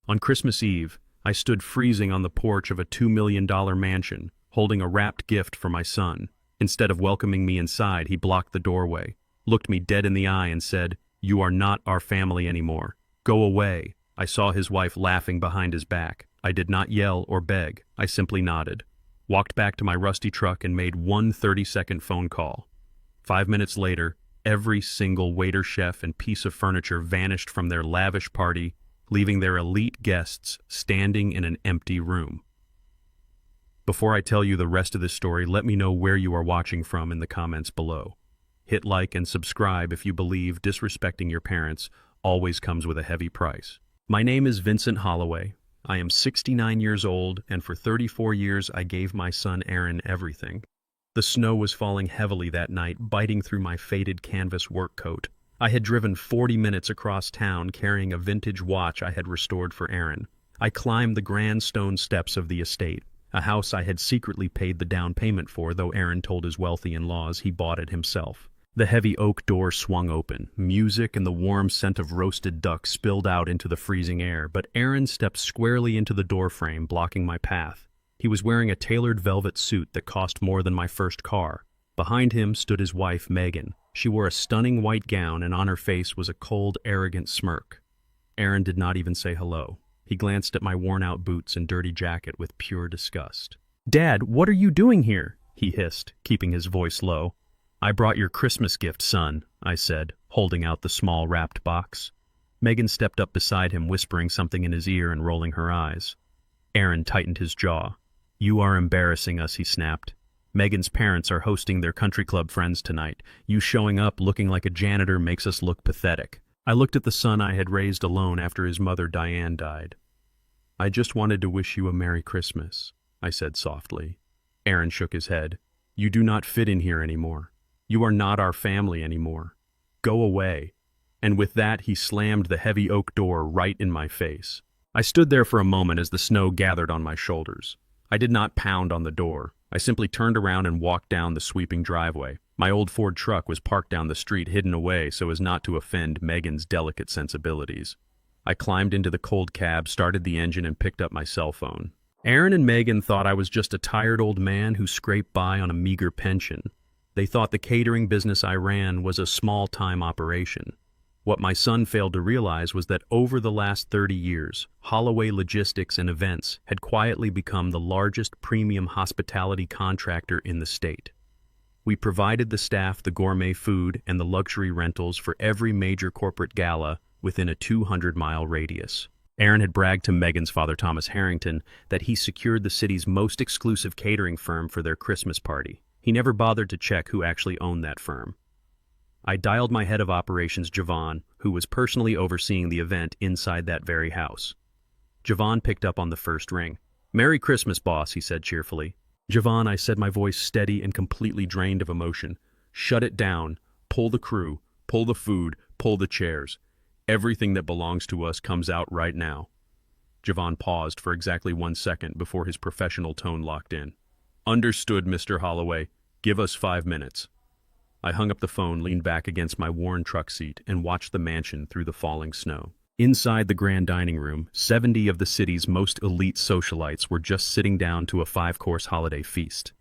On Christmas Eve, I stood freezing on the porch of a $2 million mansion, holding a wrapped gift for my son. Instead of welcoming me inside, he blocked the doorway, looked me dead in the eye and said, "You are not our family anymore. Go away." I saw his wife laughing behind his back. I did not yell or beg. I simply nodded, walked back to my rusty truck and made one 30-second phone call. 5 minutes later, every single waiter, chef, and piece of furniture vanished from their lavish party, leaving their elite guests standing in an empty room. Before I tell you the rest of this story, let me know where you are watching from in the comments below. Hit like and subscribe if you believe disrespecting your parents always comes with a heavy price. My name is Vincent Holloway. I am 69 years old, and for 34 years I gave my son Aaron everything. The snow was falling heavily that night, biting through my faded canvas work coat. I had driven 40 minutes across town carrying a vintage watch I had restored for Aaron. I climbed the grand stone steps of the estate, a house I had secretly paid the down payment for, though Aaron told his wealthy in-laws he bought it himself. The heavy oak door swung open. Music and the warm scent of roasted duck spilled out into the freezing air, but Aaron stepped squarely into the doorframe, blocking my path. He was wearing a tailored velvet suit that cost more than my first car. Behind him stood his wife, Megan. She wore a stunning white gown, and on her face was a cold, arrogant smirk. Aaron did not even say hello. He glanced at my worn-out boots and dirty jacket with pure disgust. "Dad, what are you doing here?" he hissed, keeping his voice low. "I brought your Christmas gift, son," I said, holding out the small wrapped box. Megan stepped up beside him, whispering something in his ear and rolling her eyes. Aaron tightened his jaw. "You are embarrassing us," he snapped. "Megan's parents are hosting their country club friends tonight. You showing up looking like a janitor makes us look pathetic." I looked at the son I had raised alone after his mother Diane died. "I just wanted to wish you a Merry Christmas," I said softly. Aaron shook his head. "You do not fit in here anymore. You are not our family anymore. Go away." And with that, he slammed the heavy oak door right in my face. I stood there for a moment as the snow gathered on my shoulders. I did not pound on the door. I simply turned around and walked down the sweeping driveway. My old Ford truck was parked down the street, hidden away so as not to offend Megan's delicate sensibilities. I climbed into the cold cab, started the engine, and picked up my cell phone. Aaron and Megan thought I was just a tired old man who scraped by on a meager pension. They thought the catering business I ran was a small-time operation. What my son failed to realize was that over the last 30 years, Holloway Logistics and Events had quietly become the largest premium hospitality contractor in the state. We provided the staff the gourmet food and the luxury rentals for every major corporate gala within a 200-mile radius. Aaron had bragged to Megan's father, Thomas Harrington, that he secured the city's most exclusive catering firm for their Christmas party. He never bothered to check who actually owned that firm. I dialed my head of operations, Javon, who was personally overseeing the event inside that very house. Javon picked up on the first ring. "Merry Christmas, boss," he said cheerfully. "Javon," I said, my voice steady and completely drained of emotion. "Shut it down. Pull the crew. Pull the food. Pull the chairs. Everything that belongs to us comes out right now." Javon paused for exactly 1 second before his professional tone locked in. "Understood, Mr. Holloway. Give us 5 minutes." I hung up the phone, leaned back against my worn truck seat, and watched the mansion through the falling snow. Inside the grand dining room, 70 of the city's most elite socialites were just sitting down to a 5-course holiday feast.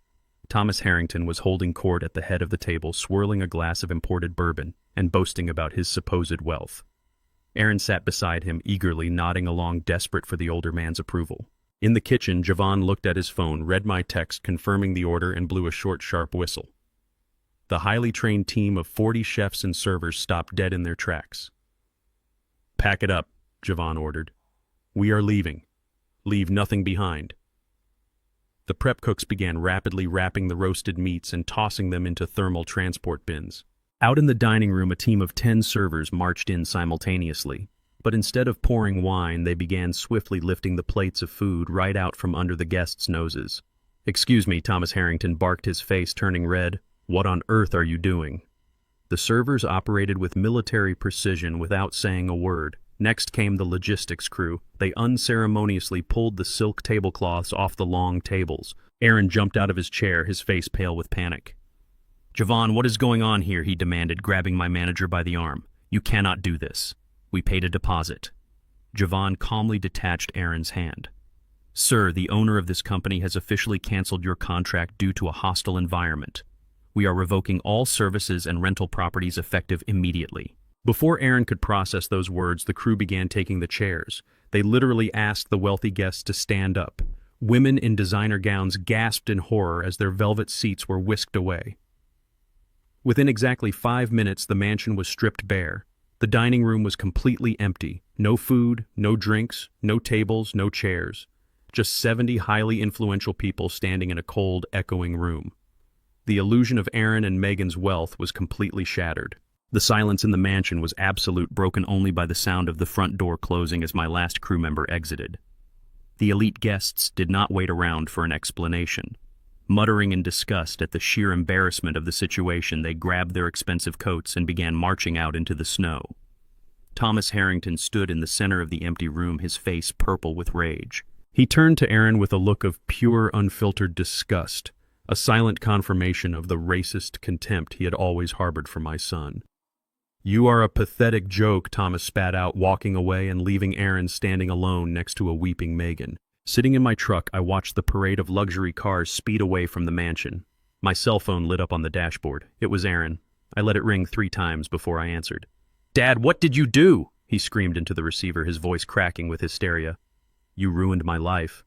Thomas Harrington was holding court at the head of the table, swirling a glass of imported bourbon and boasting about his supposed wealth. Aaron sat beside him, eagerly nodding along, desperate for the older man's approval. In the kitchen, Javon looked at his phone, read my text confirming the order, and blew a short, sharp whistle. The highly trained team of 40 chefs and servers stopped dead in their tracks. "Pack it up," Javon ordered. "We are leaving. Leave nothing behind." The prep cooks began rapidly wrapping the roasted meats and tossing them into thermal transport bins. Out in the dining room, a team of 10 servers marched in simultaneously. But instead of pouring wine, they began swiftly lifting the plates of food right out from under the guests' noses. "Excuse me," Thomas Harrington barked, his face turning red. "What on earth are you doing?" The servers operated with military precision without saying a word. Next came the logistics crew. They unceremoniously pulled the silk tablecloths off the long tables. Aaron jumped out of his chair, his face pale with panic. "Javon, what is going on here?" he demanded, grabbing my manager by the arm. "You cannot do this. We paid a deposit." Javon calmly detached Aaron's hand. "Sir, the owner of this company has officially canceled your contract due to a hostile environment. We are revoking all services and rental properties effective immediately." Before Aaron could process those words, the crew began taking the chairs. They literally asked the wealthy guests to stand up. Women in designer gowns gasped in horror as their velvet seats were whisked away. Within exactly 5 minutes, the mansion was stripped bare. The dining room was completely empty. No food, no drinks, no tables, no chairs. Just 70 highly influential people standing in a cold, echoing room. The illusion of Aaron and Megan's wealth was completely shattered. The silence in the mansion was absolute, broken only by the sound of the front door closing as my last crew member exited. The elite guests did not wait around for an explanation. Muttering in disgust at the sheer embarrassment of the situation, they grabbed their expensive coats and began marching out into the snow. Thomas Harrington stood in the center of the empty room, his face purple with rage. He turned to Aaron with a look of pure, unfiltered disgust, a silent confirmation of the racist contempt he had always harbored for my son. "You are a pathetic joke," Thomas spat out, walking away and leaving Aaron standing alone next to a weeping Megan. Sitting in my truck, I watched the parade of luxury cars speed away from the mansion. My cell phone lit up on the dashboard. It was Aaron. I let it ring 3 times before I answered. "Dad, what did you do?" he screamed into the receiver, his voice cracking with hysteria. "You ruined my life.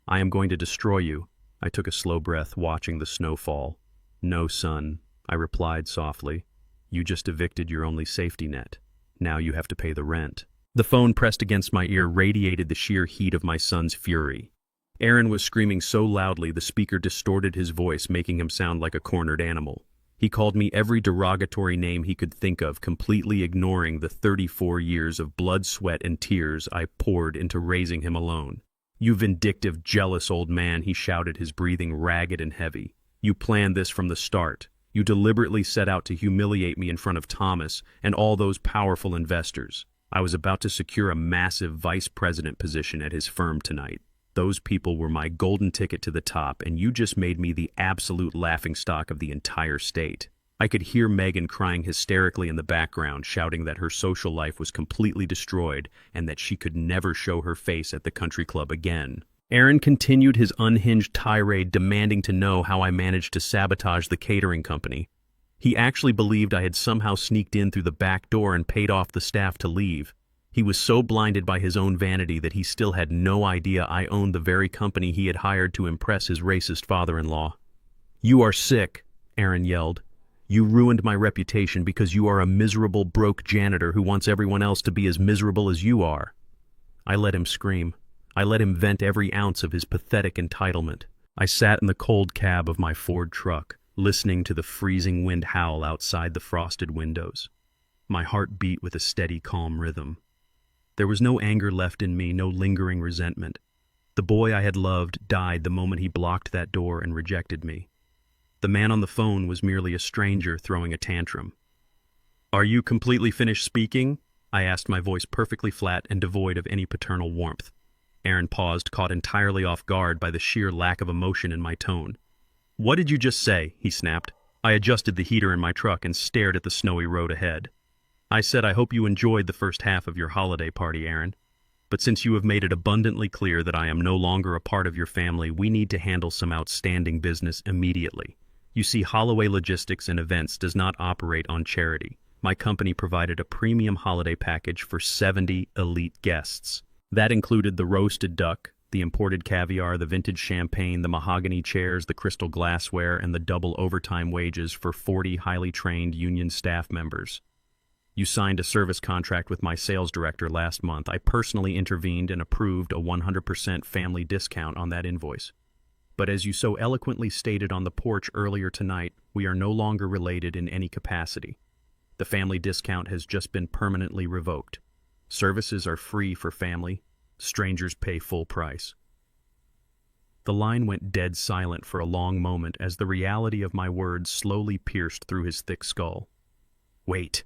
I am going to destroy you." I took a slow breath, watching the snow fall. "No, son," I replied softly. "You just evicted your only safety net. Now you have to pay the rent." The phone pressed against my ear radiated the sheer heat of my son's fury. Aaron was screaming so loudly the speaker distorted his voice, making him sound like a cornered animal. He called me every derogatory name he could think of, completely ignoring the 34 years of blood, sweat, and tears I poured into raising him alone. "You vindictive, jealous old man," he shouted, his breathing ragged and heavy. "You planned this from the start. You deliberately set out to humiliate me in front of Thomas and all those powerful investors. I was about to secure a massive vice president position at his firm tonight. Those people were my golden ticket to the top, and you just made me the absolute laughingstock of the entire state." I could hear Megan crying hysterically in the background, shouting that her social life was completely destroyed and that she could never show her face at the country club again. Aaron continued his unhinged tirade, demanding to know how I managed to sabotage the catering company. He actually believed I had somehow sneaked in through the back door and paid off the staff to leave. He was so blinded by his own vanity that he still had no idea I owned the very company he had hired to impress his racist father-in-law. "You are sick," Aaron yelled. "You ruined my reputation because you are a miserable, broke janitor who wants everyone else to be as miserable as you are." I let him scream. I let him vent every ounce of his pathetic entitlement. I sat in the cold cab of my Ford truck, listening to the freezing wind howl outside the frosted windows. My heart beat with a steady, calm rhythm. There was no anger left in me, no lingering resentment. The boy I had loved died the moment he blocked that door and rejected me. The man on the phone was merely a stranger throwing a tantrum. "Are you completely finished speaking?" I asked, my voice perfectly flat and devoid of any paternal warmth. Aaron paused, caught entirely off guard by the sheer lack of emotion in my tone. "What did you just say?" he snapped. I adjusted the heater in my truck and stared at the snowy road ahead. "I said I hope you enjoyed the first half of your holiday party, Aaron. But since you have made it abundantly clear that I am no longer a part of your family, we need to handle some outstanding business immediately. You see, Holloway Logistics and Events does not operate on charity. My company provided a premium holiday package for 70 elite guests. That included the roasted duck, the imported caviar, the vintage champagne, the mahogany chairs, the crystal glassware, and the double overtime wages for 40 highly trained union staff members. You signed a service contract with my sales director last month. I personally intervened and approved a 100% family discount on that invoice. But as you so eloquently stated on the porch earlier tonight, we are no longer related in any capacity. The family discount has just been permanently revoked. Services are free for family. Strangers pay full price." The line went dead silent for a long moment as the reality of my words slowly pierced through his thick skull. "Wait,"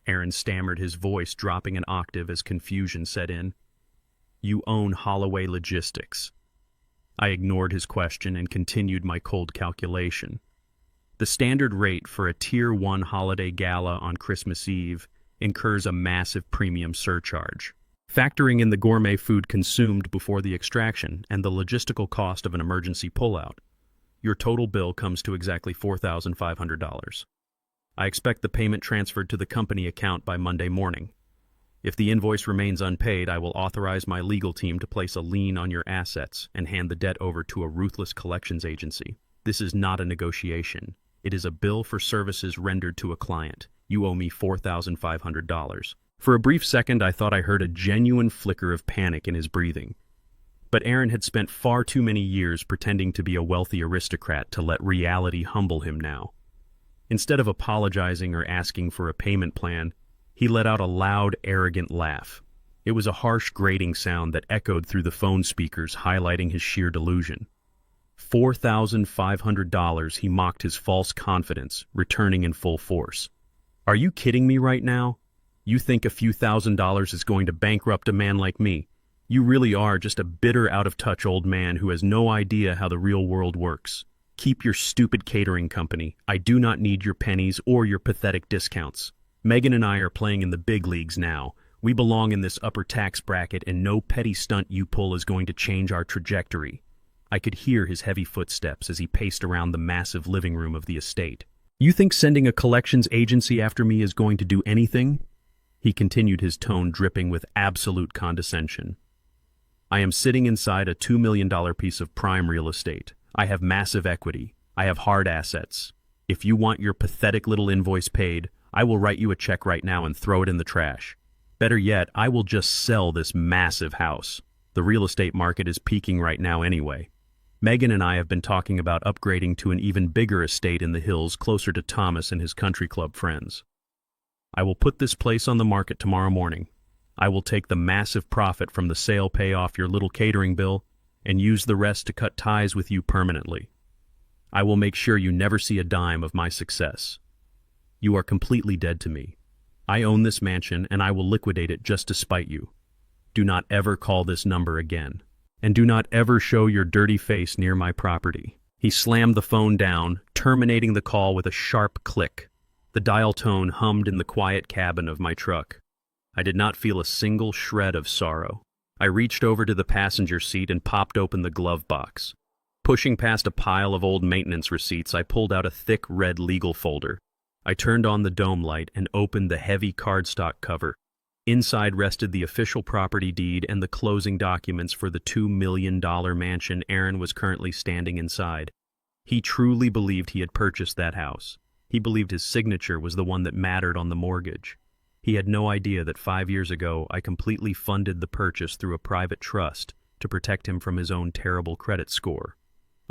Aaron stammered, his voice dropping an octave as confusion set in. "You own Holloway Logistics." I ignored his question and continued my cold calculation. The standard rate for a Tier 1 holiday gala on Christmas Eve incurs a massive premium surcharge. Factoring in the gourmet food consumed before the extraction and the logistical cost of an emergency pullout, your total bill comes to exactly $4,500. I expect the payment transferred to the company account by Monday morning. If the invoice remains unpaid, I will authorize my legal team to place a lien on your assets and hand the debt over to a ruthless collections agency. This is not a negotiation. It is a bill for services rendered to a client. You owe me $4,500. For a brief second, I thought I heard a genuine flicker of panic in his breathing. But Aaron had spent far too many years pretending to be a wealthy aristocrat to let reality humble him now. Instead of apologizing or asking for a payment plan, he let out a loud, arrogant laugh. It was a harsh, grating sound that echoed through the phone speakers, highlighting his sheer delusion. $4,500, he mocked his false confidence, returning in full force. Are you kidding me right now? You think a few $1,000s is going to bankrupt a man like me? You really are just a bitter, out-of-touch old man who has no idea how the real world works. Keep your stupid catering company. I do not need your pennies or your pathetic discounts. Megan and I are playing in the big leagues now. We belong in this upper tax bracket, and no petty stunt you pull is going to change our trajectory. I could hear his heavy footsteps as he paced around the massive living room of the estate. You think sending a collections agency after me is going to do anything? He continued, his tone dripping with absolute condescension. I am sitting inside a $2 million piece of prime real estate. I have massive equity. I have hard assets. If you want your pathetic little invoice paid, I will write you a check right now and throw it in the trash. Better yet, I will just sell this massive house. The real estate market is peaking right now anyway. Megan and I have been talking about upgrading to an even bigger estate in the hills closer to Thomas and his country club friends. I will put this place on the market tomorrow morning. I will take the massive profit from the sale, pay off your little catering bill, and use the rest to cut ties with you permanently. I will make sure you never see a dime of my success. You are completely dead to me. I own this mansion, and I will liquidate it just to spite you. Do not ever call this number again. And do not ever show your dirty face near my property. He slammed the phone down, terminating the call with a sharp click. The dial tone hummed in the quiet cabin of my truck. I did not feel a single shred of sorrow. I reached over to the passenger seat and popped open the glove box. Pushing past a pile of old maintenance receipts, I pulled out a thick red legal folder. I turned on the dome light and opened the heavy cardstock cover. Inside rested the official property deed and the closing documents for the $2 million mansion Aaron was currently standing inside. He truly believed he had purchased that house. He believed his signature was the one that mattered on the mortgage. He had no idea that 5 years ago I completely funded the purchase through a private trust to protect him from his own terrible credit score.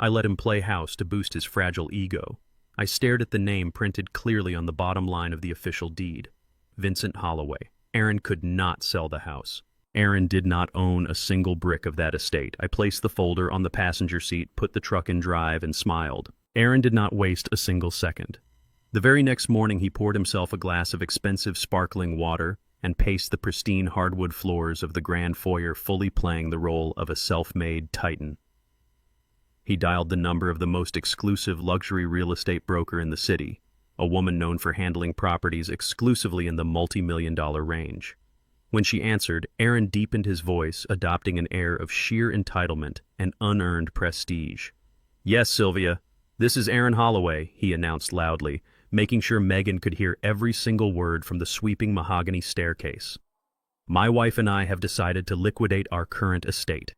I let him play house to boost his fragile ego. I stared at the name printed clearly on the bottom line of the official deed. Vincent Holloway. Aaron could not sell the house. Aaron did not own a single brick of that estate. I placed the folder on the passenger seat, put the truck in drive, and smiled. Aaron did not waste a single second. The very next morning, he poured himself a glass of expensive sparkling water and paced the pristine hardwood floors of the grand foyer, fully playing the role of a self-made titan. He dialed the number of the most exclusive luxury real estate broker in the city, a woman known for handling properties exclusively in the multi-million-dollar range. When she answered, Aaron deepened his voice, adopting an air of sheer entitlement and unearned prestige. "Yes, Sylvia, this is Aaron Holloway," he announced loudly, making sure Megan could hear every single word from the sweeping mahogany staircase. "My wife and I have decided to liquidate our current estate.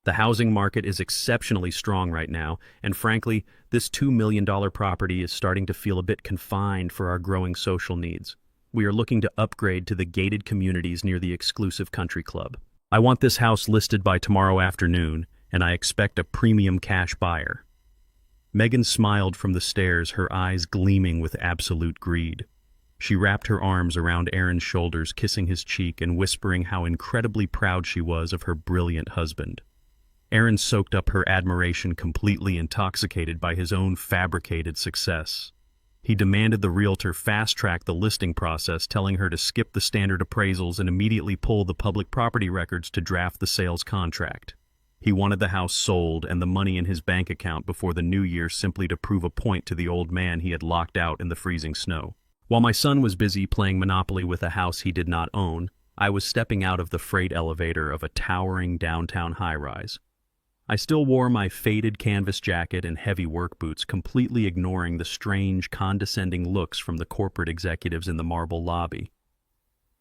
The housing market is exceptionally strong right now, and frankly, this $2 million property is starting to feel a bit confined for our growing social needs. We are looking to upgrade to the gated communities near the exclusive country club. I want this house listed by tomorrow afternoon, and I expect a premium cash buyer." Megan smiled from the stairs, her eyes gleaming with absolute greed. She wrapped her arms around Aaron's shoulders, kissing his cheek and whispering how incredibly proud she was of her brilliant husband. Aaron soaked up her admiration, completely intoxicated by his own fabricated success. He demanded the realtor fast-track the listing process, telling her to skip the standard appraisals and immediately pull the public property records to draft the sales contract. He wanted the house sold and the money in his bank account before the new year, simply to prove a point to the old man he had locked out in the freezing snow. While my son was busy playing Monopoly with a house he did not own, I was stepping out of the freight elevator of a towering downtown high-rise. I still wore my faded canvas jacket and heavy work boots, completely ignoring the strange, condescending looks from the corporate executives in the marble lobby.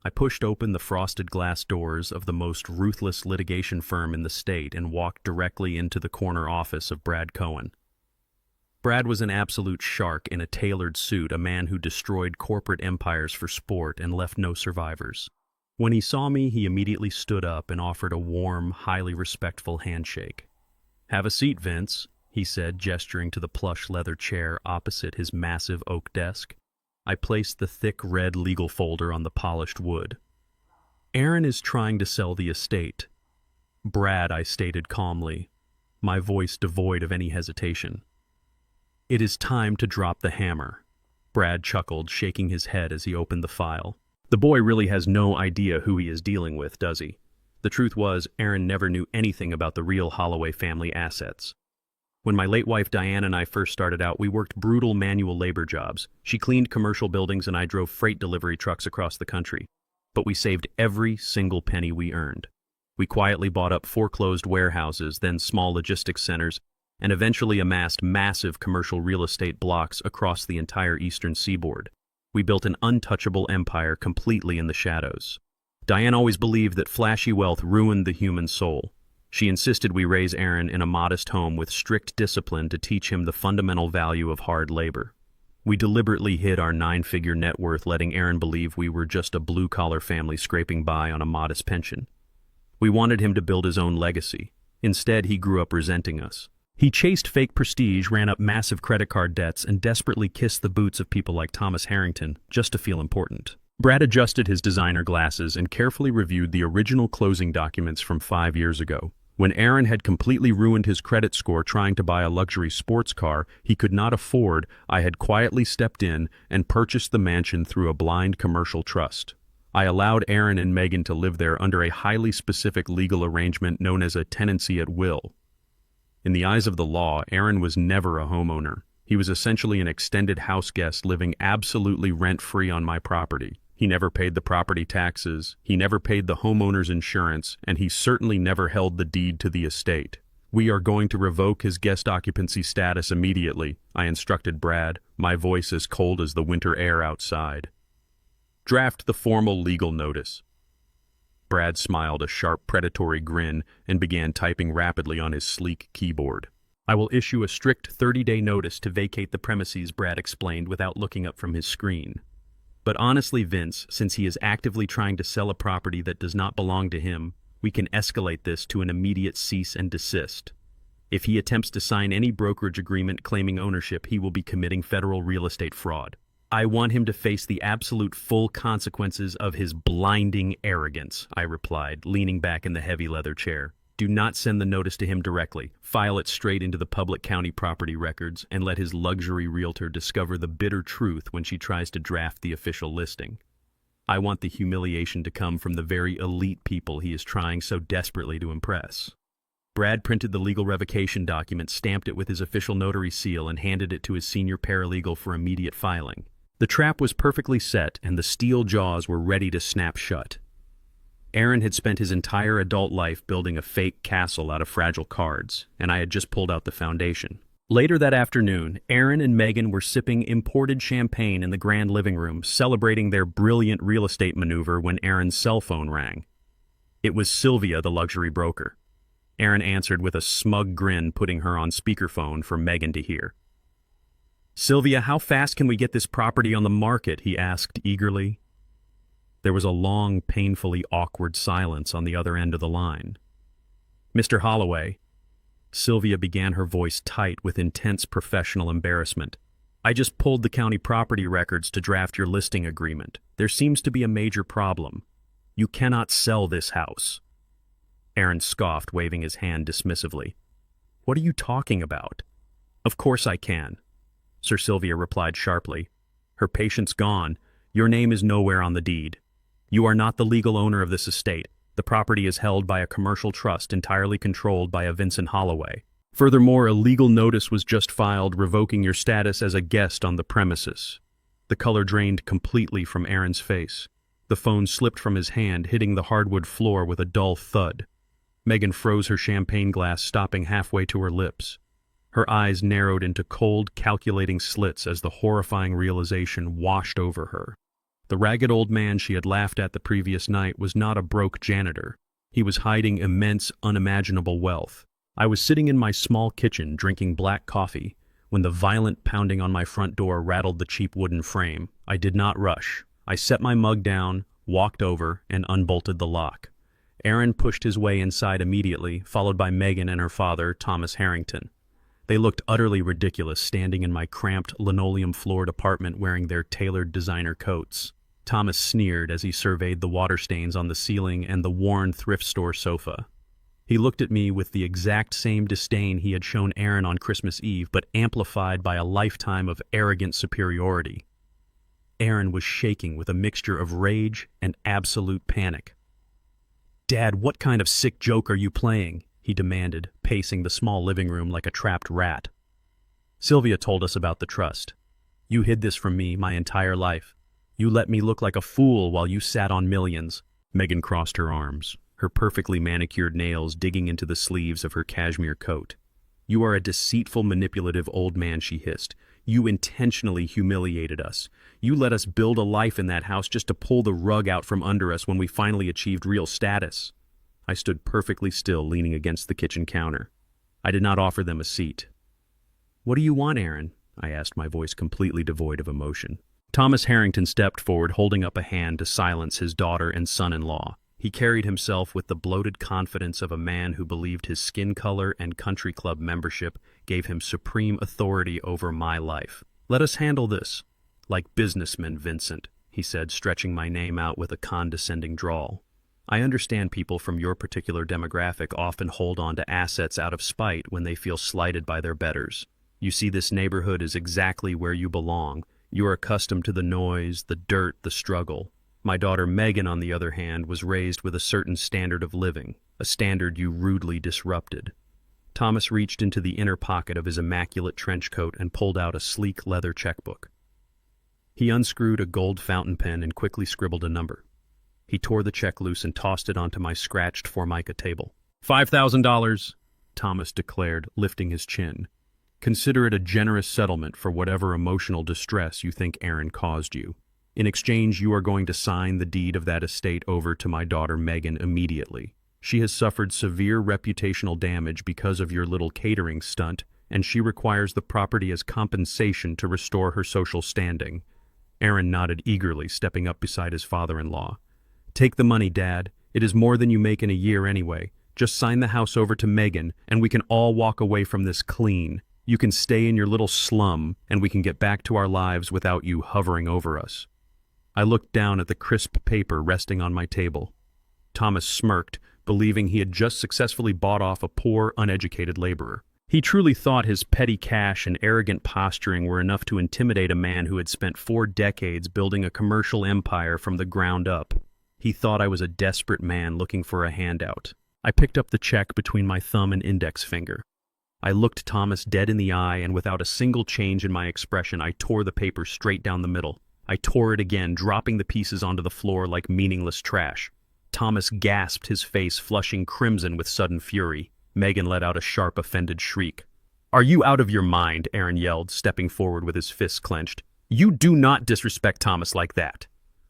I pushed open the frosted glass doors of the most ruthless litigation firm in the state and walked directly into the corner office of Brad Cohen. Brad was an absolute shark in a tailored suit, a man who destroyed corporate empires for sport and left no survivors. When he saw me, he immediately stood up and offered a warm, highly respectful handshake. "Have a seat, Vince," he said, gesturing to the plush leather chair opposite his massive oak desk. I placed the thick red legal folder on the polished wood. "Aaron is trying to sell the estate." "Brad," I stated calmly, my voice devoid of any hesitation. "It is time to drop the hammer." Brad chuckled, shaking his head as he opened the file. "The boy really has no idea who he is dealing with, does he?" The truth was, Aaron never knew anything about the real Holloway family assets. When my late wife Diane and I first started out, we worked brutal manual labor jobs. She cleaned commercial buildings and I drove freight delivery trucks across the country. But we saved every single penny we earned. We quietly bought up foreclosed warehouses, then small logistics centers, and eventually amassed massive commercial real estate blocks across the entire eastern seaboard. We built an untouchable empire completely in the shadows. Diane always believed that flashy wealth ruined the human soul. She insisted we raise Aaron in a modest home with strict discipline to teach him the fundamental value of hard labor. We deliberately hid our 9-figure net worth, letting Aaron believe we were just a blue-collar family scraping by on a modest pension. We wanted him to build his own legacy. Instead, he grew up resenting us. He chased fake prestige, ran up massive credit card debts, and desperately kissed the boots of people like Thomas Harrington just to feel important. Brad adjusted his designer glasses and carefully reviewed the original closing documents from 5 years ago. When Aaron had completely ruined his credit score trying to buy a luxury sports car he could not afford, I had quietly stepped in and purchased the mansion through a blind commercial trust. I allowed Aaron and Megan to live there under a highly specific legal arrangement known as a tenancy at will. In the eyes of the law, Aaron was never a homeowner. He was essentially an extended house guest living absolutely rent-free on my property. He never paid the property taxes, he never paid the homeowner's insurance, and he certainly never held the deed to the estate. "We are going to revoke his guest occupancy status immediately," I instructed Brad, my voice as cold as the winter air outside. "Draft the formal legal notice." Brad smiled a sharp, predatory grin and began typing rapidly on his sleek keyboard. "I will issue a strict 30-day notice to vacate the premises," Brad explained without looking up from his screen. "But honestly, Vince, since he is actively trying to sell a property that does not belong to him, we can escalate this to an immediate cease and desist. If he attempts to sign any brokerage agreement claiming ownership, he will be committing federal real estate fraud. I want him to face the absolute full consequences of his blinding arrogance," I replied, leaning back in the heavy leather chair. "Do not send the notice to him directly. File it straight into the public county property records and let his luxury realtor discover the bitter truth when she tries to draft the official listing. I want the humiliation to come from the very elite people he is trying so desperately to impress." Brad printed the legal revocation document, stamped it with his official notary seal, and handed it to his senior paralegal for immediate filing. The trap was perfectly set, and the steel jaws were ready to snap shut. Aaron had spent his entire adult life building a fake castle out of fragile cards, and I had just pulled out the foundation. Later that afternoon, Aaron and Megan were sipping imported champagne in the grand living room, celebrating their brilliant real estate maneuver when Aaron's cell phone rang. It was Sylvia, the luxury broker. Aaron answered with a smug grin, putting her on speakerphone for Megan to hear. "Sylvia, how fast can we get this property on the market?" he asked eagerly. There was a long, painfully awkward silence on the other end of the line. "Mr. Holloway," Sylvia began, her voice tight with intense professional embarrassment, "I just pulled the county property records to draft your listing agreement. There seems to be a major problem. You cannot sell this house." Aaron scoffed, waving his hand dismissively. "What are you talking about?" "Of course I can," Sir Sylvia replied sharply. Her patience gone, "Your name is nowhere on the deed. You are not the legal owner of this estate. The property is held by a commercial trust entirely controlled by a Vincent Holloway. Furthermore, a legal notice was just filed revoking your status as a guest on the premises." The color drained completely from Aaron's face. The phone slipped from his hand, hitting the hardwood floor with a dull thud. Megan froze her champagne glass, stopping halfway to her lips. Her eyes narrowed into cold, calculating slits as the horrifying realization washed over her. The ragged old man she had laughed at the previous night was not a broke janitor. He was hiding immense, unimaginable wealth. I was sitting in my small kitchen drinking black coffee when the violent pounding on my front door rattled the cheap wooden frame. I did not rush. I set my mug down, walked over, and unbolted the lock. Aaron pushed his way inside immediately, followed by Megan and her father, Thomas Harrington. They looked utterly ridiculous standing in my cramped, linoleum-floored apartment wearing their tailored designer coats. Thomas sneered as he surveyed the water stains on the ceiling and the worn thrift store sofa. He looked at me with the exact same disdain he had shown Aaron on Christmas Eve, but amplified by a lifetime of arrogant superiority. Aaron was shaking with a mixture of rage and absolute panic. "Dad, what kind of sick joke are you playing?" he demanded, pacing the small living room like a trapped rat. "Sylvia told us about the trust. You hid this from me my entire life. You let me look like a fool while you sat on millions." Megan crossed her arms, her perfectly manicured nails digging into the sleeves of her cashmere coat. "You are a deceitful, manipulative old man," she hissed. "You intentionally humiliated us. You let us build a life in that house just to pull the rug out from under us when we finally achieved real status." I stood perfectly still, leaning against the kitchen counter. I did not offer them a seat. "What do you want, Aaron?" I asked, my voice completely devoid of emotion. Thomas Harrington stepped forward, holding up a hand to silence his daughter and son-in-law. He carried himself with the bloated confidence of a man who believed his skin color and country club membership gave him supreme authority over my life. "Let us handle this like businessmen, Vincent," he said, stretching my name out with a condescending drawl. "I understand people from your particular demographic often hold on to assets out of spite when they feel slighted by their betters. You see, this neighborhood is exactly where you belong. You are accustomed to the noise, the dirt, the struggle. My daughter Megan, on the other hand, was raised with a certain standard of living, a standard you rudely disrupted." Thomas reached into the inner pocket of his immaculate trench coat and pulled out a sleek leather checkbook. He unscrewed a gold fountain pen and quickly scribbled a number. He tore the check loose and tossed it onto my scratched formica table. $5,000, Thomas declared, lifting his chin. "Consider it a generous settlement for whatever emotional distress you think Aaron caused you. In exchange, you are going to sign the deed of that estate over to my daughter Megan immediately. She has suffered severe reputational damage because of your little catering stunt, and she requires the property as compensation to restore her social standing." Aaron nodded eagerly, stepping up beside his father-in-law. "Take the money, Dad. It is more than you make in a year anyway. Just sign the house over to Megan, and we can all walk away from this clean. You can stay in your little slum, and we can get back to our lives without you hovering over us." I looked down at the crisp paper resting on my table. Thomas smirked, believing he had just successfully bought off a poor, uneducated laborer. He truly thought his petty cash and arrogant posturing were enough to intimidate a man who had spent 4 decades building a commercial empire from the ground up. He thought I was a desperate man looking for a handout. I picked up the check between my thumb and index finger. I looked Thomas dead in the eye, and without a single change in my expression, I tore the paper straight down the middle. I tore it again, dropping the pieces onto the floor like meaningless trash. Thomas gasped, his face flushing crimson with sudden fury. Megan let out a sharp, offended shriek. "Are you out of your mind?" Aaron yelled, stepping forward with his fists clenched. "You do not disrespect Thomas like that."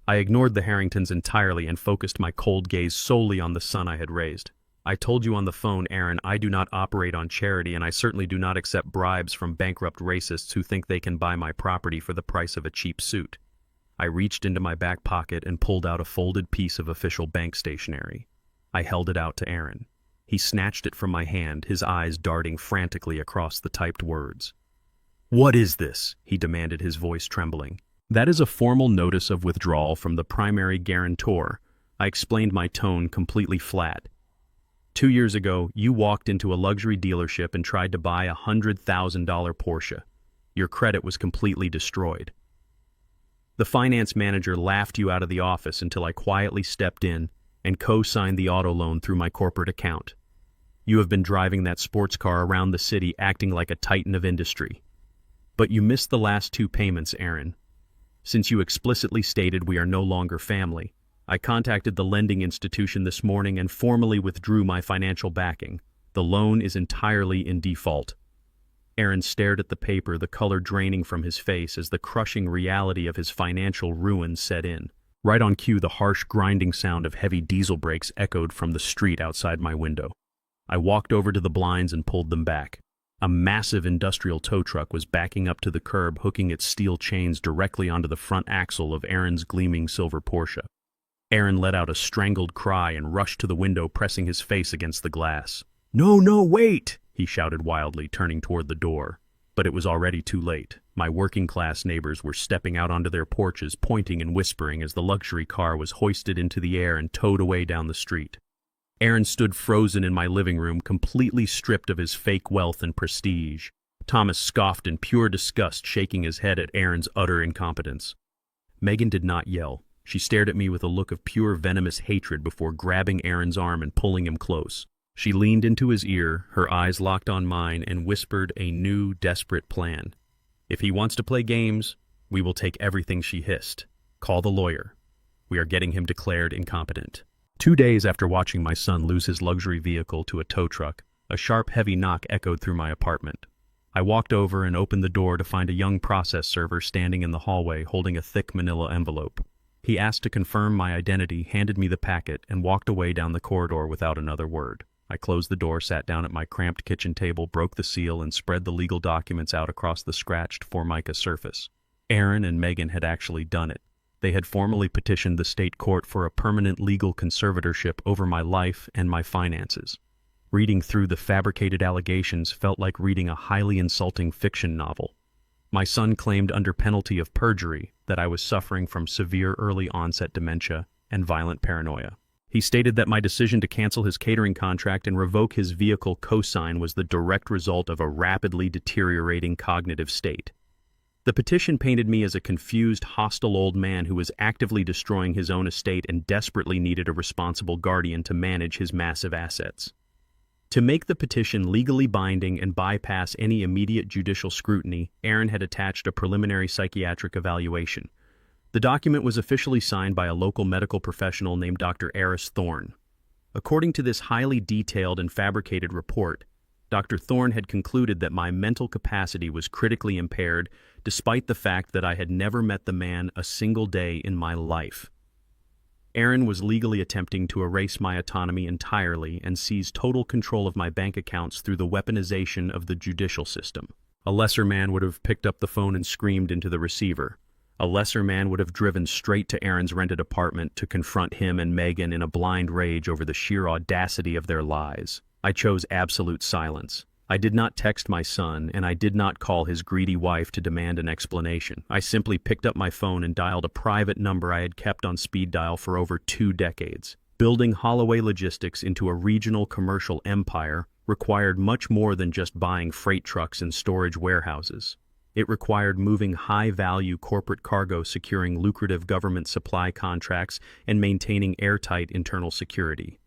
I ignored the Harringtons entirely and focused my cold gaze solely on the son I had raised. "I told you on the phone, Aaron, I do not operate on charity, and I certainly do not accept bribes from bankrupt racists who think they can buy my property for the price of a cheap suit." I reached into my back pocket and pulled out a folded piece of official bank stationery. I held it out to Aaron. He snatched it from my hand, his eyes darting frantically across the typed words. "What is this?" he demanded, his voice trembling. "That is a formal notice of withdrawal from the primary guarantor." I explained, my tone completely flat. 2 years ago, you walked into a luxury dealership and tried to buy a $100,000 Porsche. Your credit was completely destroyed. The finance manager laughed you out of the office until I quietly stepped in and co-signed the auto loan through my corporate account. You have been driving that sports car around the city acting like a titan of industry. But you missed the last 2 payments, Aaron. Since you explicitly stated we are no longer family, I contacted the lending institution this morning and formally withdrew my financial backing. The loan is entirely in default. Aaron stared at the paper, the color draining from his face as the crushing reality of his financial ruin set in. Right on cue, the harsh grinding sound of heavy diesel brakes echoed from the street outside my window. I walked over to the blinds and pulled them back. A massive industrial tow truck was backing up to the curb, hooking its steel chains directly onto the front axle of Aaron's gleaming silver Porsche. Aaron let out a strangled cry and rushed to the window, pressing his face against the glass. "No, wait!" he shouted wildly, turning toward the door. But it was already too late. My working-class neighbors were stepping out onto their porches, pointing and whispering as the luxury car was hoisted into the air and towed away down the street. Aaron stood frozen in my living room, completely stripped of his fake wealth and prestige. Thomas scoffed in pure disgust, shaking his head at Aaron's utter incompetence. Megan did not yell. She stared at me with a look of pure venomous hatred before grabbing Aaron's arm and pulling him close. She leaned into his ear, her eyes locked on mine, and whispered a new, desperate plan. "If he wants to play games, we will take everything," she hissed. "Call the lawyer. We are getting him declared incompetent." 2 days after watching my son lose his luxury vehicle to a tow truck, a sharp, heavy knock echoed through my apartment. I walked over and opened the door to find a young process server standing in the hallway holding a thick manila envelope. He asked to confirm my identity, handed me the packet, and walked away down the corridor without another word. I closed the door, sat down at my cramped kitchen table, broke the seal, and spread the legal documents out across the scratched Formica surface. Aaron and Megan had actually done it. They had formally petitioned the state court for a permanent legal conservatorship over my life and my finances. Reading through the fabricated allegations felt like reading a highly insulting fiction novel. My son claimed under penalty of perjury that I was suffering from severe early-onset dementia and violent paranoia. He stated that my decision to cancel his catering contract and revoke his vehicle cosign was the direct result of a rapidly deteriorating cognitive state. The petition painted me as a confused, hostile old man who was actively destroying his own estate and desperately needed a responsible guardian to manage his massive assets. To make the petition legally binding and bypass any immediate judicial scrutiny, Aaron had attached a preliminary psychiatric evaluation. The document was officially signed by a local medical professional named Dr. Eris Thorne. According to this highly detailed and fabricated report, Dr. Thorne had concluded that my mental capacity was critically impaired, despite the fact that I had never met the man a single day in my life. Aaron was legally attempting to erase my autonomy entirely and seize total control of my bank accounts through the weaponization of the judicial system. A lesser man would have picked up the phone and screamed into the receiver. A lesser man would have driven straight to Aaron's rented apartment to confront him and Megan in a blind rage over the sheer audacity of their lies. I chose absolute silence. I did not text my son, and I did not call his greedy wife to demand an explanation. I simply picked up my phone and dialed a private number I had kept on speed dial for over 2 decades. Building Holloway Logistics into a regional commercial empire required much more than just buying freight trucks and storage warehouses. It required moving high-value corporate cargo, securing lucrative government supply contracts, and maintaining airtight internal security.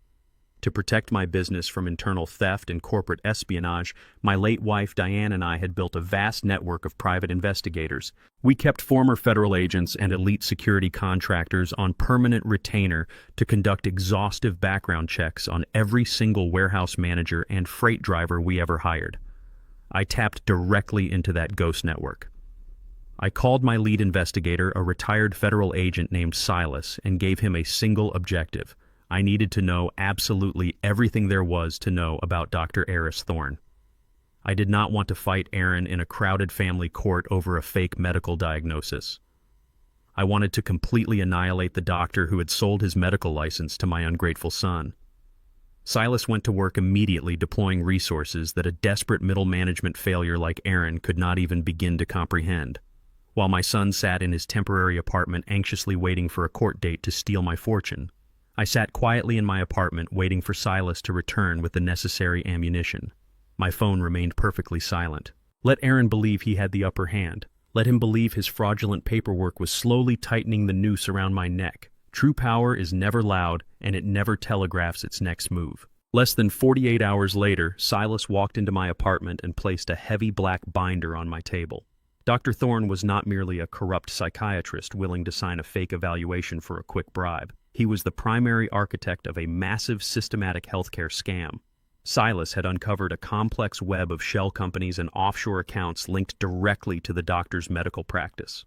To protect my business from internal theft and corporate espionage, my late wife Diane and I had built a vast network of private investigators. We kept former federal agents and elite security contractors on permanent retainer to conduct exhaustive background checks on every single warehouse manager and freight driver we ever hired. I tapped directly into that ghost network. I called my lead investigator, a retired federal agent named Silas, and gave him a single objective. I needed to know absolutely everything there was to know about Dr. Eris Thorne. I did not want to fight Aaron in a crowded family court over a fake medical diagnosis. I wanted to completely annihilate the doctor who had sold his medical license to my ungrateful son. Silas went to work immediately, deploying resources that a desperate middle management failure like Aaron could not even begin to comprehend. While my son sat in his temporary apartment anxiously waiting for a court date to steal my fortune, I sat quietly in my apartment waiting for Silas to return with the necessary ammunition. My phone remained perfectly silent. Let Aaron believe he had the upper hand. Let him believe his fraudulent paperwork was slowly tightening the noose around my neck. True power is never loud, and it never telegraphs its next move. Less than 48 hours later, Silas walked into my apartment and placed a heavy black binder on my table. Dr. Thorne was not merely a corrupt psychiatrist willing to sign a fake evaluation for a quick bribe. He was the primary architect of a massive systematic healthcare scam. Silas had uncovered a complex web of shell companies and offshore accounts linked directly to the doctor's medical practice.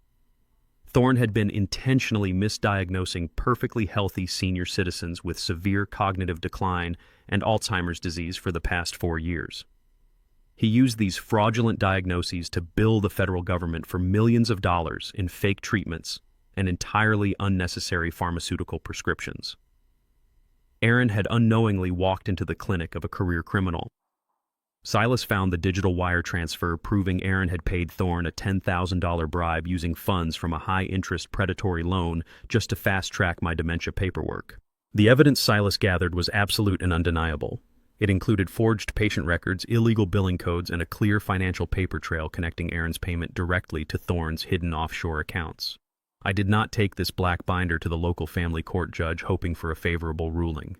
Thorne had been intentionally misdiagnosing perfectly healthy senior citizens with severe cognitive decline and Alzheimer's disease for the past 4 years. He used these fraudulent diagnoses to bill the federal government for millions of dollars in fake treatments and entirely unnecessary pharmaceutical prescriptions. Aaron had unknowingly walked into the clinic of a career criminal. Silas found the digital wire transfer proving Aaron had paid Thorne a $10,000 bribe using funds from a high-interest predatory loan just to fast-track my dementia paperwork. The evidence Silas gathered was absolute and undeniable. It included forged patient records, illegal billing codes, and a clear financial paper trail connecting Aaron's payment directly to Thorne's hidden offshore accounts. I did not take this black binder to the local family court judge hoping for a favorable ruling.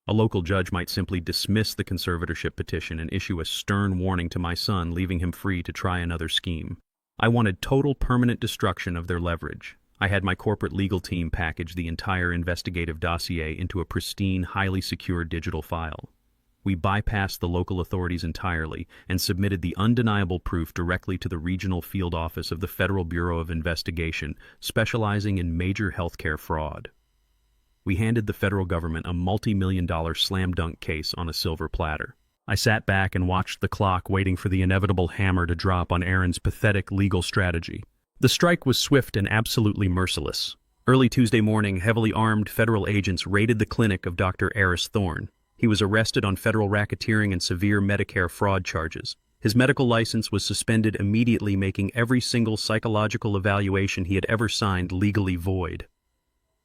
A local judge might simply dismiss the conservatorship petition and issue a stern warning to my son, leaving him free to try another scheme. I wanted total permanent destruction of their leverage. I had my corporate legal team package the entire investigative dossier into a pristine, highly secure digital file. We bypassed the local authorities entirely and submitted the undeniable proof directly to the regional field office of the Federal Bureau of Investigation, specializing in major healthcare fraud. We handed the federal government a multi-million-dollar slam-dunk case on a silver platter. I sat back and watched the clock, waiting for the inevitable hammer to drop on Aaron's pathetic legal strategy. The strike was swift and absolutely merciless. Early Tuesday morning, heavily armed federal agents raided the clinic of Dr. Eris Thorne. He was arrested on federal racketeering and severe Medicare fraud charges. His medical license was suspended immediately, making every single psychological evaluation he had ever signed legally void.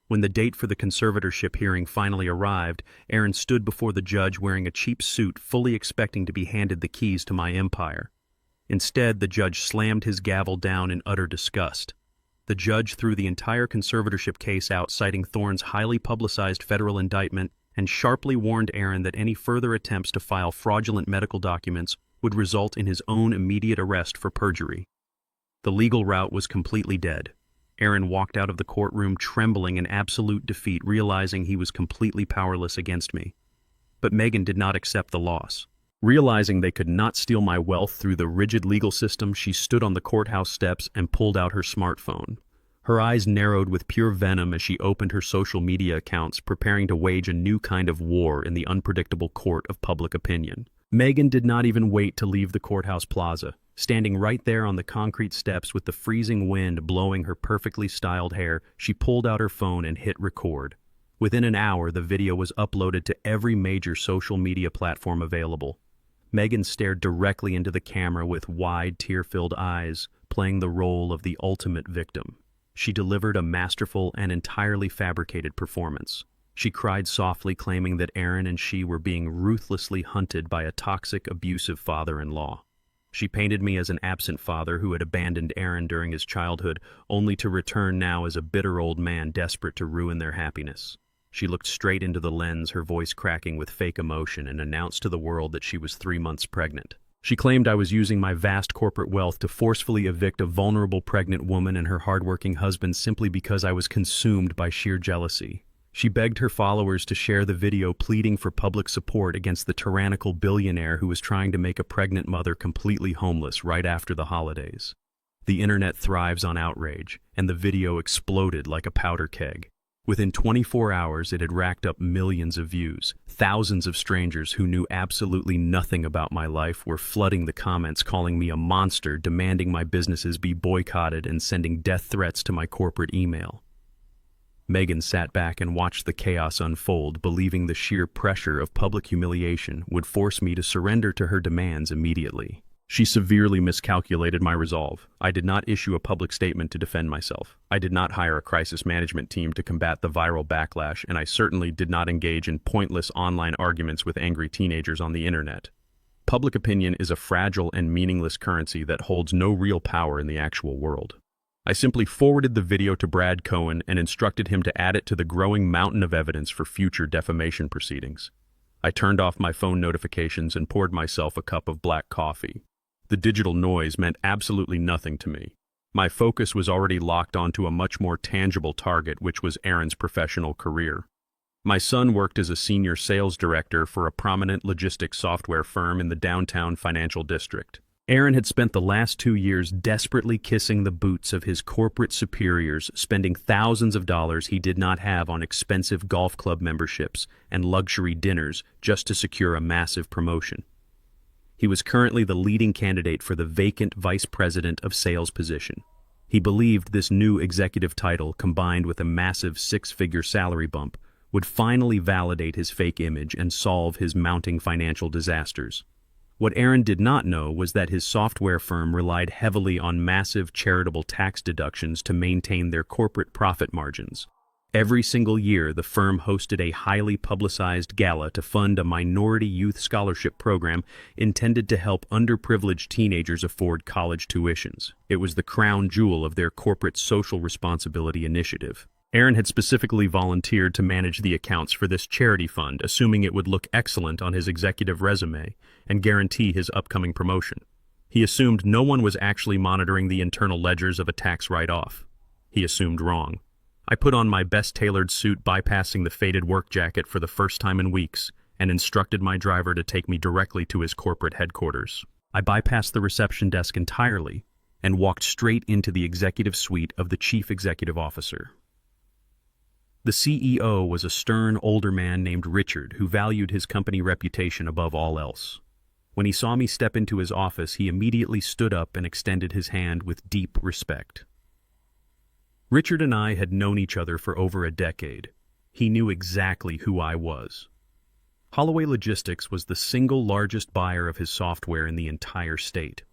When the date for the conservatorship hearing finally arrived, Aaron stood before the judge wearing a cheap suit, fully expecting to be handed the keys to my empire. Instead, the judge slammed his gavel down in utter disgust. The judge threw the entire conservatorship case out, citing Thorne's highly publicized federal indictment, and sharply warned Aaron that any further attempts to file fraudulent medical documents would result in his own immediate arrest for perjury. The legal route was completely dead. Aaron walked out of the courtroom trembling in absolute defeat, realizing he was completely powerless against me. But Megan did not accept the loss. Realizing they could not steal my wealth through the rigid legal system, she stood on the courthouse steps and pulled out her smartphone. Her eyes narrowed with pure venom as she opened her social media accounts, preparing to wage a new kind of war in the unpredictable court of public opinion. Megan did not even wait to leave the courthouse plaza. Standing right there on the concrete steps with the freezing wind blowing her perfectly styled hair, she pulled out her phone and hit record. Within an hour, the video was uploaded to every major social media platform available. Megan stared directly into the camera with wide, tear-filled eyes, playing the role of the ultimate victim. She delivered a masterful and entirely fabricated performance. She cried softly, claiming that Aaron and she were being ruthlessly hunted by a toxic, abusive father-in-law. She painted me as an absent father who had abandoned Aaron during his childhood, only to return now as a bitter old man desperate to ruin their happiness. She looked straight into the lens, her voice cracking with fake emotion, and announced to the world that she was 3 months pregnant. She claimed I was using my vast corporate wealth to forcefully evict a vulnerable pregnant woman and her hardworking husband simply because I was consumed by sheer jealousy. She begged her followers to share the video, pleading for public support against the tyrannical billionaire who was trying to make a pregnant mother completely homeless right after the holidays. The internet thrives on outrage, and the video exploded like a powder keg. Within 24 hours, it had racked up millions of views. Thousands of strangers who knew absolutely nothing about my life were flooding the comments, calling me a monster, demanding my businesses be boycotted, and sending death threats to my corporate email. Megan sat back and watched the chaos unfold, believing the sheer pressure of public humiliation would force me to surrender to her demands immediately. She severely miscalculated my resolve. I did not issue a public statement to defend myself. I did not hire a crisis management team to combat the viral backlash, and I certainly did not engage in pointless online arguments with angry teenagers on the internet. Public opinion is a fragile and meaningless currency that holds no real power in the actual world. I simply forwarded the video to Brad Cohen and instructed him to add it to the growing mountain of evidence for future defamation proceedings. I turned off my phone notifications and poured myself a cup of black coffee. The digital noise meant absolutely nothing to me. My focus was already locked onto a much more tangible target, which was Aaron's professional career. My son worked as a senior sales director for a prominent logistics software firm in the downtown financial district. Aaron had spent the last 2 years desperately kissing the boots of his corporate superiors, spending thousands of dollars he did not have on expensive golf club memberships and luxury dinners just to secure a massive promotion. He was currently the leading candidate for the vacant vice president of sales position. He believed this new executive title, combined with a massive 6-figure salary bump, would finally validate his fake image and solve his mounting financial disasters. What Aaron did not know was that his software firm relied heavily on massive charitable tax deductions to maintain their corporate profit margins. Every single year, the firm hosted a highly publicized gala to fund a minority youth scholarship program intended to help underprivileged teenagers afford college tuitions. It was the crown jewel of their corporate social responsibility initiative. Aaron had specifically volunteered to manage the accounts for this charity fund, assuming it would look excellent on his executive resume and guarantee his upcoming promotion. He assumed no one was actually monitoring the internal ledgers of a tax write-off. He assumed wrong. I put on my best tailored suit, bypassing the faded work jacket for the first time in weeks, and instructed my driver to take me directly to his corporate headquarters. I bypassed the reception desk entirely and walked straight into the executive suite of the chief executive officer. The CEO was a stern older man named Richard who valued his company reputation above all else. When he saw me step into his office, he immediately stood up and extended his hand with deep respect. Richard and I had known each other for over a decade. He knew exactly who I was. Holloway Logistics was the single largest buyer of his software in the entire state.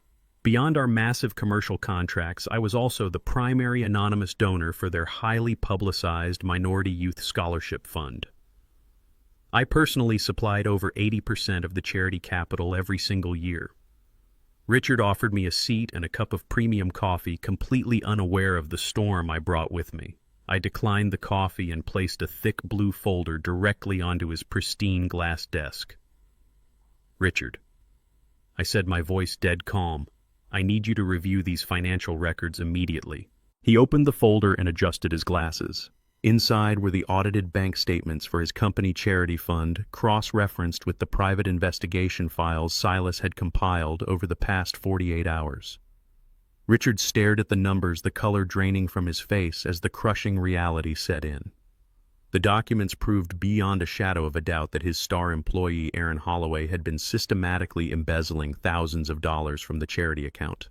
Beyond our massive commercial contracts, I was also the primary anonymous donor for their highly publicized Minority Youth Scholarship Fund. I personally supplied over 80% of the charity capital every single year. Richard offered me a seat and a cup of premium coffee, completely unaware of the storm I brought with me. I declined the coffee and placed a thick blue folder directly onto his pristine glass desk. "Richard," I said, my voice dead calm, "I need you to review these financial records immediately." He opened the folder and adjusted his glasses. Inside were the audited bank statements for his company charity fund, cross-referenced with the private investigation files Silas had compiled over the past 48 hours. Richard stared at the numbers, the color draining from his face as the crushing reality set in. The documents proved beyond a shadow of a doubt that his star employee, Aaron Holloway, had been systematically embezzling thousands of dollars from the charity account.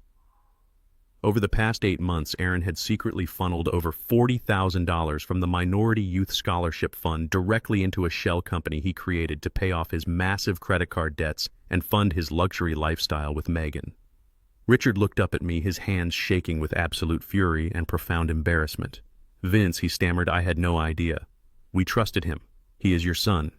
Over the past 8 months, Aaron had secretly funneled over $40,000 from the Minority Youth Scholarship Fund directly into a shell company he created to pay off his massive credit card debts and fund his luxury lifestyle with Megan. Richard looked up at me, his hands shaking with absolute fury and profound embarrassment. "Vince," he stammered, "I had no idea. We trusted him. He is your son.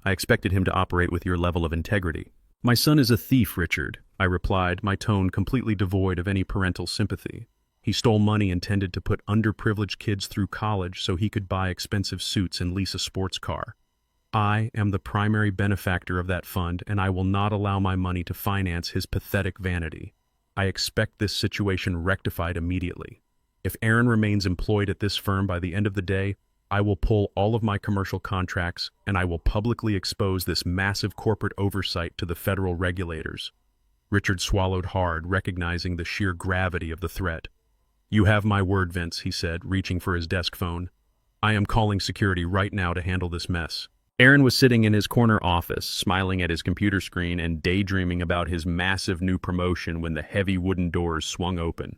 I expected him to operate with your level of integrity." "My son is a thief, Richard," I replied, my tone completely devoid of any parental sympathy. "He stole money intended to put underprivileged kids through college so he could buy expensive suits and lease a sports car. I am the primary benefactor of that fund, and I will not allow my money to finance his pathetic vanity. I expect this situation rectified immediately. If Aaron remains employed at this firm by the end of the day, I will pull all of my commercial contracts, and I will publicly expose this massive corporate oversight to the federal regulators." Richard swallowed hard, recognizing the sheer gravity of the threat. "You have my word, Vince," he said, reaching for his desk phone. "I am calling security right now to handle this mess." Aaron was sitting in his corner office, smiling at his computer screen and daydreaming about his massive new promotion when the heavy wooden doors swung open.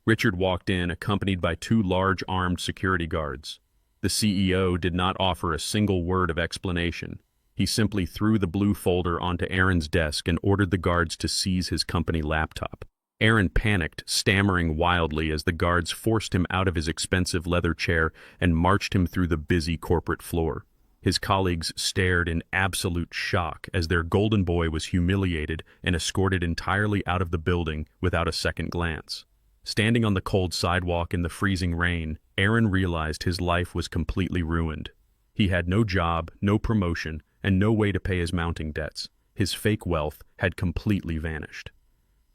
Richard walked in, accompanied by 2 large armed security guards. The CEO did not offer a single word of explanation. He simply threw the blue folder onto Aaron's desk and ordered the guards to seize his company laptop. Aaron panicked, stammering wildly as the guards forced him out of his expensive leather chair and marched him through the busy corporate floor. His colleagues stared in absolute shock as their golden boy was humiliated and escorted entirely out of the building without a second glance. Standing on the cold sidewalk in the freezing rain, Aaron realized his life was completely ruined. He had no job, no promotion, and no way to pay his mounting debts. His fake wealth had completely vanished.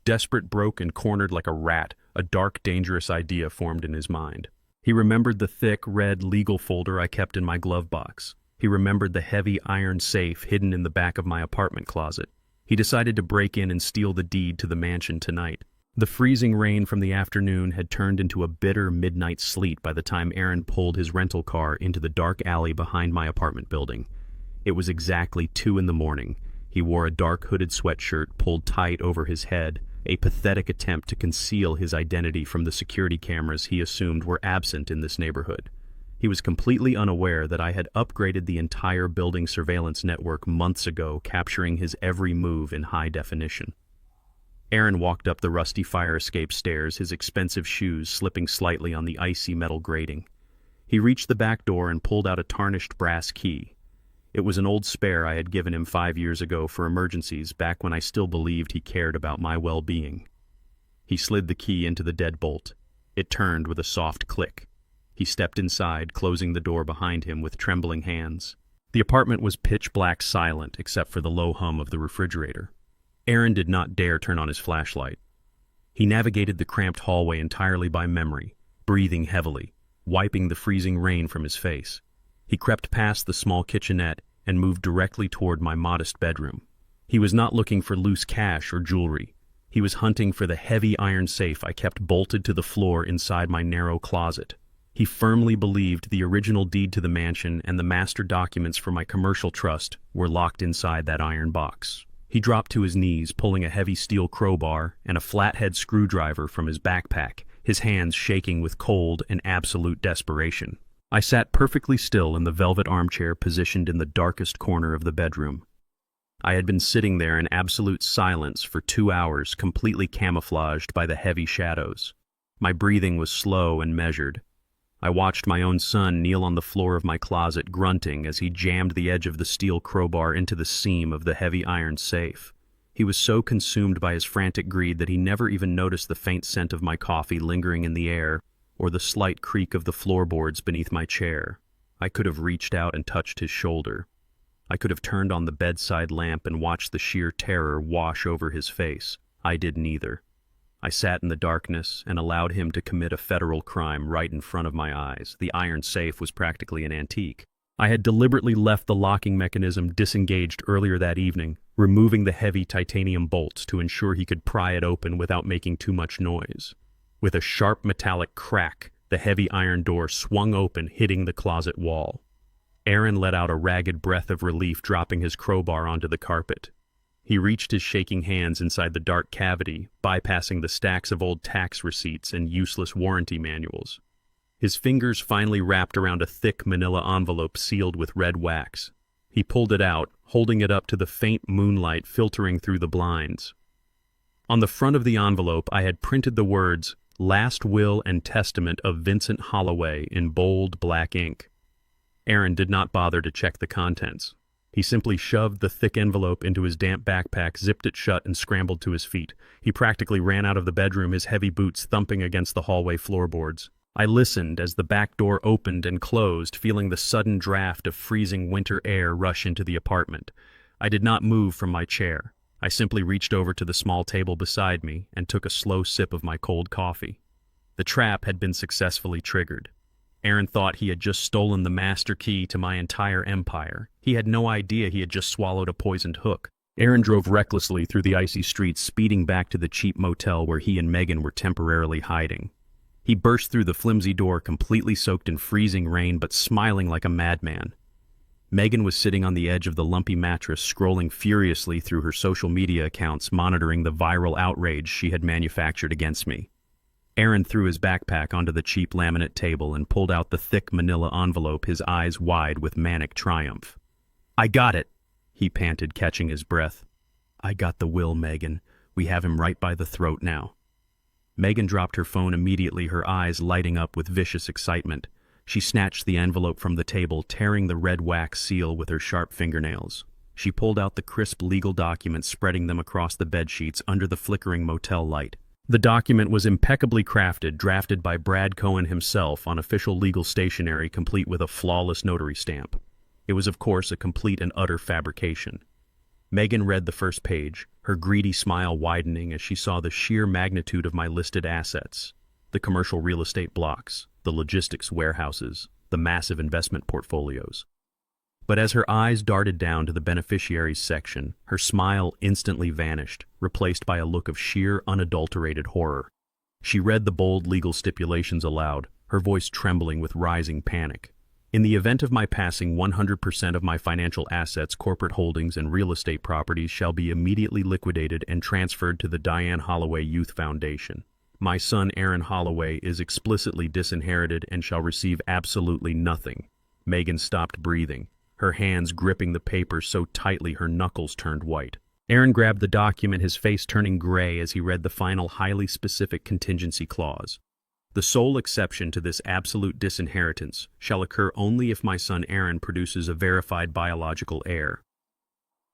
Desperate, broke, and cornered like a rat, a dark, dangerous idea formed in his mind. He remembered the thick, red legal folder I kept in my glove box. He He remembered the heavy iron safe hidden in the back of my apartment closet. He decided to break in and steal the deed to the mansion tonight. The freezing rain from the afternoon had turned into a bitter midnight sleet by the time Aaron pulled his rental car into the dark alley behind my apartment building. It was exactly 2 a.m. He wore a dark hooded sweatshirt pulled tight over his head, a pathetic attempt to conceal his identity from the security cameras he assumed were absent in this neighborhood. He was completely unaware that I had upgraded the entire building surveillance network months ago, capturing his every move in high definition. Aaron walked up the rusty fire escape stairs, his expensive shoes slipping slightly on the icy metal grating. He reached the back door and pulled out a tarnished brass key. It was an old spare I had given him 5 years ago for emergencies, back when I still believed he cared about my well-being. He slid the key into the deadbolt. It turned with a soft click. He stepped inside, closing the door behind him with trembling hands. The apartment was pitch black silent, except for the low hum of the refrigerator. Aaron did not dare turn on his flashlight. He navigated the cramped hallway entirely by memory, breathing heavily, wiping the freezing rain from his face. He crept past the small kitchenette and moved directly toward my modest bedroom. He was not looking for loose cash or jewelry. He was hunting for the heavy iron safe I kept bolted to the floor inside my narrow closet. He firmly believed the original deed to the mansion and the master documents for my commercial trust were locked inside that iron box. He dropped to his knees, pulling a heavy steel crowbar and a flathead screwdriver from his backpack, his hands shaking with cold and absolute desperation. I sat perfectly still in the velvet armchair positioned in the darkest corner of the bedroom. I had been sitting there in absolute silence for 2 hours, completely camouflaged by the heavy shadows. My breathing was slow and measured. I watched my own son kneel on the floor of my closet, grunting as he jammed the edge of the steel crowbar into the seam of the heavy iron safe. He was so consumed by his frantic greed that he never even noticed the faint scent of my coffee lingering in the air or the slight creak of the floorboards beneath my chair. I could have reached out and touched his shoulder. I could have turned on the bedside lamp and watched the sheer terror wash over his face. I did neither. I sat in the darkness and allowed him to commit a federal crime right in front of my eyes. The iron safe was practically an antique. I had deliberately left the locking mechanism disengaged earlier that evening, removing the heavy titanium bolts to ensure he could pry it open without making too much noise. With a sharp metallic crack, the heavy iron door swung open, hitting the closet wall. Aaron let out a ragged breath of relief, dropping his crowbar onto the carpet. He reached his shaking hands inside the dark cavity, bypassing the stacks of old tax receipts and useless warranty manuals. His fingers finally wrapped around a thick manila envelope sealed with red wax. He pulled it out, holding it up to the faint moonlight filtering through the blinds. On the front of the envelope, I had printed the words, "Last Will and Testament of Vincent Holloway," in bold black ink. Aaron did not bother to check the contents. He simply shoved the thick envelope into his damp backpack, zipped it shut, and scrambled to his feet. He practically ran out of the bedroom, his heavy boots thumping against the hallway floorboards. I listened as the back door opened and closed, feeling the sudden draft of freezing winter air rush into the apartment. I did not move from my chair. I simply reached over to the small table beside me and took a slow sip of my cold coffee. The trap had been successfully triggered. Aaron thought he had just stolen the master key to my entire empire. He had no idea he had just swallowed a poisoned hook. Aaron drove recklessly through the icy streets, speeding back to the cheap motel where he and Megan were temporarily hiding. He burst through the flimsy door, completely soaked in freezing rain but smiling like a madman. Megan was sitting on the edge of the lumpy mattress, scrolling furiously through her social media accounts, monitoring the viral outrage she had manufactured against me. Aaron threw his backpack onto the cheap laminate table and pulled out the thick manila envelope, his eyes wide with manic triumph. "I got it," he panted, catching his breath. "I got the will, Megan. We have him right by the throat now." Megan dropped her phone immediately, her eyes lighting up with vicious excitement. She snatched the envelope from the table, tearing the red wax seal with her sharp fingernails. She pulled out the crisp legal documents, spreading them across the bedsheets under the flickering motel light. The document was impeccably crafted, drafted by Brad Cohen himself on official legal stationery, complete with a flawless notary stamp. It was, of course, a complete and utter fabrication. Megan read the first page, her greedy smile widening as she saw the sheer magnitude of my listed assets: the commercial real estate blocks, the logistics warehouses, the massive investment portfolios. But as her eyes darted down to the beneficiaries section, her smile instantly vanished, replaced by a look of sheer, unadulterated horror. She read the bold legal stipulations aloud, her voice trembling with rising panic. In the event of my passing, 100% of my financial assets, corporate holdings, and real estate properties shall be immediately liquidated and transferred to the Diane Holloway Youth Foundation. My son Aaron Holloway is explicitly disinherited and shall receive absolutely nothing. Megan stopped breathing, her hands gripping the paper so tightly her knuckles turned white. Aaron grabbed the document, his face turning gray as he read the final highly specific contingency clause. The sole exception to this absolute disinheritance shall occur only if my son Aaron produces a verified biological heir.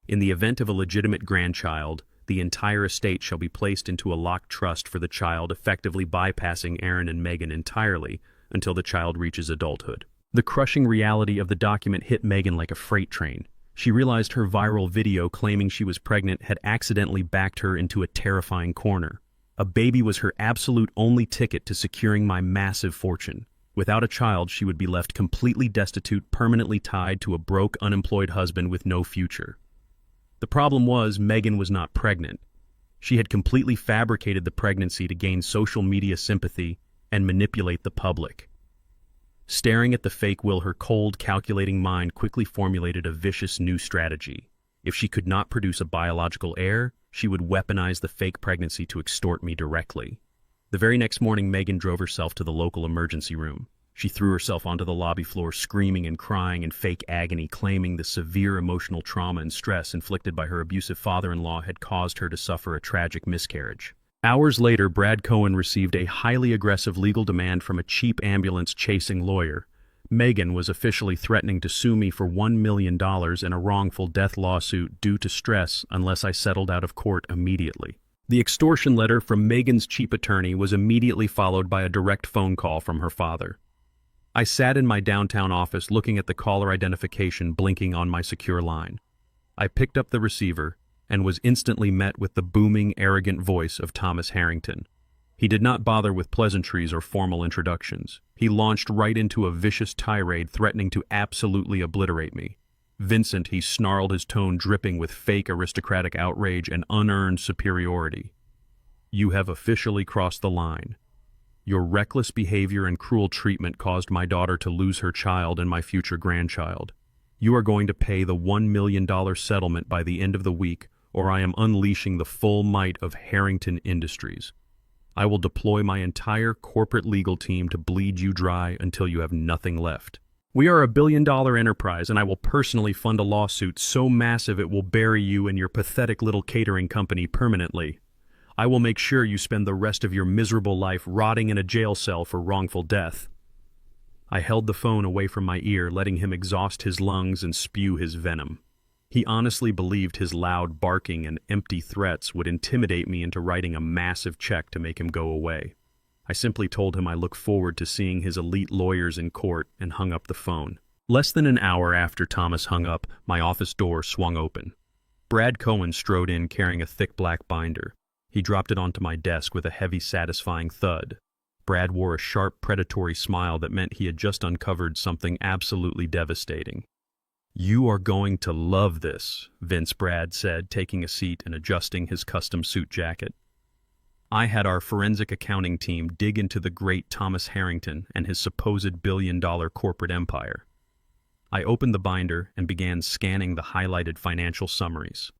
In the event of a legitimate grandchild, the entire estate shall be placed into a locked trust for the child, effectively bypassing Aaron and Megan entirely until the child reaches adulthood. The crushing reality of the document hit Megan like a freight train. She realized her viral video claiming she was pregnant had accidentally backed her into a terrifying corner. A baby was her absolute only ticket to securing my massive fortune. Without a child, she would be left completely destitute, permanently tied to a broke, unemployed husband with no future. The problem was, Megan was not pregnant. She had completely fabricated the pregnancy to gain social media sympathy and manipulate the public. Staring at the fake will, her cold, calculating mind quickly formulated a vicious new strategy. If she could not produce a biological heir, she would weaponize the fake pregnancy to extort me directly. The very next morning, Megan drove herself to the local emergency room. She threw herself onto the lobby floor, screaming and crying in fake agony, claiming the severe emotional trauma and stress inflicted by her abusive father-in-law had caused her to suffer a tragic miscarriage. Hours later, Brad Cohen received a highly aggressive legal demand from a cheap ambulance-chasing lawyer. Megan was officially threatening to sue me for $1 million in a wrongful death lawsuit due to stress unless I settled out of court immediately. The extortion letter from Megan's cheap attorney was immediately followed by a direct phone call from her father. I sat in my downtown office looking at the caller identification blinking on my secure line. I picked up the receiver and was instantly met with the booming, arrogant voice of Thomas Harrington. He did not bother with pleasantries or formal introductions. He launched right into a vicious tirade threatening to absolutely obliterate me. Vincent, he snarled, his tone dripping with fake aristocratic outrage and unearned superiority. You have officially crossed the line. Your reckless behavior and cruel treatment caused my daughter to lose her child and my future grandchild. You are going to pay the $1 million settlement by the end of the week, or I am unleashing the full might of Harrington Industries. I will deploy my entire corporate legal team to bleed you dry until you have nothing left. We are a billion-dollar enterprise, and I will personally fund a lawsuit so massive it will bury you and your pathetic little catering company permanently. I will make sure you spend the rest of your miserable life rotting in a jail cell for wrongful death. I held the phone away from my ear, letting him exhaust his lungs and spew his venom. He honestly believed his loud barking and empty threats would intimidate me into writing a massive check to make him go away. I simply told him I look forward to seeing his elite lawyers in court and hung up the phone. Less than an hour after Thomas hung up, my office door swung open. Brad Cohen strode in carrying a thick black binder. He dropped it onto my desk with a heavy, satisfying thud. Brad wore a sharp, predatory smile that meant he had just uncovered something absolutely devastating. You are going to love this, Vince, Brad said, taking a seat and adjusting his custom suit jacket. I had our forensic accounting team dig into the great Thomas Harrington and his supposed billion-dollar corporate empire. I opened the binder and began scanning the highlighted financial summaries.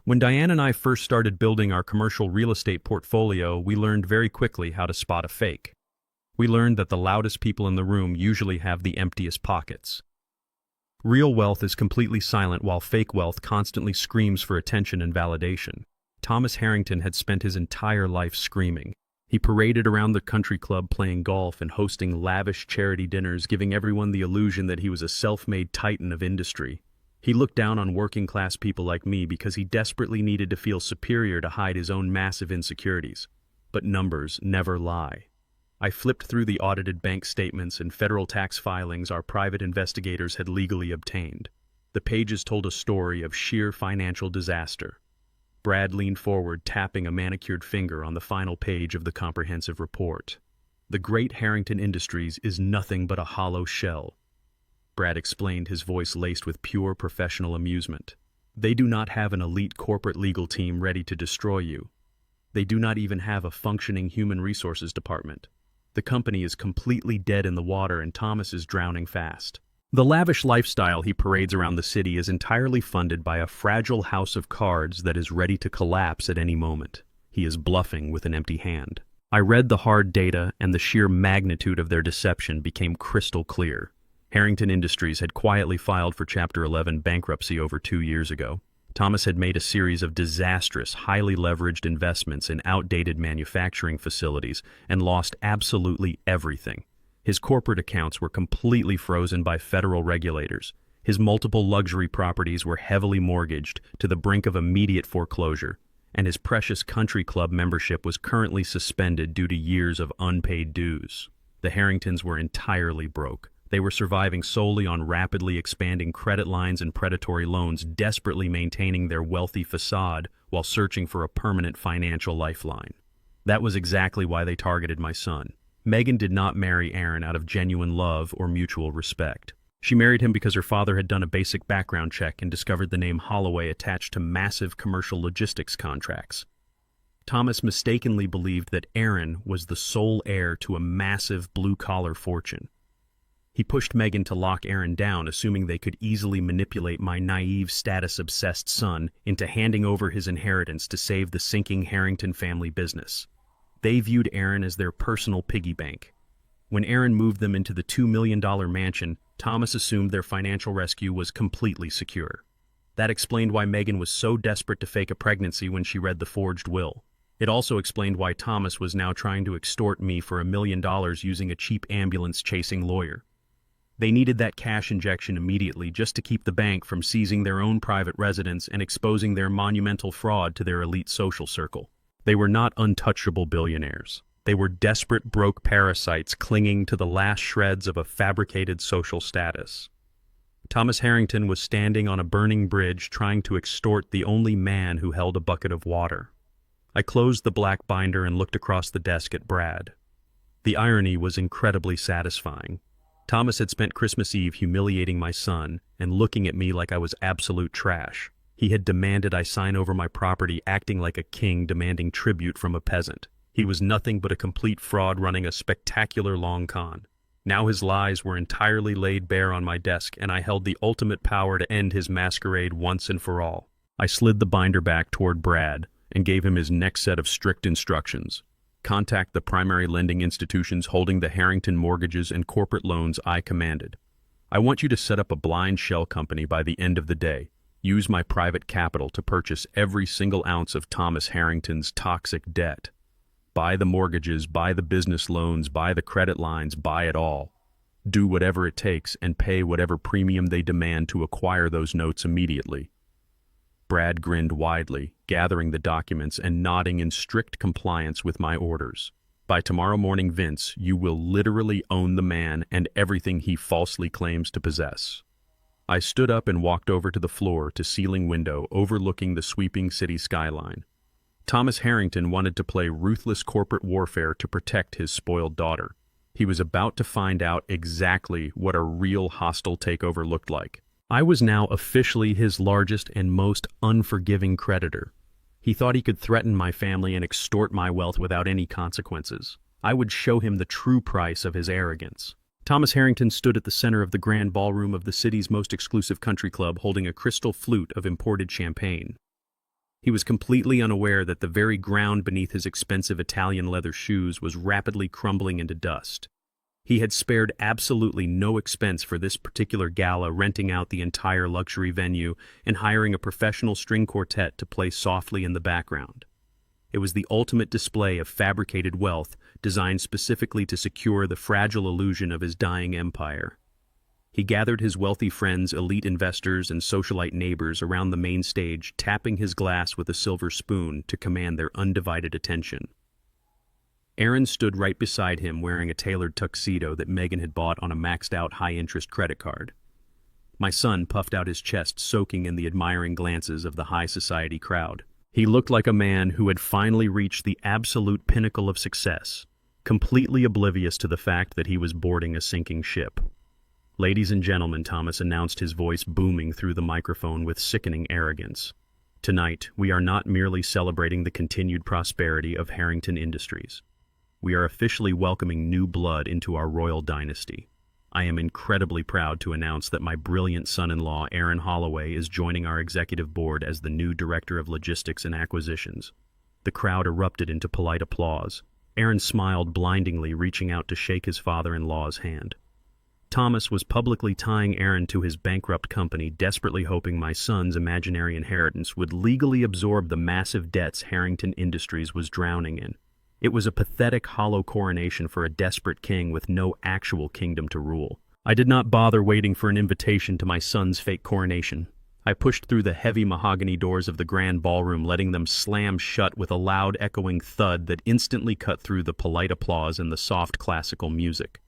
When Diane and I first started building our commercial real estate portfolio, we learned very quickly how to spot a fake. We learned that the loudest people in the room usually have the emptiest pockets. Real wealth is completely silent while fake wealth constantly screams for attention and validation. Thomas Harrington had spent his entire life screaming. He paraded around the country club playing golf and hosting lavish charity dinners, giving everyone the illusion that he was a self-made titan of industry. He looked down on working-class people like me because he desperately needed to feel superior to hide his own massive insecurities. But numbers never lie. I flipped through the audited bank statements and federal tax filings our private investigators had legally obtained. The pages told a story of sheer financial disaster. Brad leaned forward, tapping a manicured finger on the final page of the comprehensive report. The great Harrington Industries is nothing but a hollow shell. Brad explained, his voice laced with pure professional amusement. They do not have an elite corporate legal team ready to destroy you. They do not even have a functioning human resources department. The company is completely dead in the water and Thomas is drowning fast. The lavish lifestyle he parades around the city is entirely funded by a fragile house of cards that is ready to collapse at any moment. He is bluffing with an empty hand. I read the hard data, and the sheer magnitude of their deception became crystal clear. Harrington Industries had quietly filed for Chapter 11 bankruptcy over 2 years ago. Thomas had made a series of disastrous, highly leveraged investments in outdated manufacturing facilities and lost absolutely everything. His corporate accounts were completely frozen by federal regulators. His multiple luxury properties were heavily mortgaged to the brink of immediate foreclosure, and his precious country club membership was currently suspended due to years of unpaid dues. The Harringtons were entirely broke. They were surviving solely on rapidly expanding credit lines and predatory loans, desperately maintaining their wealthy facade while searching for a permanent financial lifeline. That was exactly why they targeted my son. Megan did not marry Aaron out of genuine love or mutual respect. She married him because her father had done a basic background check and discovered the name Holloway attached to massive commercial logistics contracts. Thomas mistakenly believed that Aaron was the sole heir to a massive blue-collar fortune. He pushed Megan to lock Aaron down, assuming they could easily manipulate my naive, status-obsessed son into handing over his inheritance to save the sinking Harrington family business. They viewed Aaron as their personal piggy bank. When Aaron moved them into the $2 million mansion, Thomas assumed their financial rescue was completely secure. That explained why Megan was so desperate to fake a pregnancy when she read the forged will. It also explained why Thomas was now trying to extort me for $1 million using a cheap ambulance-chasing lawyer. They needed that cash injection immediately just to keep the bank from seizing their own private residence and exposing their monumental fraud to their elite social circle. They were not untouchable billionaires. They were desperate broke parasites clinging to the last shreds of a fabricated social status. Thomas Harrington was standing on a burning bridge trying to extort the only man who held a bucket of water. I closed the black binder and looked across the desk at Brad. The irony was incredibly satisfying. Thomas had spent Christmas Eve humiliating my son and looking at me like I was absolute trash. He had demanded I sign over my property, acting like a king demanding tribute from a peasant. He was nothing but a complete fraud running a spectacular long con. Now his lies were entirely laid bare on my desk, and I held the ultimate power to end his masquerade once and for all. I slid the binder back toward Brad and gave him his next set of strict instructions. Contact the primary lending institutions holding the Harrington mortgages and corporate loans I commanded. I want you to set up a blind shell company by the end of the day. Use my private capital to purchase every single ounce of Thomas Harrington's toxic debt. Buy the mortgages, buy the business loans, buy the credit lines, buy it all. Do whatever it takes and pay whatever premium they demand to acquire those notes immediately. Brad grinned widely, gathering the documents and nodding in strict compliance with my orders. By tomorrow morning, Vince, you will literally own the man and everything he falsely claims to possess. I stood up and walked over to the floor-to-ceiling window overlooking the sweeping city skyline. Thomas Harrington wanted to play ruthless corporate warfare to protect his spoiled daughter. He was about to find out exactly what a real hostile takeover looked like. I was now officially his largest and most unforgiving creditor. He thought he could threaten my family and extort my wealth without any consequences. I would show him the true price of his arrogance. Thomas Harrington stood at the center of the grand ballroom of the city's most exclusive country club, holding a crystal flute of imported champagne. He was completely unaware that the very ground beneath his expensive Italian leather shoes was rapidly crumbling into dust. He had spared absolutely no expense for this particular gala, renting out the entire luxury venue and hiring a professional string quartet to play softly in the background. It was the ultimate display of fabricated wealth, designed specifically to secure the fragile illusion of his dying empire. He gathered his wealthy friends, elite investors, and socialite neighbors around the main stage, tapping his glass with a silver spoon to command their undivided attention. Aaron stood right beside him wearing a tailored tuxedo that Megan had bought on a maxed-out high-interest credit card. My son puffed out his chest, soaking in the admiring glances of the high society crowd. He looked like a man who had finally reached the absolute pinnacle of success, completely oblivious to the fact that he was boarding a sinking ship. Ladies and gentlemen, Thomas announced, his voice booming through the microphone with sickening arrogance. Tonight, we are not merely celebrating the continued prosperity of Harrington Industries. We are officially welcoming new blood into our royal dynasty. I am incredibly proud to announce that my brilliant son-in-law, Aaron Holloway, is joining our executive board as the new Director of Logistics and Acquisitions. The crowd erupted into polite applause. Aaron smiled blindingly, reaching out to shake his father-in-law's hand. Thomas was publicly tying Aaron to his bankrupt company, desperately hoping my son's imaginary inheritance would legally absorb the massive debts Harrington Industries was drowning in. It was a pathetic, hollow coronation for a desperate king with no actual kingdom to rule. I did not bother waiting for an invitation to my son's fake coronation. I pushed through the heavy mahogany doors of the grand ballroom, letting them slam shut with a loud, echoing thud that instantly cut through the polite applause and the soft classical music.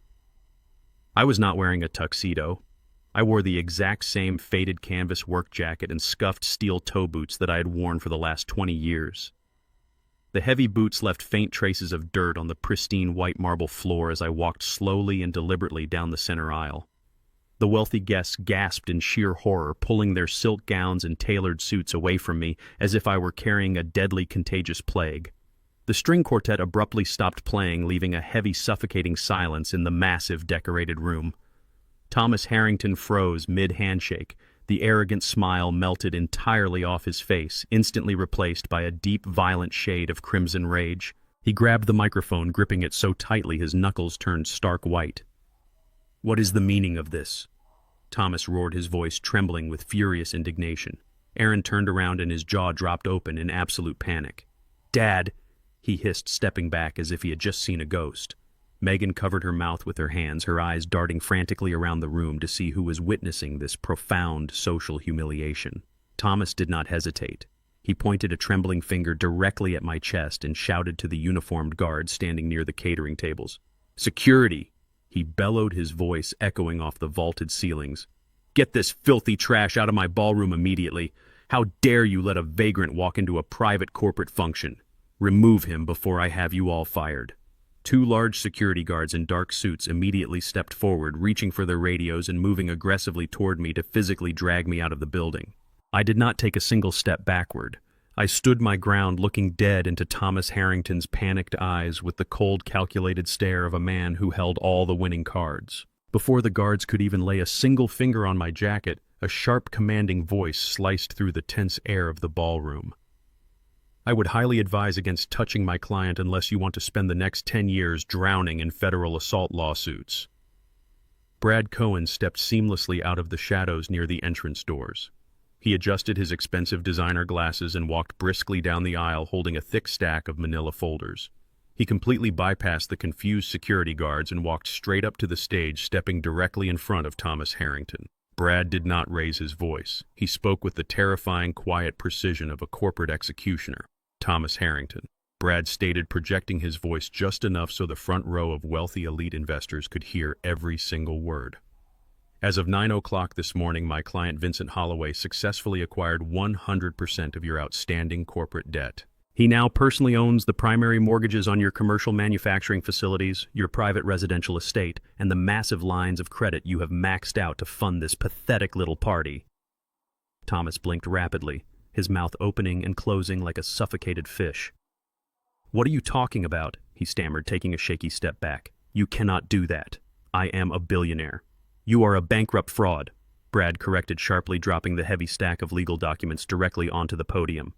I was not wearing a tuxedo. I wore the exact same faded canvas work jacket and scuffed steel toe boots that I had worn for the last 20 years. The heavy boots left faint traces of dirt on the pristine white marble floor as I walked slowly and deliberately down the center aisle. The wealthy guests gasped in sheer horror, pulling their silk gowns and tailored suits away from me as if I were carrying a deadly, contagious plague. The string quartet abruptly stopped playing, leaving a heavy, suffocating silence in the massive, decorated room. Thomas Harrington froze mid-handshake. The arrogant smile melted entirely off his face, instantly replaced by a deep, violent shade of crimson rage. He grabbed the microphone, gripping it so tightly his knuckles turned stark white. "What is the meaning of this?" Thomas roared, his voice trembling with furious indignation. Aaron turned around and his jaw dropped open in absolute panic. "Dad!" he hissed, stepping back as if he had just seen a ghost. Megan covered her mouth with her hands, her eyes darting frantically around the room to see who was witnessing this profound social humiliation. Thomas did not hesitate. He pointed a trembling finger directly at my chest and shouted to the uniformed guards standing near the catering tables. "Security!" He bellowed, his voice echoing off the vaulted ceilings. "Get this filthy trash out of my ballroom immediately. How dare you let a vagrant walk into a private corporate function? Remove him before I have you all fired." Two large security guards in dark suits immediately stepped forward, reaching for their radios and moving aggressively toward me to physically drag me out of the building. I did not take a single step backward. I stood my ground, looking dead into Thomas Harrington's panicked eyes with the cold, calculated stare of a man who held all the winning cards. Before the guards could even lay a single finger on my jacket, a sharp, commanding voice sliced through the tense air of the ballroom. "I would highly advise against touching my client unless you want to spend the next 10 years drowning in federal assault lawsuits." Brad Cohen stepped seamlessly out of the shadows near the entrance doors. He adjusted his expensive designer glasses and walked briskly down the aisle holding a thick stack of manila folders. He completely bypassed the confused security guards and walked straight up to the stage, stepping directly in front of Thomas Harrington. Brad did not raise his voice. He spoke with the terrifying, quiet precision of a corporate executioner. "Thomas Harrington," Brad stated, projecting his voice just enough so the front row of wealthy elite investors could hear every single word. "As of 9 o'clock this morning, my client Vincent Holloway successfully acquired 100% of your outstanding corporate debt. He now personally owns the primary mortgages on your commercial manufacturing facilities, your private residential estate, and the massive lines of credit you have maxed out to fund this pathetic little party." Thomas blinked rapidly, his mouth opening and closing like a suffocated fish. "What are you talking about?" he stammered, taking a shaky step back. "You cannot do that. I am a billionaire." "You are a bankrupt fraud," Brad corrected sharply, dropping the heavy stack of legal documents directly onto the podium.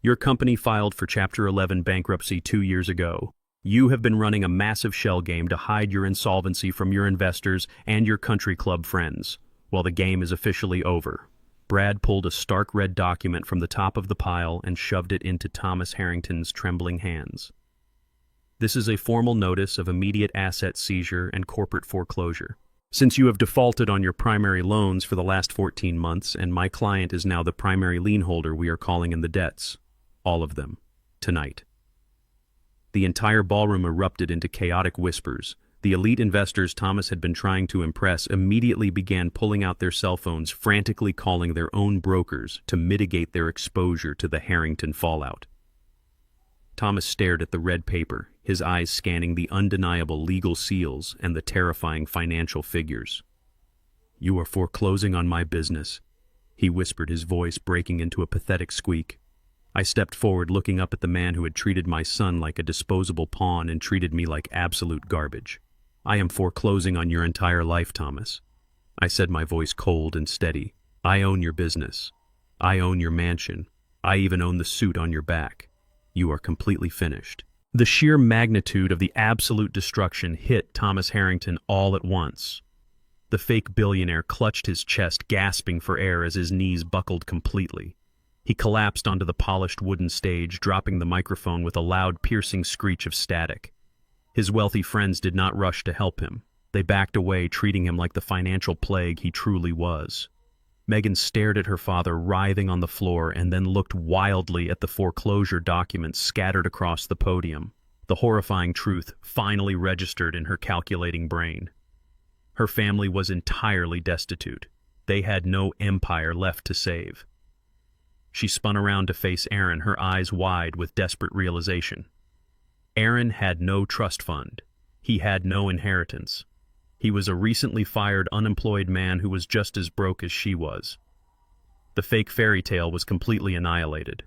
"Your company filed for Chapter 11 bankruptcy 2 years ago. You have been running a massive shell game to hide your insolvency from your investors and your country club friends. Well, the game is officially over." Brad pulled a stark red document from the top of the pile and shoved it into Thomas Harrington's trembling hands. "This is a formal notice of immediate asset seizure and corporate foreclosure. Since you have defaulted on your primary loans for the last 14 months, and my client is now the primary lien holder, we are calling in the debts. All of them. Tonight." The entire ballroom erupted into chaotic whispers. The elite investors Thomas had been trying to impress immediately began pulling out their cell phones, frantically calling their own brokers to mitigate their exposure to the Harrington fallout. Thomas stared at the red paper, his eyes scanning the undeniable legal seals and the terrifying financial figures. You are foreclosing on my business, he whispered, his voice breaking into a pathetic squeak. I stepped forward, looking up at the man who had treated my son like a disposable pawn and treated me like absolute garbage. I am foreclosing on your entire life, Thomas. I said, my voice cold and steady. I own your business. I own your mansion. I even own the suit on your back. You are completely finished. The sheer magnitude of the absolute destruction hit Thomas Harrington all at once. The fake billionaire clutched his chest, gasping for air as his knees buckled completely. He collapsed onto the polished wooden stage, dropping the microphone with a loud, piercing screech of static. His wealthy friends did not rush to help him. They backed away, treating him like the financial plague he truly was. Megan stared at her father writhing on the floor and then looked wildly at the foreclosure documents scattered across the podium. The horrifying truth finally registered in her calculating brain. Her family was entirely destitute. They had no empire left to save. She spun around to face Aaron, her eyes wide with desperate realization. Aaron had no trust fund. He had no inheritance. He was a recently fired, unemployed man who was just as broke as she was. The fake fairy tale was completely annihilated.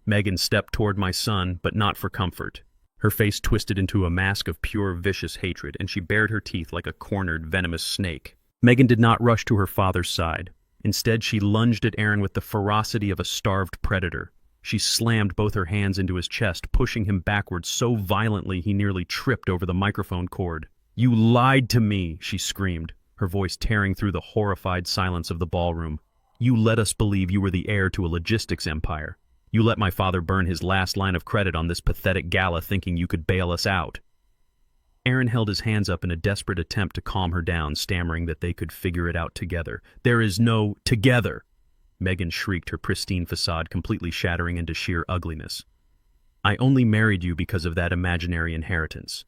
Megan stepped toward my son, but not for comfort. Her face twisted into a mask of pure, vicious hatred, and she bared her teeth like a cornered, venomous snake. Megan did not rush to her father's side. Instead, she lunged at Aaron with the ferocity of a starved predator. She slammed both her hands into his chest, pushing him backwards so violently he nearly tripped over the microphone cord. "You lied to me," she screamed, her voice tearing through the horrified silence of the ballroom. "You let us believe you were the heir to a logistics empire. You let my father burn his last line of credit on this pathetic gala thinking you could bail us out." Aaron held his hands up in a desperate attempt to calm her down, stammering that they could figure it out together. "There is no together!" Megan shrieked, her pristine facade completely shattering into sheer ugliness. "I only married you because of that imaginary inheritance.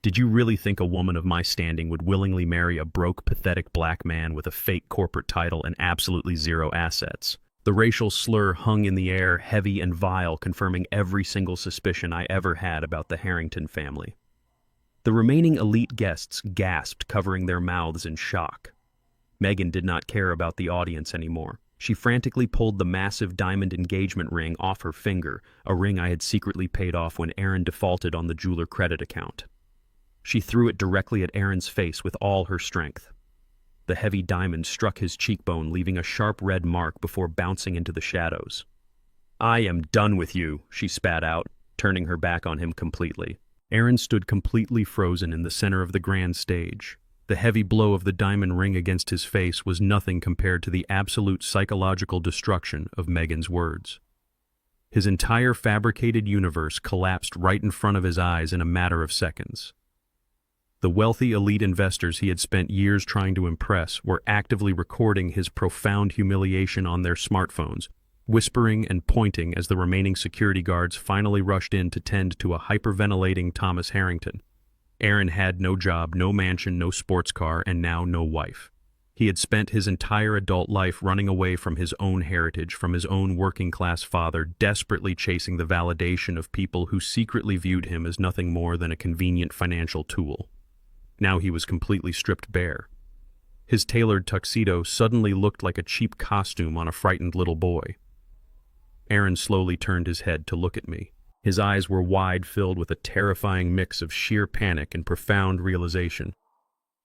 Did you really think a woman of my standing would willingly marry a broke, pathetic black man with a fake corporate title and absolutely zero assets?" The racial slur hung in the air, heavy and vile, confirming every single suspicion I ever had about the Harrington family. The remaining elite guests gasped, covering their mouths in shock. Megan did not care about the audience anymore. She frantically pulled the massive diamond engagement ring off her finger, a ring I had secretly paid off when Aaron defaulted on the jeweler credit account. She threw it directly at Aaron's face with all her strength. The heavy diamond struck his cheekbone, leaving a sharp red mark before bouncing into the shadows. "I am done with you," she spat out, turning her back on him completely. Aaron stood completely frozen in the center of the grand stage. The heavy blow of the diamond ring against his face was nothing compared to the absolute psychological destruction of Megan's words. His entire fabricated universe collapsed right in front of his eyes in a matter of seconds. The wealthy elite investors he had spent years trying to impress were actively recording his profound humiliation on their smartphones, whispering and pointing as the remaining security guards finally rushed in to tend to a hyperventilating Thomas Harrington. Aaron had no job, no mansion, no sports car, and now no wife. He had spent his entire adult life running away from his own heritage, from his own working-class father, desperately chasing the validation of people who secretly viewed him as nothing more than a convenient financial tool. Now he was completely stripped bare. His tailored tuxedo suddenly looked like a cheap costume on a frightened little boy. Aaron slowly turned his head to look at me. His eyes were wide, filled with a terrifying mix of sheer panic and profound realization.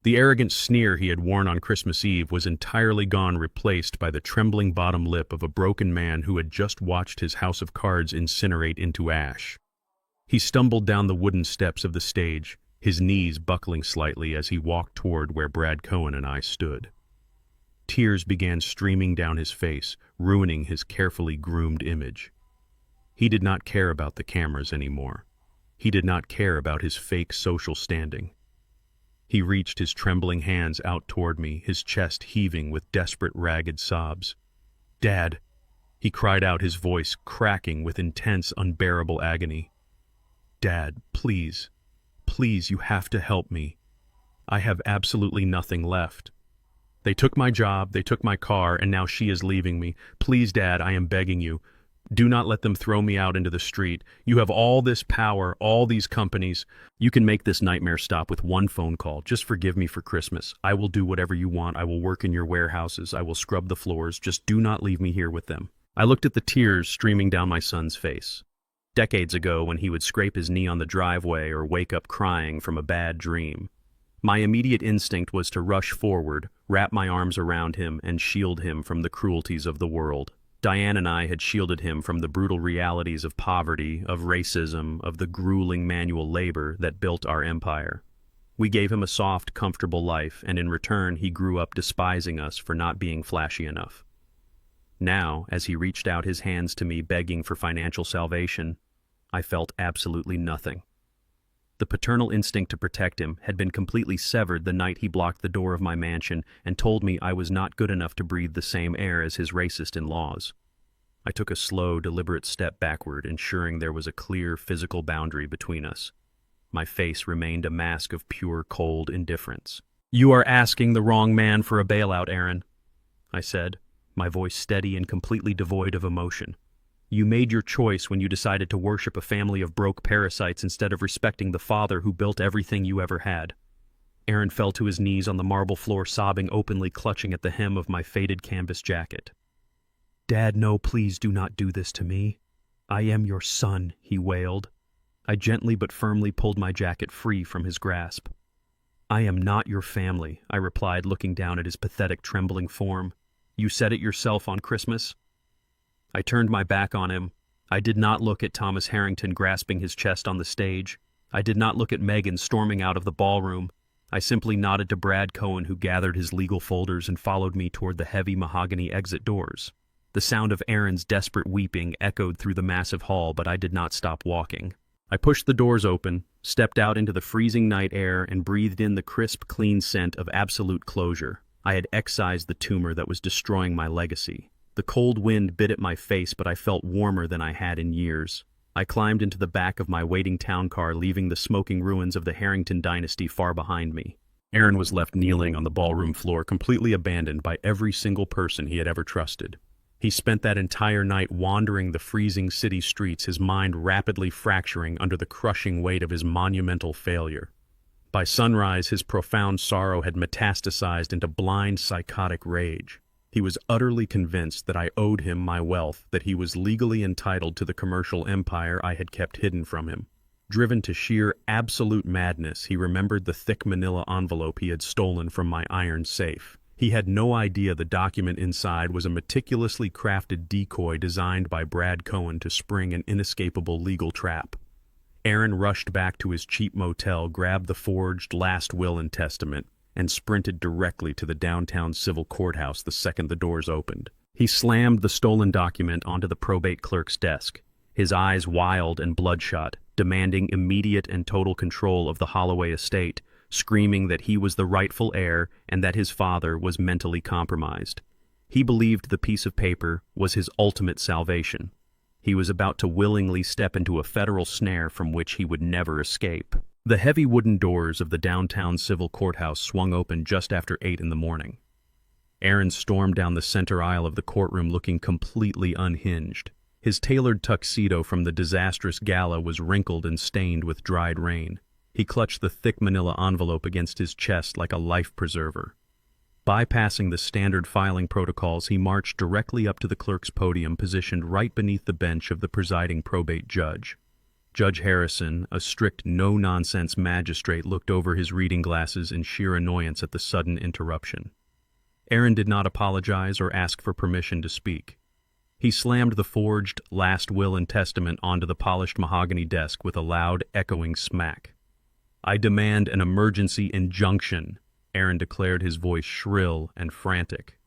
The arrogant sneer he had worn on Christmas Eve was entirely gone, replaced by the trembling bottom lip of a broken man who had just watched his house of cards incinerate into ash. He stumbled down the wooden steps of the stage, his knees buckling slightly as he walked toward where Brad Cohen and I stood. Tears began streaming down his face, ruining his carefully groomed image. He did not care about the cameras anymore. He did not care about his fake social standing. He reached his trembling hands out toward me, his chest heaving with desperate, ragged sobs. "Dad," he cried out, his voice cracking with intense, unbearable agony. "Dad, please. Please, you have to help me. I have absolutely nothing left. They took my job, they took my car, and now she is leaving me. Please, Dad, I am begging you. Do not let them throw me out into the street. You have all this power, all these companies. You can make this nightmare stop with one phone call. Just forgive me for Christmas. I will do whatever you want. I will work in your warehouses. I will scrub the floors. Just do not leave me here with them." I looked at the tears streaming down my son's face. Decades ago, when he would scrape his knee on the driveway or wake up crying from a bad dream, my immediate instinct was to rush forward, wrap my arms around him, and shield him from the cruelties of the world. Diane and I had shielded him from the brutal realities of poverty, of racism, of the grueling manual labor that built our empire. We gave him a soft, comfortable life, and in return he grew up despising us for not being flashy enough. Now, as he reached out his hands to me begging for financial salvation, I felt absolutely nothing. The paternal instinct to protect him had been completely severed the night he blocked the door of my mansion and told me I was not good enough to breathe the same air as his racist in-laws. I took a slow, deliberate step backward, ensuring there was a clear physical boundary between us. My face remained a mask of pure, cold indifference. "You are asking the wrong man for a bailout, Aaron," I said, my voice steady and completely devoid of emotion. "You made your choice when you decided to worship a family of broke parasites instead of respecting the father who built everything you ever had." Aaron fell to his knees on the marble floor, sobbing openly, clutching at the hem of my faded canvas jacket. "Dad, no, please do not do this to me. I am your son," he wailed. I gently but firmly pulled my jacket free from his grasp. "I am not your family," I replied, looking down at his pathetic, trembling form. "You said it yourself on Christmas." I turned my back on him. I did not look at Thomas Harrington grasping his chest on the stage. I did not look at Megan storming out of the ballroom. I simply nodded to Brad Cohen, who gathered his legal folders and followed me toward the heavy mahogany exit doors. The sound of Aaron's desperate weeping echoed through the massive hall, but I did not stop walking. I pushed the doors open, stepped out into the freezing night air, and breathed in the crisp, clean scent of absolute closure. I had excised the tumor that was destroying my legacy. The cold wind bit at my face, but I felt warmer than I had in years. I climbed into the back of my waiting town car, leaving the smoking ruins of the Harrington dynasty far behind me. Aaron was left kneeling on the ballroom floor, completely abandoned by every single person he had ever trusted. He spent that entire night wandering the freezing city streets, his mind rapidly fracturing under the crushing weight of his monumental failure. By sunrise, his profound sorrow had metastasized into blind, psychotic rage. He was utterly convinced that I owed him my wealth, that he was legally entitled to the commercial empire I had kept hidden from him. Driven to sheer, absolute madness, he remembered the thick manila envelope he had stolen from my iron safe. He had no idea the document inside was a meticulously crafted decoy designed by Brad Cohen to spring an inescapable legal trap. Aaron rushed back to his cheap motel, grabbed the forged last will and testament, and sprinted directly to the downtown civil courthouse the second the doors opened. He slammed the stolen document onto the probate clerk's desk, his eyes wild and bloodshot, demanding immediate and total control of the Holloway estate, screaming that he was the rightful heir and that his father was mentally compromised. He believed the piece of paper was his ultimate salvation. He was about to willingly step into a federal snare from which he would never escape. The heavy wooden doors of the downtown civil courthouse swung open just after 8 in the morning. Aaron stormed down the center aisle of the courtroom looking completely unhinged. His tailored tuxedo from the disastrous gala was wrinkled and stained with dried rain. He clutched the thick manila envelope against his chest like a life preserver. Bypassing the standard filing protocols, he marched directly up to the clerk's podium, positioned right beneath the bench of the presiding probate judge. Judge Harrison, a strict, no-nonsense magistrate, looked over his reading glasses in sheer annoyance at the sudden interruption. Aaron did not apologize or ask for permission to speak. He slammed the forged last will and testament onto the polished mahogany desk with a loud, echoing smack. "I demand an emergency injunction," Aaron declared, his voice shrill and frantic.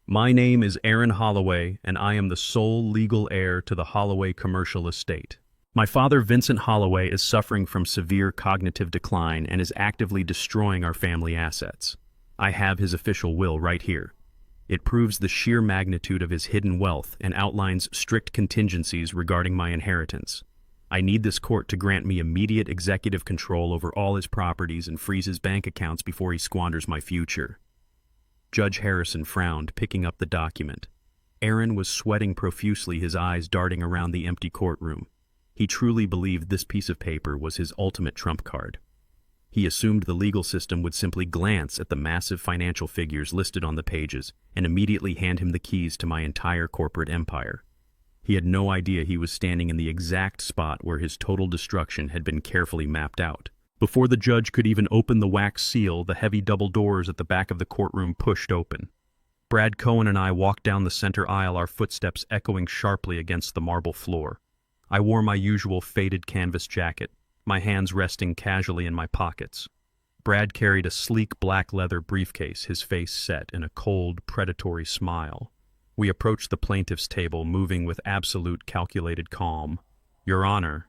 "My name is Aaron Holloway, and I am the sole legal heir to the Holloway commercial estate. My father, Vincent Holloway, is suffering from severe cognitive decline and is actively destroying our family assets. I have his official will right here. It proves the sheer magnitude of his hidden wealth and outlines strict contingencies regarding my inheritance. I need this court to grant me immediate executive control over all his properties and freeze his bank accounts before he squanders my future." Judge Harrison frowned, picking up the document. Aaron was sweating profusely, his eyes darting around the empty courtroom. He truly believed this piece of paper was his ultimate trump card. He assumed the legal system would simply glance at the massive financial figures listed on the pages and immediately hand him the keys to my entire corporate empire. He had no idea he was standing in the exact spot where his total destruction had been carefully mapped out. Before the judge could even open the wax seal, the heavy double doors at the back of the courtroom pushed open. Brad Cohen and I walked down the center aisle, our footsteps echoing sharply against the marble floor. I wore my usual faded canvas jacket, my hands resting casually in my pockets. Brad carried a sleek black leather briefcase, his face set in a cold, predatory smile. We approached the plaintiff's table, moving with absolute calculated calm. "Your Honor,"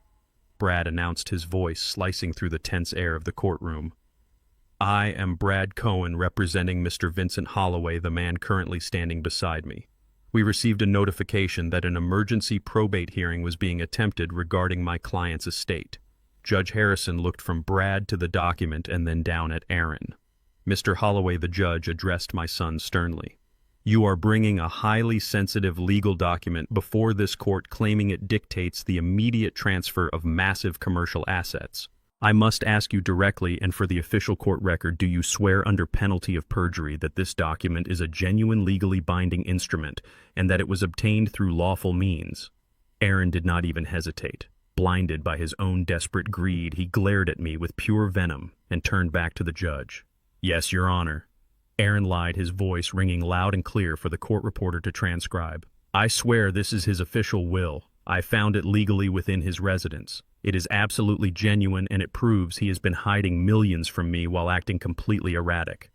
Brad announced, his voice slicing through the tense air of the courtroom. "I am Brad Cohen, representing Mr. Vincent Holloway, the man currently standing beside me. We received a notification that an emergency probate hearing was being attempted regarding my client's estate." Judge Harrison looked from Brad to the document and then down at Aaron. "Mr. Holloway," the judge addressed my son sternly, "you are bringing a highly sensitive legal document before this court, claiming it dictates the immediate transfer of massive commercial assets. I must ask you directly and for the official court record, do you swear under penalty of perjury that this document is a genuine legally binding instrument and that it was obtained through lawful means?" Aaron did not even hesitate. Blinded by his own desperate greed, he glared at me with pure venom and turned back to the judge. "Yes, Your Honor." Aaron lied, his voice ringing loud and clear for the court reporter to transcribe. "I swear this is his official will. I found it legally within his residence. It is absolutely genuine, and it proves he has been hiding millions from me while acting completely erratic."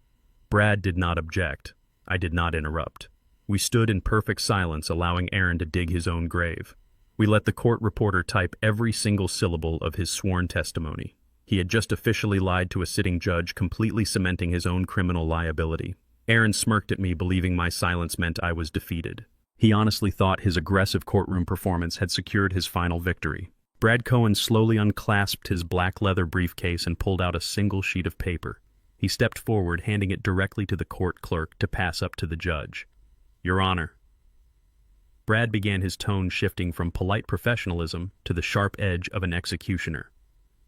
Brad did not object. I did not interrupt. We stood in perfect silence, allowing Aaron to dig his own grave. We let the court reporter type every single syllable of his sworn testimony. He had just officially lied to a sitting judge, completely cementing his own criminal liability. Aaron smirked at me, believing my silence meant I was defeated. He honestly thought his aggressive courtroom performance had secured his final victory. Brad Cohen slowly unclasped his black leather briefcase and pulled out a single sheet of paper. He stepped forward, handing it directly to the court clerk to pass up to the judge. "Your Honor." Brad began, his tone shifting from polite professionalism to the sharp edge of an executioner.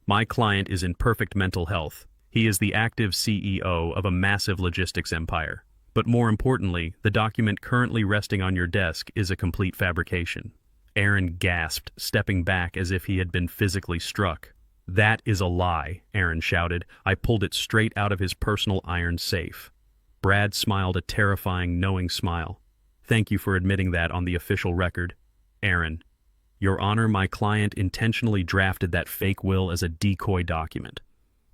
"My client is in perfect mental health. He is the active CEO of a massive logistics empire. But more importantly, the document currently resting on your desk is a complete fabrication." Aaron gasped, stepping back as if he had been physically struck. "That is a lie," Aaron shouted. "I pulled it straight out of his personal iron safe." Brad smiled a terrifying, knowing smile. "Thank you for admitting that on the official record." "Aaron, Your Honor, my client intentionally drafted that fake will as a decoy document.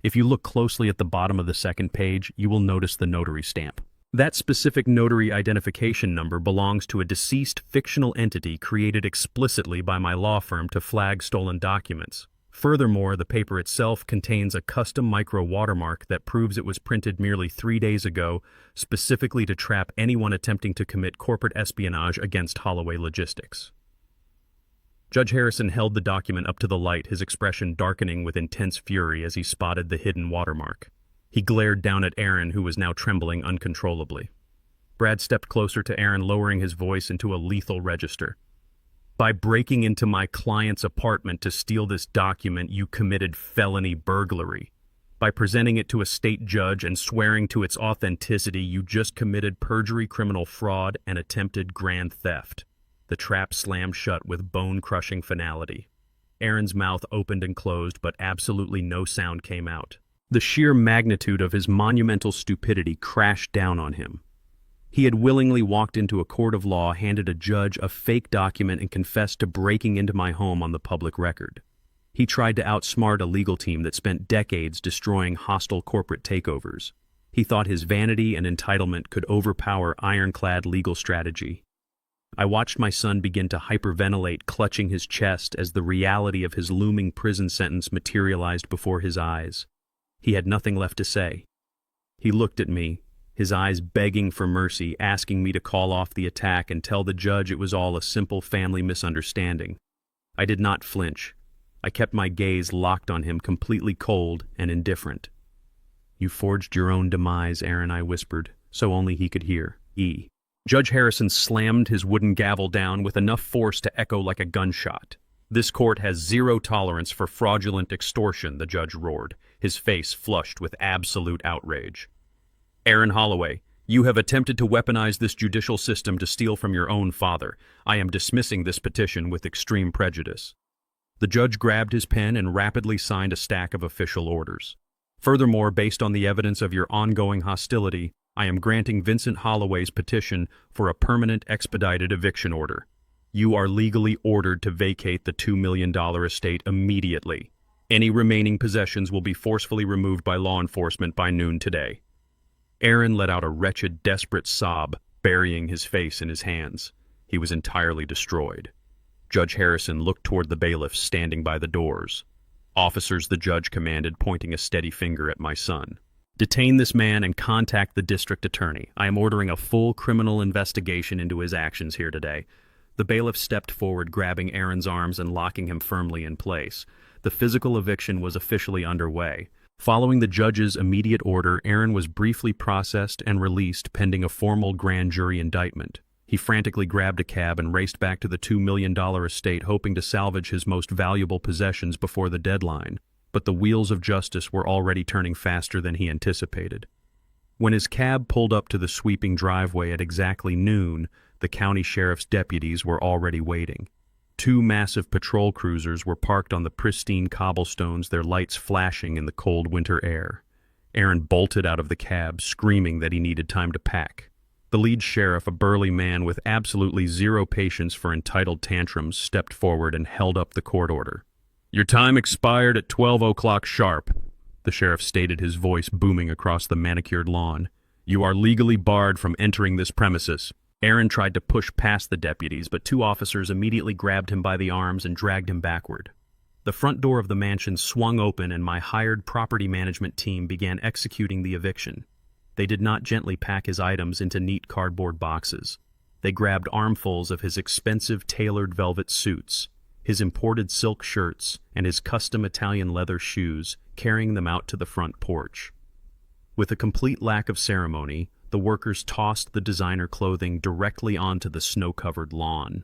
If you look closely at the bottom of the second page, you will notice the notary stamp. That specific notary identification number belongs to a deceased fictional entity created explicitly by my law firm to flag stolen documents. Furthermore, the paper itself contains a custom micro watermark that proves it was printed merely 3 days ago, specifically to trap anyone attempting to commit corporate espionage against Holloway Logistics." Judge Harrison held the document up to the light, his expression darkening with intense fury as he spotted the hidden watermark. He glared down at Aaron, who was now trembling uncontrollably. Brad stepped closer to Aaron, lowering his voice into a lethal register. "By breaking into my client's apartment to steal this document, you committed felony burglary. By presenting it to a state judge and swearing to its authenticity, you just committed perjury, criminal fraud, and attempted grand theft." The trap slammed shut with bone-crushing finality. Aaron's mouth opened and closed, but absolutely no sound came out. The sheer magnitude of his monumental stupidity crashed down on him. He had willingly walked into a court of law, handed a judge a fake document, and confessed to breaking into my home on the public record. He tried to outsmart a legal team that spent decades destroying hostile corporate takeovers. He thought his vanity and entitlement could overpower ironclad legal strategy. I watched my son begin to hyperventilate, clutching his chest as the reality of his looming prison sentence materialized before his eyes. He had nothing left to say. He looked at me, his eyes begging for mercy, asking me to call off the attack and tell the judge it was all a simple family misunderstanding. I did not flinch. I kept my gaze locked on him, completely cold and indifferent. "You forged your own demise, Aaron," I whispered, so only he could hear. Judge Harrison slammed his wooden gavel down with enough force to echo like a gunshot. "This court has zero tolerance for fraudulent extortion," the judge roared, his face flushed with absolute outrage. "Aaron Holloway, you have attempted to weaponize this judicial system to steal from your own father. I am dismissing this petition with extreme prejudice." The judge grabbed his pen and rapidly signed a stack of official orders. "Furthermore, based on the evidence of your ongoing hostility, I am granting Vincent Holloway's petition for a permanent expedited eviction order. You are legally ordered to vacate the $2 million estate immediately. Any remaining possessions will be forcefully removed by law enforcement by noon today." Aaron let out a wretched, desperate sob, burying his face in his hands. He was entirely destroyed. Judge Harrison looked toward the bailiffs standing by the doors. "Officers," the judge commanded, pointing a steady finger at my son. "Detain this man and contact the district attorney. I am ordering a full criminal investigation into his actions here today." The bailiff stepped forward, grabbing Aaron's arms and locking him firmly in place. The physical eviction was officially underway. Following the judge's immediate order, Aaron was briefly processed and released pending a formal grand jury indictment. He frantically grabbed a cab and raced back to the $2 million estate, hoping to salvage his most valuable possessions before the deadline. But the wheels of justice were already turning faster than he anticipated. When his cab pulled up to the sweeping driveway at exactly noon, the county sheriff's deputies were already waiting. Two massive patrol cruisers were parked on the pristine cobblestones, their lights flashing in the cold winter air. Aaron bolted out of the cab, screaming that he needed time to pack. The lead sheriff, a burly man with absolutely zero patience for entitled tantrums, stepped forward and held up the court order. "Your time expired at 12 o'clock sharp," the sheriff stated, his voice booming across the manicured lawn. "You are legally barred from entering this premises." Aaron tried to push past the deputies, but two officers immediately grabbed him by the arms and dragged him backward. The front door of the mansion swung open and my hired property management team began executing the eviction. They did not gently pack his items into neat cardboard boxes. They grabbed armfuls of his expensive tailored velvet suits, his imported silk shirts, and his custom Italian leather shoes, carrying them out to the front porch. With a complete lack of ceremony, the workers tossed the designer clothing directly onto the snow-covered lawn.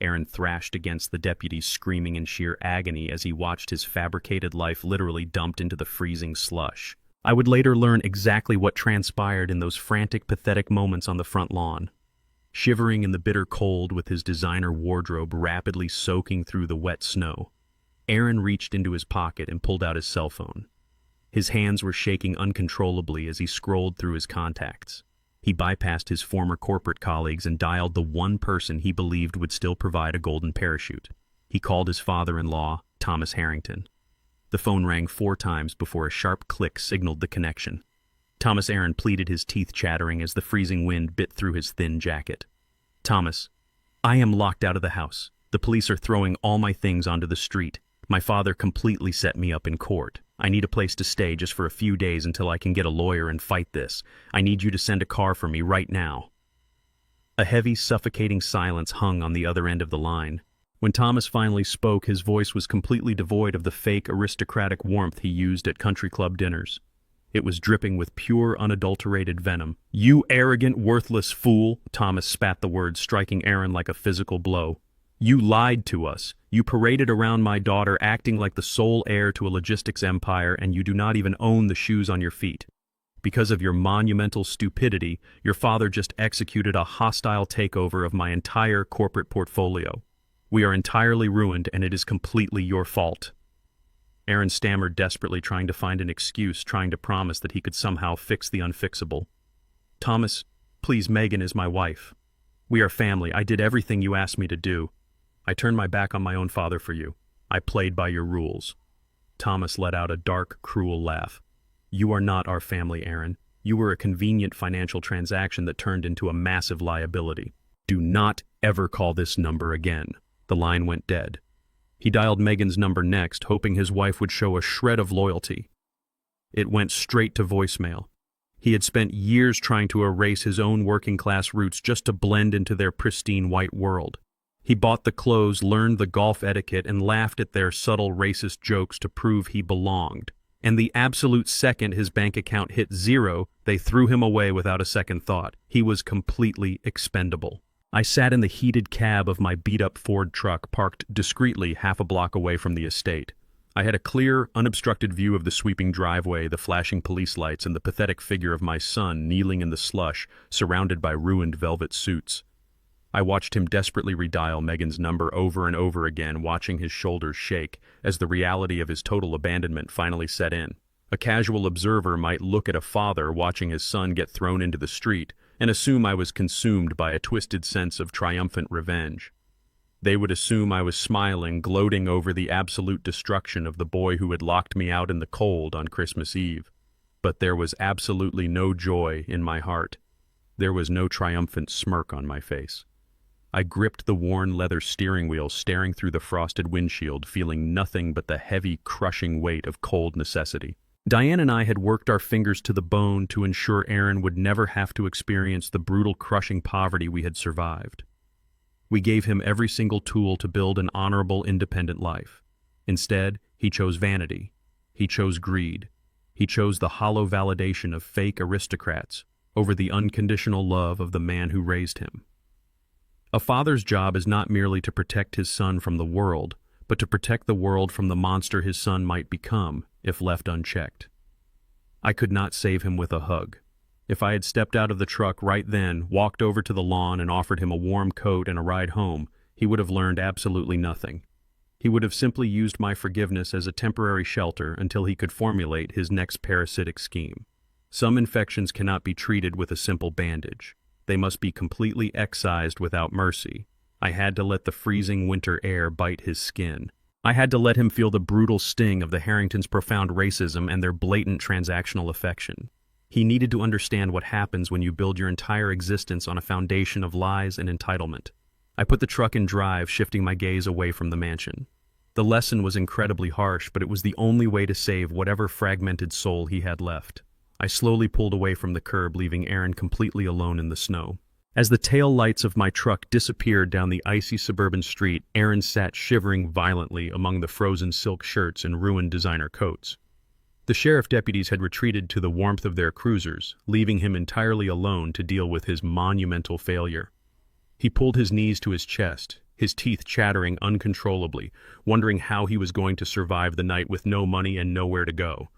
Aaron thrashed against the deputies, screaming in sheer agony as he watched his fabricated life literally dumped into the freezing slush. I would later learn exactly what transpired in those frantic, pathetic moments on the front lawn. Shivering in the bitter cold with his designer wardrobe rapidly soaking through the wet snow, Aaron reached into his pocket and pulled out his cell phone. His hands were shaking uncontrollably as he scrolled through his contacts. He bypassed his former corporate colleagues and dialed the one person he believed would still provide a golden parachute. He called his father-in-law, Thomas Harrington. The phone rang 4 times before a sharp click signaled the connection. Thomas Aaron pleaded, his teeth chattering as the freezing wind bit through his thin jacket. "Thomas, I am locked out of the house. The police are throwing all my things onto the street. My father completely set me up in court. I need a place to stay just for a few days until I can get a lawyer and fight this. I need you to send a car for me right now." A heavy, suffocating silence hung on the other end of the line. When Thomas finally spoke, his voice was completely devoid of the fake aristocratic warmth he used at country club dinners. It was dripping with pure, unadulterated venom. "You arrogant, worthless fool," Thomas spat the words, striking Aaron like a physical blow. "You lied to us. You paraded around my daughter acting like the sole heir to a logistics empire, and you do not even own the shoes on your feet. Because of your monumental stupidity, your father just executed a hostile takeover of my entire corporate portfolio. We are entirely ruined, and it is completely your fault." Aaron stammered desperately, trying to find an excuse, trying to promise that he could somehow fix the unfixable. "Thomas, please, Megan is my wife. We are family. I did everything you asked me to do. I turned my back on my own father for you. I played by your rules." Thomas let out a dark, cruel laugh. "You are not our family, Aaron. You were a convenient financial transaction that turned into a massive liability. Do not ever call this number again." The line went dead. He dialed Megan's number next, hoping his wife would show a shred of loyalty. It went straight to voicemail. He had spent years trying to erase his own working-class roots just to blend into their pristine white world. He bought the clothes, learned the golf etiquette, and laughed at their subtle racist jokes to prove he belonged. And the absolute second his bank account hit zero, they threw him away without a second thought. He was completely expendable. I sat in the heated cab of my beat-up Ford truck parked discreetly half a block away from the estate. I had a clear, unobstructed view of the sweeping driveway, the flashing police lights, and the pathetic figure of my son kneeling in the slush, surrounded by ruined velvet suits. I watched him desperately redial Megan's number over and over again, watching his shoulders shake as the reality of his total abandonment finally set in. A casual observer might look at a father watching his son get thrown into the street and assume I was consumed by a twisted sense of triumphant revenge. They would assume I was smiling, gloating over the absolute destruction of the boy who had locked me out in the cold on Christmas Eve. But there was absolutely no joy in my heart. There was no triumphant smirk on my face. I gripped the worn leather steering wheel, staring through the frosted windshield, feeling nothing but the heavy, crushing weight of cold necessity. Diane and I had worked our fingers to the bone to ensure Aaron would never have to experience the brutal, crushing poverty we had survived. We gave him every single tool to build an honorable, independent life. Instead, he chose vanity. He chose greed. He chose the hollow validation of fake aristocrats over the unconditional love of the man who raised him. A father's job is not merely to protect his son from the world, but to protect the world from the monster his son might become if left unchecked. I could not save him with a hug. If I had stepped out of the truck right then, walked over to the lawn and offered him a warm coat and a ride home, he would have learned absolutely nothing. He would have simply used my forgiveness as a temporary shelter until he could formulate his next parasitic scheme. Some infections cannot be treated with a simple bandage. They must be completely excised without mercy. I had to let the freezing winter air bite his skin. I had to let him feel the brutal sting of the Harringtons' profound racism and their blatant transactional affection. He needed to understand what happens when you build your entire existence on a foundation of lies and entitlement. I put the truck in drive, shifting my gaze away from the mansion. The lesson was incredibly harsh, but it was the only way to save whatever fragmented soul he had left. I slowly pulled away from the curb, leaving Aaron completely alone in the snow. As the tail lights of my truck disappeared down the icy suburban street, Aaron sat shivering violently among the frozen silk shirts and ruined designer coats. The sheriff deputies had retreated to the warmth of their cruisers, leaving him entirely alone to deal with his monumental failure. He pulled his knees to his chest, his teeth chattering uncontrollably, wondering how he was going to survive the night with no money and nowhere to go.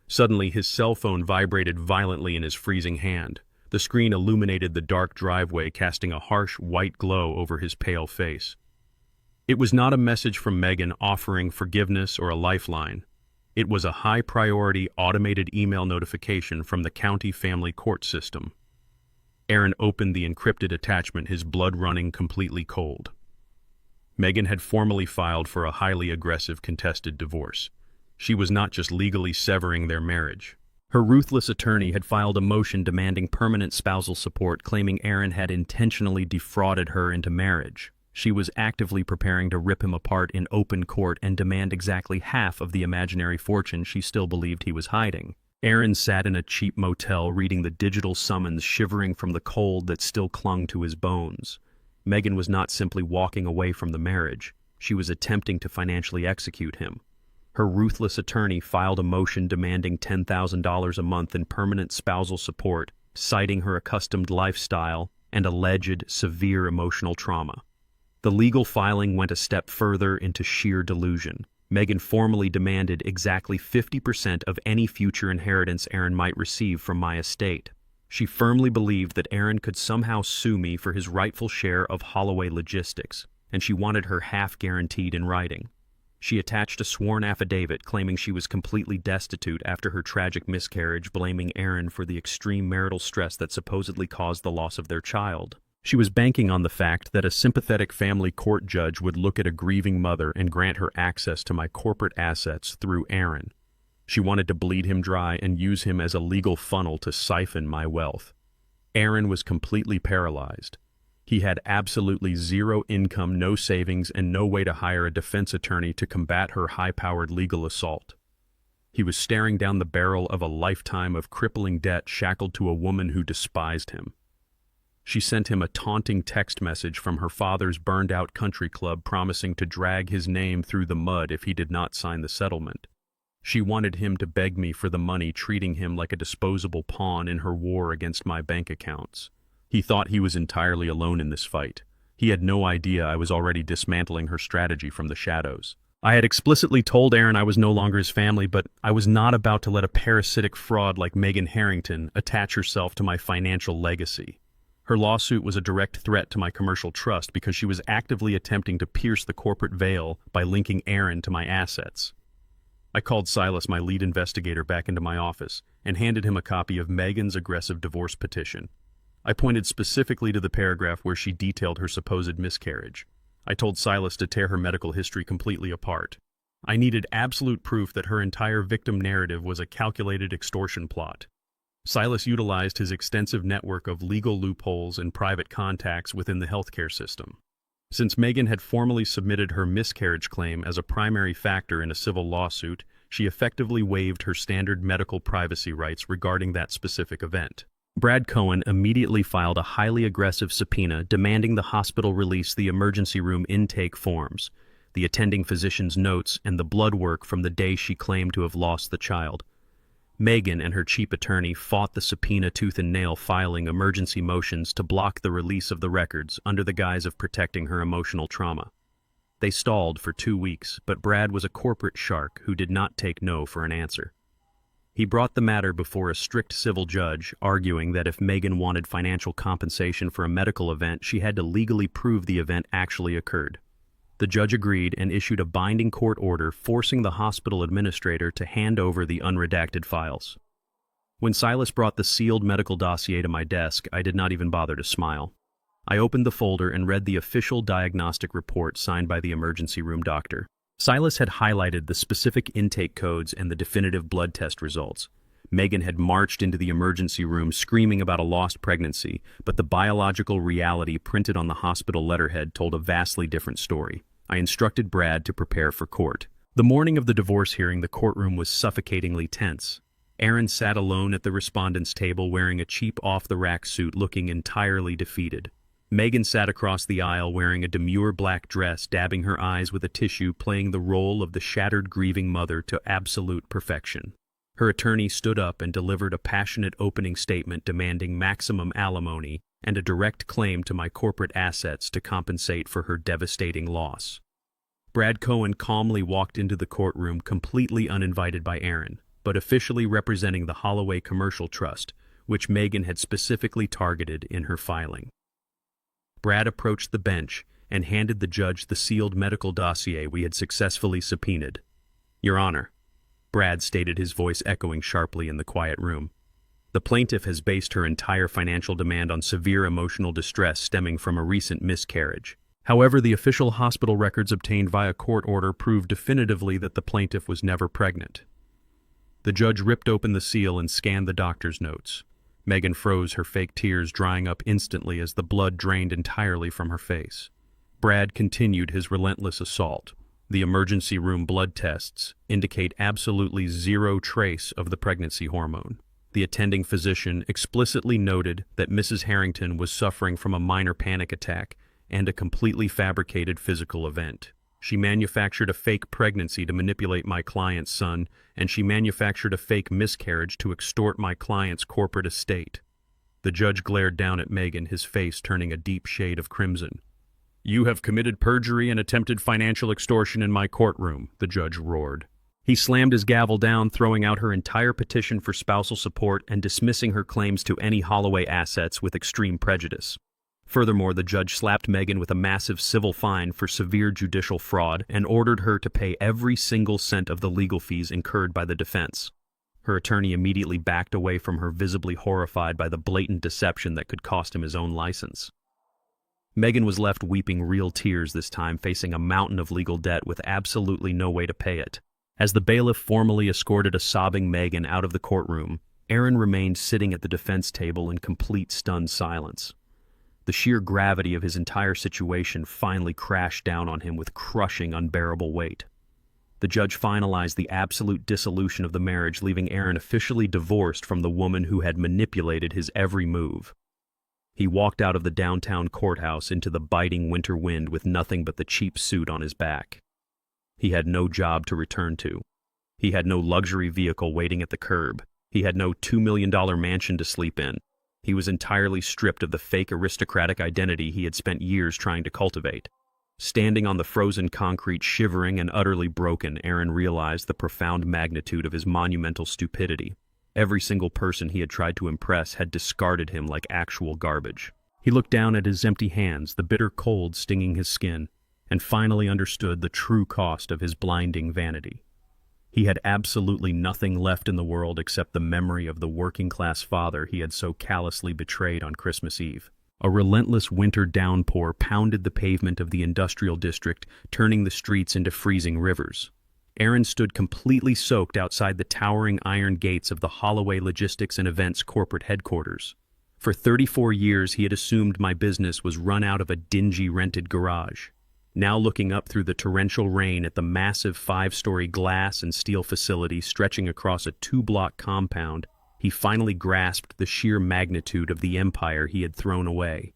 Suddenly, his cell phone vibrated violently in his freezing hand. The screen illuminated the dark driveway, casting a harsh white glow over his pale face. It was not a message from Megan offering forgiveness or a lifeline. It was a high-priority automated email notification from the county family court system. Aaron opened the encrypted attachment, his blood running completely cold. Megan had formally filed for a highly aggressive contested divorce. She was not just legally severing their marriage. Her ruthless attorney had filed a motion demanding permanent spousal support, claiming Aaron had intentionally defrauded her into marriage. She was actively preparing to rip him apart in open court and demand exactly half of the imaginary fortune she still believed he was hiding. Aaron sat in a cheap motel reading the digital summons, shivering from the cold that still clung to his bones. Megan was not simply walking away from the marriage. She was attempting to financially execute him. Her ruthless attorney filed a motion demanding $10,000 a month in permanent spousal support, citing her accustomed lifestyle and alleged severe emotional trauma. The legal filing went a step further into sheer delusion. Megan formally demanded exactly 50% of any future inheritance Aaron might receive from my estate. She firmly believed that Aaron could somehow sue me for his rightful share of Holloway logistics, and she wanted her half guaranteed in writing. She attached a sworn affidavit claiming she was completely destitute after her tragic miscarriage, blaming Aaron for the extreme marital stress that supposedly caused the loss of their child. She was banking on the fact that a sympathetic family court judge would look at a grieving mother and grant her access to my corporate assets through Aaron. She wanted to bleed him dry and use him as a legal funnel to siphon my wealth. Aaron was completely paralyzed. He had absolutely zero income, no savings, and no way to hire a defense attorney to combat her high-powered legal assault. He was staring down the barrel of a lifetime of crippling debt, shackled to a woman who despised him. She sent him a taunting text message from her father's burned-out country club promising to drag his name through the mud if he did not sign the settlement. She wanted him to beg me for the money, treating him like a disposable pawn in her war against my bank accounts. He thought he was entirely alone in this fight. He had no idea I was already dismantling her strategy from the shadows. I had explicitly told Aaron I was no longer his family, but I was not about to let a parasitic fraud like Megan Harrington attach herself to my financial legacy. Her lawsuit was a direct threat to my commercial trust because she was actively attempting to pierce the corporate veil by linking Aaron to my assets. I called Silas, my lead investigator, back into my office and handed him a copy of Megan's aggressive divorce petition. I pointed specifically to the paragraph where she detailed her supposed miscarriage. I told Silas to tear her medical history completely apart. I needed absolute proof that her entire victim narrative was a calculated extortion plot. Silas utilized his extensive network of legal loopholes and private contacts within the healthcare system. Since Megan had formally submitted her miscarriage claim as a primary factor in a civil lawsuit, she effectively waived her standard medical privacy rights regarding that specific event. Brad Cohen immediately filed a highly aggressive subpoena demanding the hospital release the emergency room intake forms, the attending physician's notes, and the blood work from the day she claimed to have lost the child. Megan and her chief attorney fought the subpoena tooth and nail, filing emergency motions to block the release of the records under the guise of protecting her emotional trauma. They stalled for 2 weeks, but Brad was a corporate shark who did not take no for an answer. He brought the matter before a strict civil judge, arguing that if Megan wanted financial compensation for a medical event, she had to legally prove the event actually occurred. The judge agreed and issued a binding court order forcing the hospital administrator to hand over the unredacted files. When Silas brought the sealed medical dossier to my desk, I did not even bother to smile. I opened the folder and read the official diagnostic report signed by the emergency room doctor. Silas had highlighted the specific intake codes and the definitive blood test results. Megan had marched into the emergency room screaming about a lost pregnancy, but the biological reality printed on the hospital letterhead told a vastly different story. I instructed Brad to prepare for court. The morning of the divorce hearing, the courtroom was suffocatingly tense. Aaron sat alone at the respondent's table wearing a cheap off-the-rack suit, looking entirely defeated. Megan sat across the aisle wearing a demure black dress, dabbing her eyes with a tissue, playing the role of the shattered, grieving mother to absolute perfection. Her attorney stood up and delivered a passionate opening statement demanding maximum alimony and a direct claim to my corporate assets to compensate for her devastating loss. Brad Cohen calmly walked into the courtroom, completely uninvited by Aaron, but officially representing the Holloway Commercial Trust, which Megan had specifically targeted in her filing. Brad approached the bench and handed the judge the sealed medical dossier we had successfully subpoenaed. "Your Honor," Brad stated, his voice echoing sharply in the quiet room. "The plaintiff has based her entire financial demand on severe emotional distress stemming from a recent miscarriage. However, the official hospital records obtained via court order proved definitively that the plaintiff was never pregnant." The judge ripped open the seal and scanned the doctor's notes. Megan froze, her fake tears drying up instantly as the blood drained entirely from her face. Brad continued his relentless assault. The emergency room blood tests indicate absolutely zero trace of the pregnancy hormone. The attending physician explicitly noted that Mrs. Harrington was suffering from a minor panic attack and a completely fabricated physical event. She manufactured a fake pregnancy to manipulate my client's son, and she manufactured a fake miscarriage to extort my client's corporate estate. The judge glared down at Megan, his face turning a deep shade of crimson. "You have committed perjury and attempted financial extortion in my courtroom," the judge roared. He slammed his gavel down, throwing out her entire petition for spousal support and dismissing her claims to any Holloway assets with extreme prejudice. Furthermore, the judge slapped Megan with a massive civil fine for severe judicial fraud and ordered her to pay every single cent of the legal fees incurred by the defense. Her attorney immediately backed away from her, visibly horrified by the blatant deception that could cost him his own license. Megan was left weeping real tears this time, facing a mountain of legal debt with absolutely no way to pay it. As the bailiff formally escorted a sobbing Megan out of the courtroom, Aaron remained sitting at the defense table in complete stunned silence. The sheer gravity of his entire situation finally crashed down on him with crushing, unbearable weight. The judge finalized the absolute dissolution of the marriage, leaving Aaron officially divorced from the woman who had manipulated his every move. He walked out of the downtown courthouse into the biting winter wind with nothing but the cheap suit on his back. He had no job to return to. He had no luxury vehicle waiting at the curb. He had no $2 million mansion to sleep in. He was entirely stripped of the fake aristocratic identity he had spent years trying to cultivate. Standing on the frozen concrete, shivering and utterly broken, Aaron realized the profound magnitude of his monumental stupidity. Every single person he had tried to impress had discarded him like actual garbage. He looked down at his empty hands, the bitter cold stinging his skin, and finally understood the true cost of his blinding vanity. He had absolutely nothing left in the world except the memory of the working-class father he had so callously betrayed on Christmas Eve. A relentless winter downpour pounded the pavement of the industrial district, turning the streets into freezing rivers. Aaron stood completely soaked outside the towering iron gates of the Holloway Logistics and Events corporate headquarters. For 34 years he had assumed my business was run out of a dingy rented garage. Now looking up through the torrential rain at the massive 5-story glass and steel facility stretching across a 2-block compound, he finally grasped the sheer magnitude of the empire he had thrown away.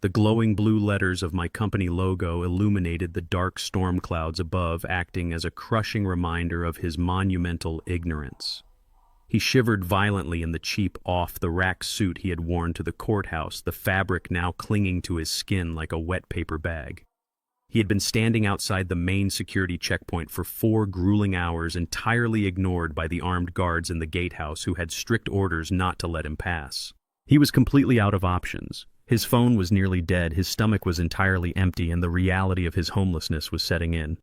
The glowing blue letters of my company logo illuminated the dark storm clouds above, acting as a crushing reminder of his monumental ignorance. He shivered violently in the cheap, off-the-rack suit he had worn to the courthouse, the fabric now clinging to his skin like a wet paper bag. He had been standing outside the main security checkpoint for 4 grueling hours, entirely ignored by the armed guards in the gatehouse who had strict orders not to let him pass. He was completely out of options. His phone was nearly dead, his stomach was entirely empty, and the reality of his homelessness was setting in.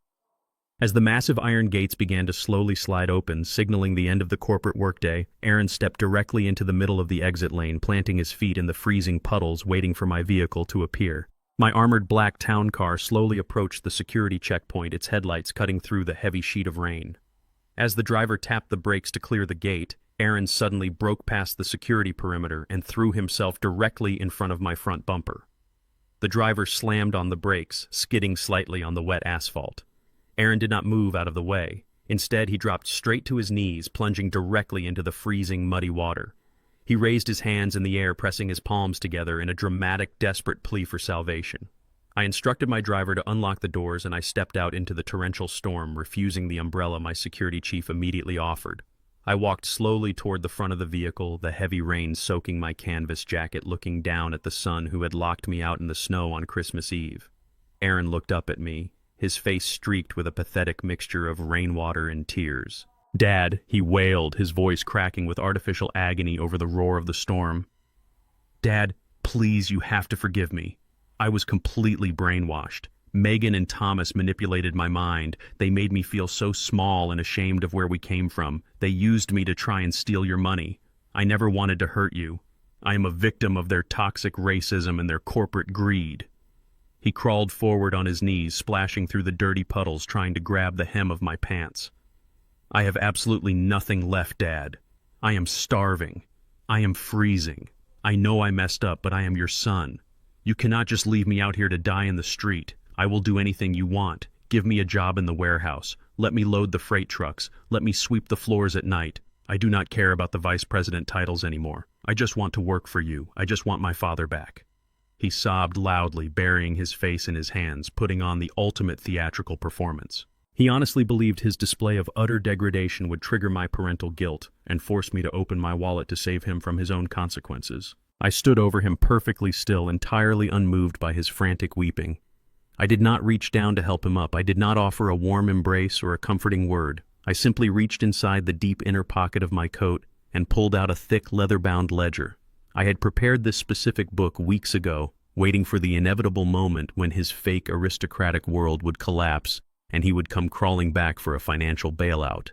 As the massive iron gates began to slowly slide open, signaling the end of the corporate workday, Aaron stepped directly into the middle of the exit lane, planting his feet in the freezing puddles, waiting for my vehicle to appear. My armored black town car slowly approached the security checkpoint, its headlights cutting through the heavy sheet of rain. As the driver tapped the brakes to clear the gate, Aaron suddenly broke past the security perimeter and threw himself directly in front of my front bumper. The driver slammed on the brakes, skidding slightly on the wet asphalt. Aaron did not move out of the way. Instead, he dropped straight to his knees, plunging directly into the freezing, muddy water. He raised his hands in the air, pressing his palms together in a dramatic, desperate plea for salvation. I instructed my driver to unlock the doors, and I stepped out into the torrential storm, refusing the umbrella my security chief immediately offered. I walked slowly toward the front of the vehicle, the heavy rain soaking my canvas jacket, looking down at the son who had locked me out in the snow on Christmas Eve. Aaron looked up at me, his face streaked with a pathetic mixture of rainwater and tears. "Dad," he wailed, his voice cracking with artificial agony over the roar of the storm. "Dad, please, you have to forgive me. I was completely brainwashed. Megan and Thomas manipulated my mind. They made me feel so small and ashamed of where we came from. They used me to try and steal your money. I never wanted to hurt you. I am a victim of their toxic racism and their corporate greed." He crawled forward on his knees, splashing through the dirty puddles, trying to grab the hem of my pants. "I have absolutely nothing left, Dad. I am starving. I am freezing. I know I messed up, but I am your son. You cannot just leave me out here to die in the street. I will do anything you want. Give me a job in the warehouse. Let me load the freight trucks. Let me sweep the floors at night. I do not care about the vice president titles anymore. I just want to work for you. I just want my father back." He sobbed loudly, burying his face in his hands, putting on the ultimate theatrical performance. He honestly believed his display of utter degradation would trigger my parental guilt and force me to open my wallet to save him from his own consequences. I stood over him perfectly still, entirely unmoved by his frantic weeping. I did not reach down to help him up. I did not offer a warm embrace or a comforting word. I simply reached inside the deep inner pocket of my coat and pulled out a thick leather-bound ledger. I had prepared this specific book weeks ago, waiting for the inevitable moment when his fake aristocratic world would collapse and he would come crawling back for a financial bailout.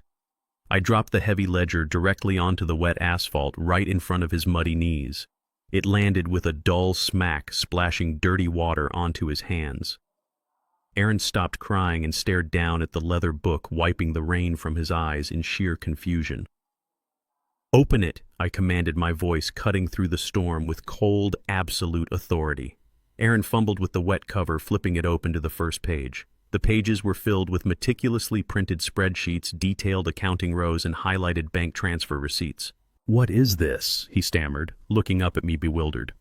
I dropped the heavy ledger directly onto the wet asphalt right in front of his muddy knees. It landed with a dull smack, splashing dirty water onto his hands. Aaron stopped crying and stared down at the leather book, wiping the rain from his eyes in sheer confusion. "Open it," I commanded, my voice cutting through the storm with cold, absolute authority. Aaron fumbled with the wet cover, flipping it open to the first page. The pages were filled with meticulously printed spreadsheets, detailed accounting rows, and highlighted bank transfer receipts. "What is this?" he stammered, looking up at me bewildered.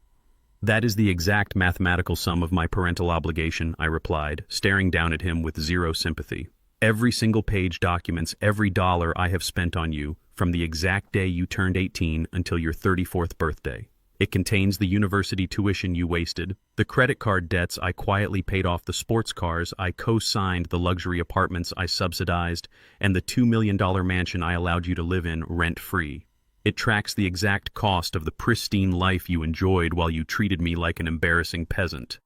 "That is the exact mathematical sum of my parental obligation," I replied, staring down at him with zero sympathy. Every single page documents every dollar I have spent on you from the exact day you turned 18 until your 34th birthday. It contains the university tuition you wasted, the credit card debts I quietly paid off, the sports cars I co-signed, the luxury apartments I subsidized, and the $2 million mansion I allowed you to live in rent-free. It tracks the exact cost of the pristine life you enjoyed while you treated me like an embarrassing peasant.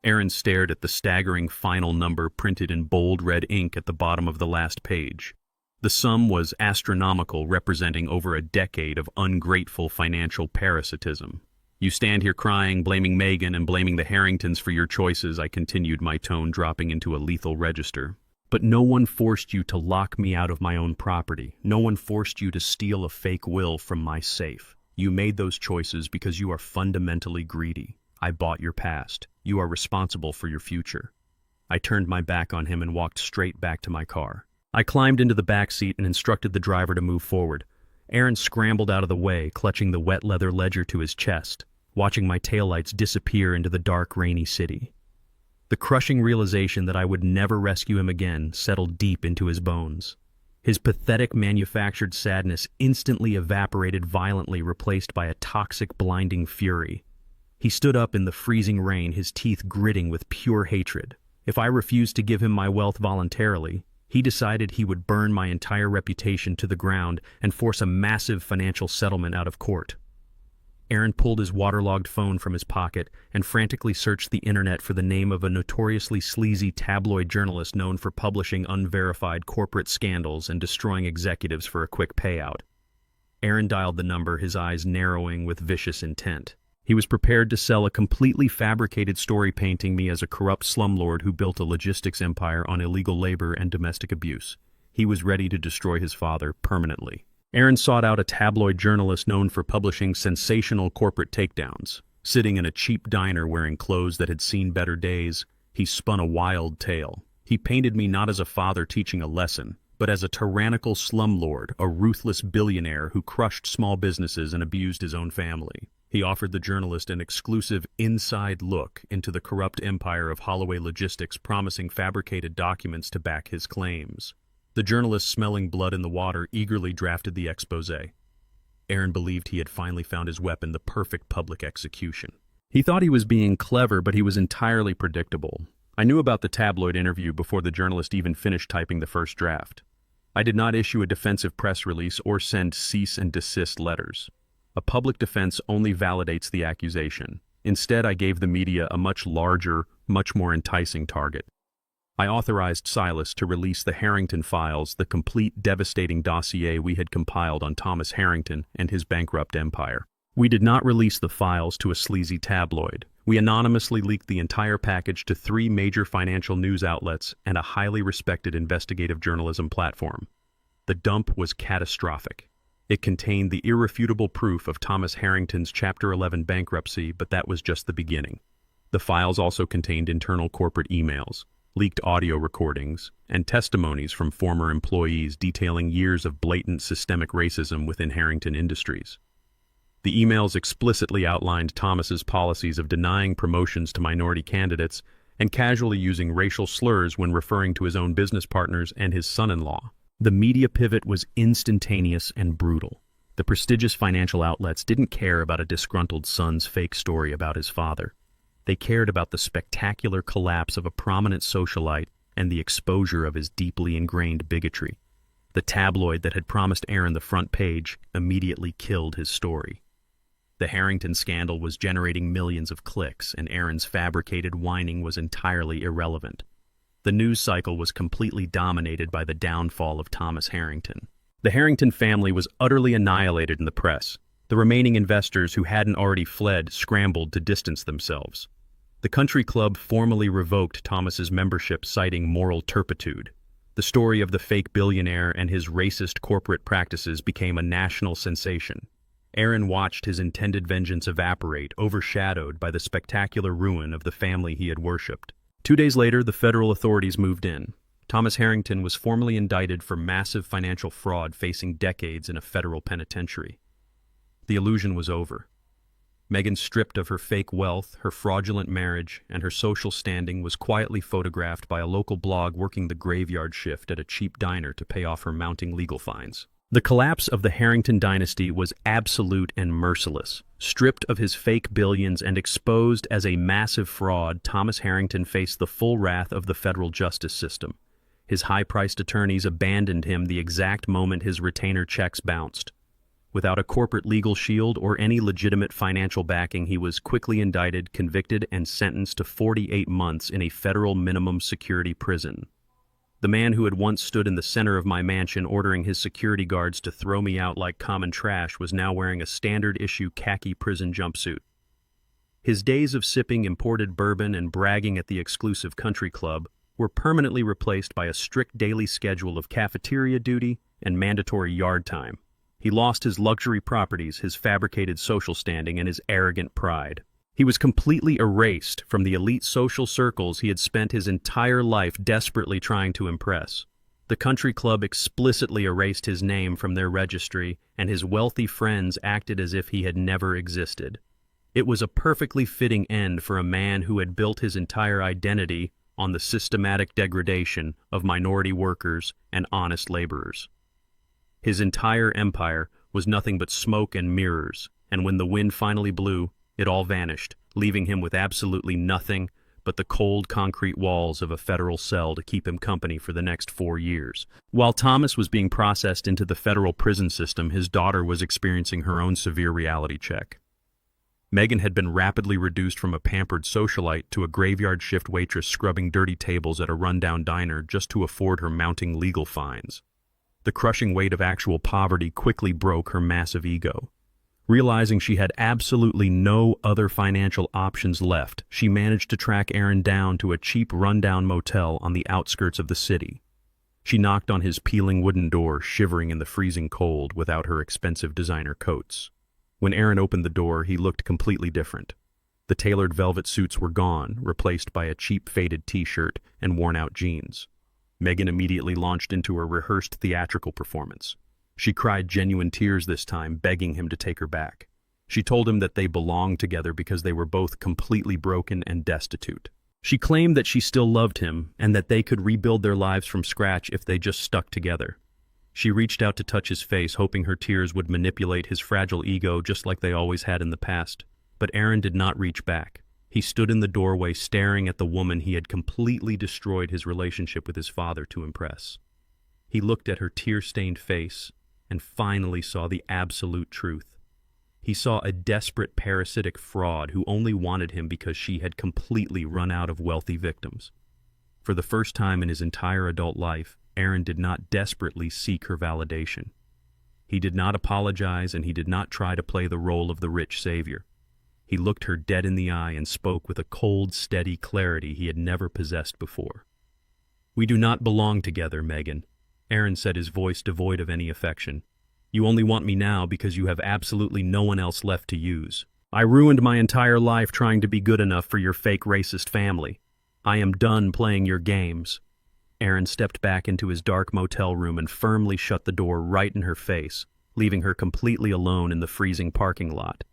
Aaron stared at the staggering final number printed in bold red ink at the bottom of the last page. The sum was astronomical, representing over a decade of ungrateful financial parasitism. You stand here crying, blaming Megan and blaming the Harringtons for your choices, I continued, my tone dropping into a lethal register. But no one forced you to lock me out of my own property. No one forced you to steal a fake will from my safe. You made those choices because you are fundamentally greedy. I bought your past. You are responsible for your future. I turned my back on him and walked straight back to my car. I climbed into the back seat and instructed the driver to move forward. Aaron scrambled out of the way, clutching the wet leather ledger to his chest, watching my taillights disappear into the dark, rainy city. The crushing realization that I would never rescue him again settled deep into his bones. His pathetic manufactured sadness instantly evaporated, violently replaced by a toxic, blinding fury. He stood up in the freezing rain, his teeth gritting with pure hatred. If I refused to give him my wealth voluntarily, he decided he would burn my entire reputation to the ground and force a massive financial settlement out of court. Aaron pulled his waterlogged phone from his pocket and frantically searched the internet for the name of a notoriously sleazy tabloid journalist known for publishing unverified corporate scandals and destroying executives for a quick payout. Aaron dialed the number, his eyes narrowing with vicious intent. He was prepared to sell a completely fabricated story painting me as a corrupt slumlord who built a logistics empire on illegal labor and domestic abuse. He was ready to destroy his father permanently. Aaron sought out a tabloid journalist known for publishing sensational corporate takedowns. Sitting in a cheap diner wearing clothes that had seen better days, he spun a wild tale. He painted me not as a father teaching a lesson, but as a tyrannical slumlord, a ruthless billionaire who crushed small businesses and abused his own family. He offered the journalist an exclusive inside look into the corrupt empire of Holloway Logistics, promising fabricated documents to back his claims. The journalist, smelling blood in the water, eagerly drafted the exposé. Aaron believed he had finally found his weapon, the perfect public execution. He thought he was being clever, but he was entirely predictable. I knew about the tabloid interview before the journalist even finished typing the first draft. I did not issue a defensive press release or send cease and desist letters. A public defense only validates the accusation. Instead, I gave the media a much larger, much more enticing target. I authorized Silas to release the Harrington files, the complete devastating dossier we had compiled on Thomas Harrington and his bankrupt empire. We did not release the files to a sleazy tabloid. We anonymously leaked the entire package to 3 major financial news outlets and a highly respected investigative journalism platform. The dump was catastrophic. It contained the irrefutable proof of Thomas Harrington's Chapter 11 bankruptcy, but that was just the beginning. The files also contained internal corporate emails, leaked audio recordings, and testimonies from former employees detailing years of blatant systemic racism within Harrington Industries. The emails explicitly outlined Thomas's policies of denying promotions to minority candidates and casually using racial slurs when referring to his own business partners and his son-in-law. The media pivot was instantaneous and brutal. The prestigious financial outlets didn't care about a disgruntled son's fake story about his father. They cared about the spectacular collapse of a prominent socialite and the exposure of his deeply ingrained bigotry. The tabloid that had promised Aaron the front page immediately killed his story. The Harrington scandal was generating millions of clicks, and Aaron's fabricated whining was entirely irrelevant. The news cycle was completely dominated by the downfall of Thomas Harrington. The Harrington family was utterly annihilated in the press. The remaining investors who hadn't already fled scrambled to distance themselves. The country club formally revoked Thomas's membership, citing moral turpitude. The story of the fake billionaire and his racist corporate practices became a national sensation. Aaron watched his intended vengeance evaporate, overshadowed by the spectacular ruin of the family he had worshipped. 2 days later, the federal authorities moved in. Thomas Harrington was formally indicted for massive financial fraud, facing decades in a federal penitentiary. The illusion was over. Megan, stripped of her fake wealth, her fraudulent marriage, and her social standing, was quietly photographed by a local blog working the graveyard shift at a cheap diner to pay off her mounting legal fines. The collapse of the Harrington dynasty was absolute and merciless. Stripped of his fake billions and exposed as a massive fraud, Thomas Harrington faced the full wrath of the federal justice system. His high-priced attorneys abandoned him the exact moment his retainer checks bounced. Without a corporate legal shield or any legitimate financial backing, he was quickly indicted, convicted, and sentenced to 48 months in a federal minimum security prison. The man who had once stood in the center of my mansion ordering his security guards to throw me out like common trash was now wearing a standard-issue khaki prison jumpsuit. His days of sipping imported bourbon and bragging at the exclusive country club were permanently replaced by a strict daily schedule of cafeteria duty and mandatory yard time. He lost his luxury properties, his fabricated social standing, and his arrogant pride. He was completely erased from the elite social circles he had spent his entire life desperately trying to impress. The country club explicitly erased his name from their registry, and his wealthy friends acted as if he had never existed. It was a perfectly fitting end for a man who had built his entire identity on the systematic degradation of minority workers and honest laborers. His entire empire was nothing but smoke and mirrors, and when the wind finally blew, it all vanished, leaving him with absolutely nothing but the cold concrete walls of a federal cell to keep him company for the next 4 years. While Thomas was being processed into the federal prison system, his daughter was experiencing her own severe reality check. Megan had been rapidly reduced from a pampered socialite to a graveyard shift waitress scrubbing dirty tables at a rundown diner just to afford her mounting legal fines. The crushing weight of actual poverty quickly broke her massive ego. Realizing she had absolutely no other financial options left, she managed to track Aaron down to a cheap rundown motel on the outskirts of the city. She knocked on his peeling wooden door, shivering in the freezing cold without her expensive designer coats. When Aaron opened the door, he looked completely different. The tailored velvet suits were gone, replaced by a cheap faded t-shirt and worn-out jeans. Megan immediately launched into a rehearsed theatrical performance. She cried genuine tears this time, begging him to take her back. She told him that they belonged together because they were both completely broken and destitute. She claimed that she still loved him and that they could rebuild their lives from scratch if they just stuck together. She reached out to touch his face, hoping her tears would manipulate his fragile ego just like they always had in the past. But Aaron did not reach back. He stood in the doorway staring at the woman he had completely destroyed his relationship with his father to impress. He looked at her tear-stained face and finally saw the absolute truth. He saw a desperate parasitic fraud who only wanted him because she had completely run out of wealthy victims. For the first time in his entire adult life, Aaron did not desperately seek her validation. He did not apologize, and he did not try to play the role of the rich savior. He looked her dead in the eye and spoke with a cold, steady clarity he had never possessed before. "We do not belong together, Megan," Aaron said, his voice devoid of any affection. "You only want me now because you have absolutely no one else left to use. I ruined my entire life trying to be good enough for your fake racist family. I am done playing your games." Aaron stepped back into his dark motel room and firmly shut the door right in her face, leaving her completely alone in the freezing parking lot.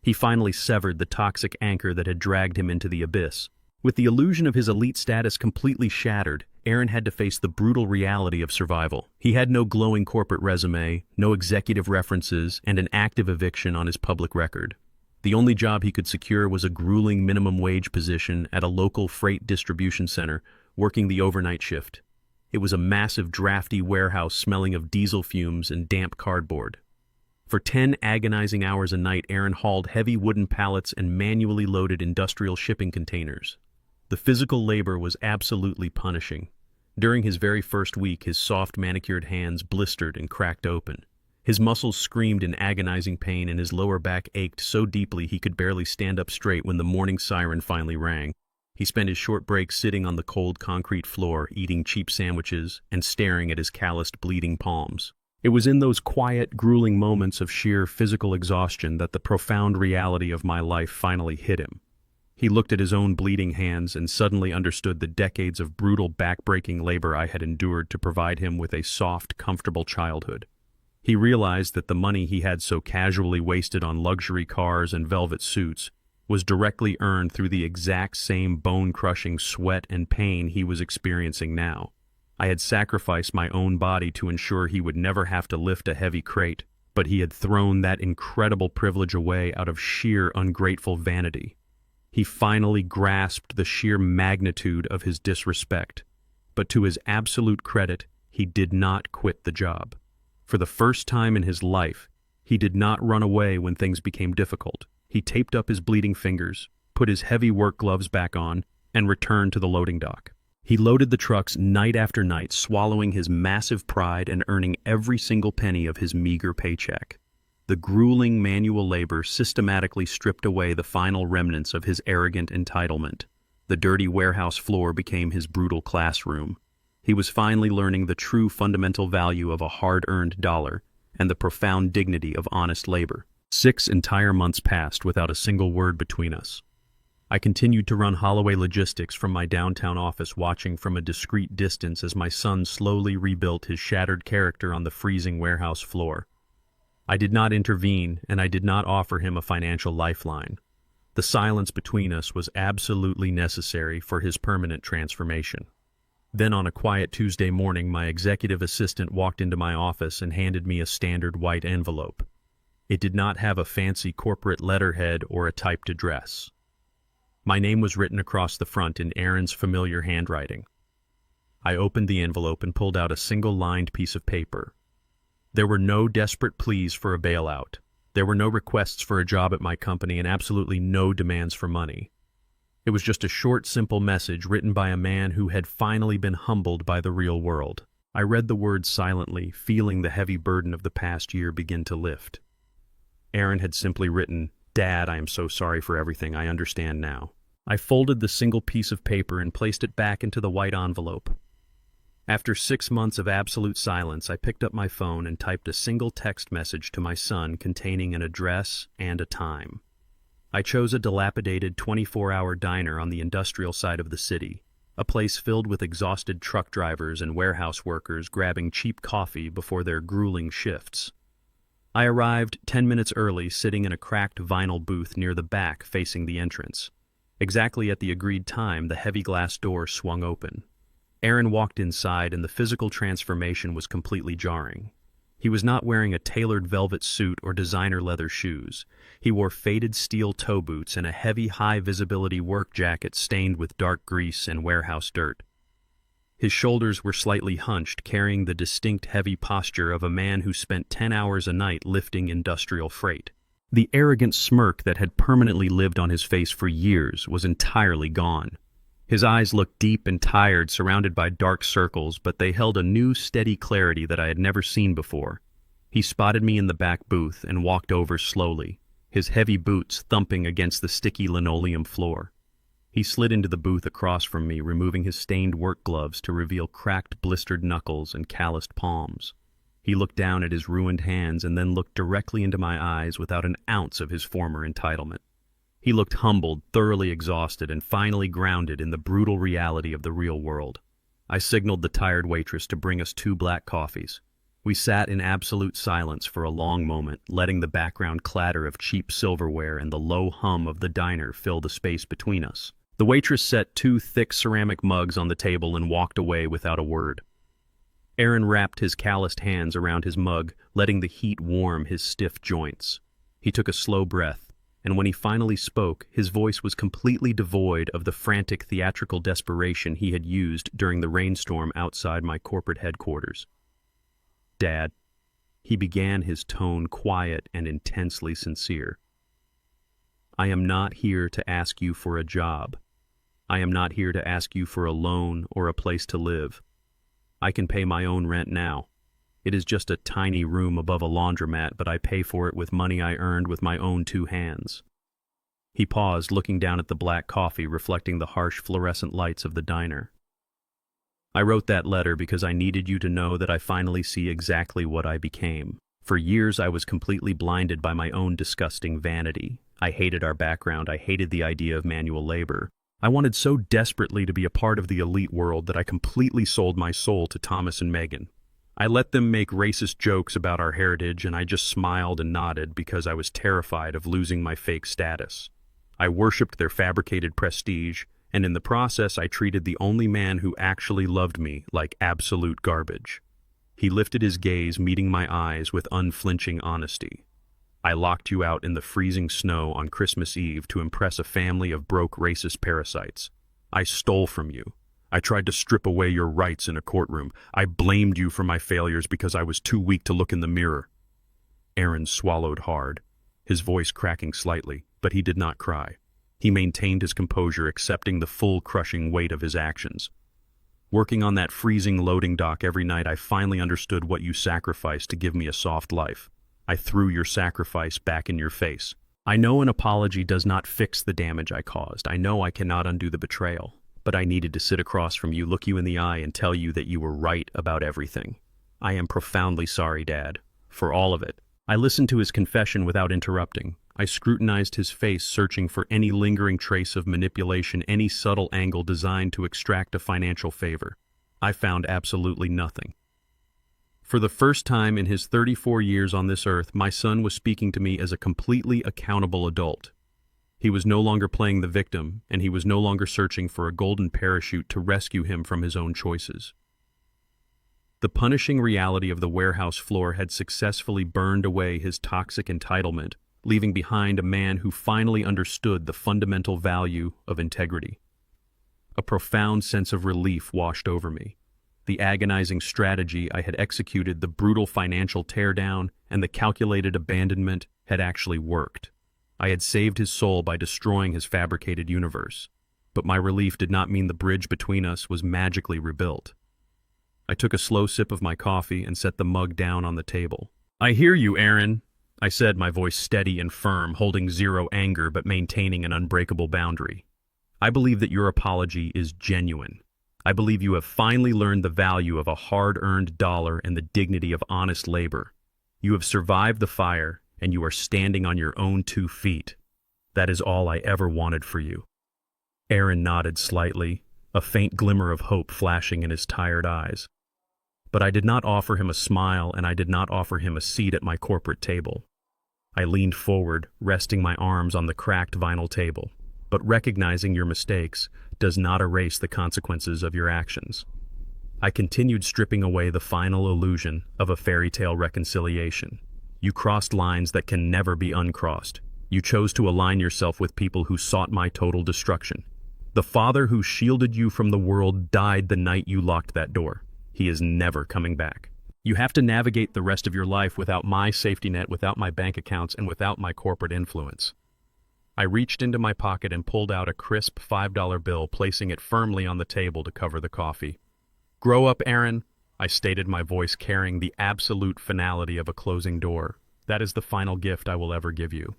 He finally severed the toxic anchor that had dragged him into the abyss. With the illusion of his elite status completely shattered, Aaron had to face the brutal reality of survival. He had no glowing corporate resume, no executive references, and an active eviction on his public record. The only job he could secure was a grueling minimum wage position at a local freight distribution center, working the overnight shift. It was a massive, drafty warehouse smelling of diesel fumes and damp cardboard. For 10 agonizing hours a night, Aaron hauled heavy wooden pallets and manually loaded industrial shipping containers. The physical labor was absolutely punishing. During his very first week, his soft, manicured hands blistered and cracked open. His muscles screamed in agonizing pain, and his lower back ached so deeply he could barely stand up straight when the morning siren finally rang. He spent his short breaks sitting on the cold concrete floor, eating cheap sandwiches and staring at his calloused, bleeding palms. It was in those quiet, grueling moments of sheer physical exhaustion that the profound reality of my life finally hit him. He looked at his own bleeding hands and suddenly understood the decades of brutal, back-breaking labor I had endured to provide him with a soft, comfortable childhood. He realized that the money he had so casually wasted on luxury cars and velvet suits was directly earned through the exact same bone-crushing sweat and pain he was experiencing now. I had sacrificed my own body to ensure he would never have to lift a heavy crate, but he had thrown that incredible privilege away out of sheer ungrateful vanity. He finally grasped the sheer magnitude of his disrespect, but to his absolute credit, he did not quit the job. For the first time in his life, he did not run away when things became difficult. He taped up his bleeding fingers, put his heavy work gloves back on, and returned to the loading dock. He loaded the trucks night after night, swallowing his massive pride and earning every single penny of his meager paycheck. The grueling manual labor systematically stripped away the final remnants of his arrogant entitlement. The dirty warehouse floor became his brutal classroom. He was finally learning the true fundamental value of a hard-earned dollar and the profound dignity of honest labor. 6 entire months passed without a single word between us. I continued to run Holloway Logistics from my downtown office, watching from a discreet distance as my son slowly rebuilt his shattered character on the freezing warehouse floor. I did not intervene, and I did not offer him a financial lifeline. The silence between us was absolutely necessary for his permanent transformation. Then on a quiet Tuesday morning, my executive assistant walked into my office and handed me a standard white envelope. It did not have a fancy corporate letterhead or a typed address. My name was written across the front in Aaron's familiar handwriting. I opened the envelope and pulled out a single-lined piece of paper. There were no desperate pleas for a bailout. There were no requests for a job at my company and absolutely no demands for money. It was just a short, simple message written by a man who had finally been humbled by the real world. I read the words silently, feeling the heavy burden of the past year begin to lift. Aaron had simply written, "Dad, I am so sorry for everything. I understand now." I folded the single piece of paper and placed it back into the white envelope. After 6 months of absolute silence, I picked up my phone and typed a single text message to my son containing an address and a time. I chose a dilapidated 24-hour diner on the industrial side of the city, a place filled with exhausted truck drivers and warehouse workers grabbing cheap coffee before their grueling shifts. I arrived 10 minutes early, sitting in a cracked vinyl booth near the back facing the entrance. Exactly at the agreed time, the heavy glass door swung open. Aaron walked inside, and the physical transformation was completely jarring. He was not wearing a tailored velvet suit or designer leather shoes. He wore faded steel toe boots and a heavy, high-visibility work jacket stained with dark grease and warehouse dirt. His shoulders were slightly hunched, carrying the distinct heavy posture of a man who spent 10 hours a night lifting industrial freight. The arrogant smirk that had permanently lived on his face for years was entirely gone. His eyes looked deep and tired, surrounded by dark circles, but they held a new, steady clarity that I had never seen before. He spotted me in the back booth and walked over slowly, his heavy boots thumping against the sticky linoleum floor. He slid into the booth across from me, removing his stained work gloves to reveal cracked, blistered knuckles and calloused palms. He looked down at his ruined hands and then looked directly into my eyes without an ounce of his former entitlement. He looked humbled, thoroughly exhausted, and finally grounded in the brutal reality of the real world. I signaled the tired waitress to bring us 2 black coffees. We sat in absolute silence for a long moment, letting the background clatter of cheap silverware and the low hum of the diner fill the space between us. The waitress set 2 thick ceramic mugs on the table and walked away without a word. Aaron wrapped his calloused hands around his mug, letting the heat warm his stiff joints. He took a slow breath, and when he finally spoke, his voice was completely devoid of the frantic theatrical desperation he had used during the rainstorm outside my corporate headquarters. "Dad," he began, his tone quiet and intensely sincere. "I am not here to ask you for a job. I am not here to ask you for a loan or a place to live. I can pay my own rent now. It is just a tiny room above a laundromat, but I pay for it with money I earned with my own 2 hands. He paused, looking down at the black coffee reflecting the harsh fluorescent lights of the diner. "I wrote that letter because I needed you to know that I finally see exactly what I became. For years I was completely blinded by my own disgusting vanity. I hated our background. I hated the idea of manual labor. I wanted so desperately to be a part of the elite world that I completely sold my soul to Thomas and Megan. I let them make racist jokes about our heritage, and I just smiled and nodded because I was terrified of losing my fake status. I worshipped their fabricated prestige, and in the process I treated the only man who actually loved me like absolute garbage. He lifted his gaze, meeting my eyes with unflinching honesty. I locked you out in the freezing snow on Christmas Eve to impress a family of broke racist parasites. I stole from you. I tried to strip away your rights in a courtroom. I blamed you for my failures because I was too weak to look in the mirror. Aaron swallowed hard, his voice cracking slightly, but he did not cry. He maintained his composure, accepting the full crushing weight of his actions. Working on that freezing loading dock every night, I finally understood what you sacrificed to give me a soft life. I threw your sacrifice back in your face. I know an apology does not fix the damage I caused. I know I cannot undo the betrayal. But I needed to sit across from you, look you in the eye, and tell you that you were right about everything. I am profoundly sorry, Dad, for all of it. I listened to his confession without interrupting. I scrutinized his face, searching for any lingering trace of manipulation, any subtle angle designed to extract a financial favor. I found absolutely nothing. For the first time in his 34 years on this earth, my son was speaking to me as a completely accountable adult. He was no longer playing the victim, and he was no longer searching for a golden parachute to rescue him from his own choices. The punishing reality of the warehouse floor had successfully burned away his toxic entitlement, leaving behind a man who finally understood the fundamental value of integrity. A profound sense of relief washed over me. The agonizing strategy I had executed, the brutal financial teardown, and the calculated abandonment had actually worked. I had saved his soul by destroying his fabricated universe. But my relief did not mean the bridge between us was magically rebuilt. I took a slow sip of my coffee and set the mug down on the table. "I hear you, Aaron," I said, my voice steady and firm, holding zero anger but maintaining an unbreakable boundary. "I believe that your apology is genuine. I believe you have finally learned the value of a hard-earned dollar and the dignity of honest labor. You have survived the fire, and you are standing on your own 2 feet. That is all I ever wanted for you." Aaron nodded slightly, a faint glimmer of hope flashing in his tired eyes. But I did not offer him a smile, and I did not offer him a seat at my corporate table. I leaned forward, resting my arms on the cracked vinyl table. But recognizing your mistakes does not erase the consequences of your actions. I continued, stripping away the final illusion of a fairy tale reconciliation. You crossed lines that can never be uncrossed. You chose to align yourself with people who sought my total destruction. The father who shielded you from the world died the night you locked that door. He is never coming back. You have to navigate the rest of your life without my safety net, without my bank accounts, and without my corporate influence. I reached into my pocket and pulled out a crisp $5 bill, placing it firmly on the table to cover the coffee. "Grow up, Aaron," I stated, my voice carrying the absolute finality of a closing door. "That is the final gift I will ever give you."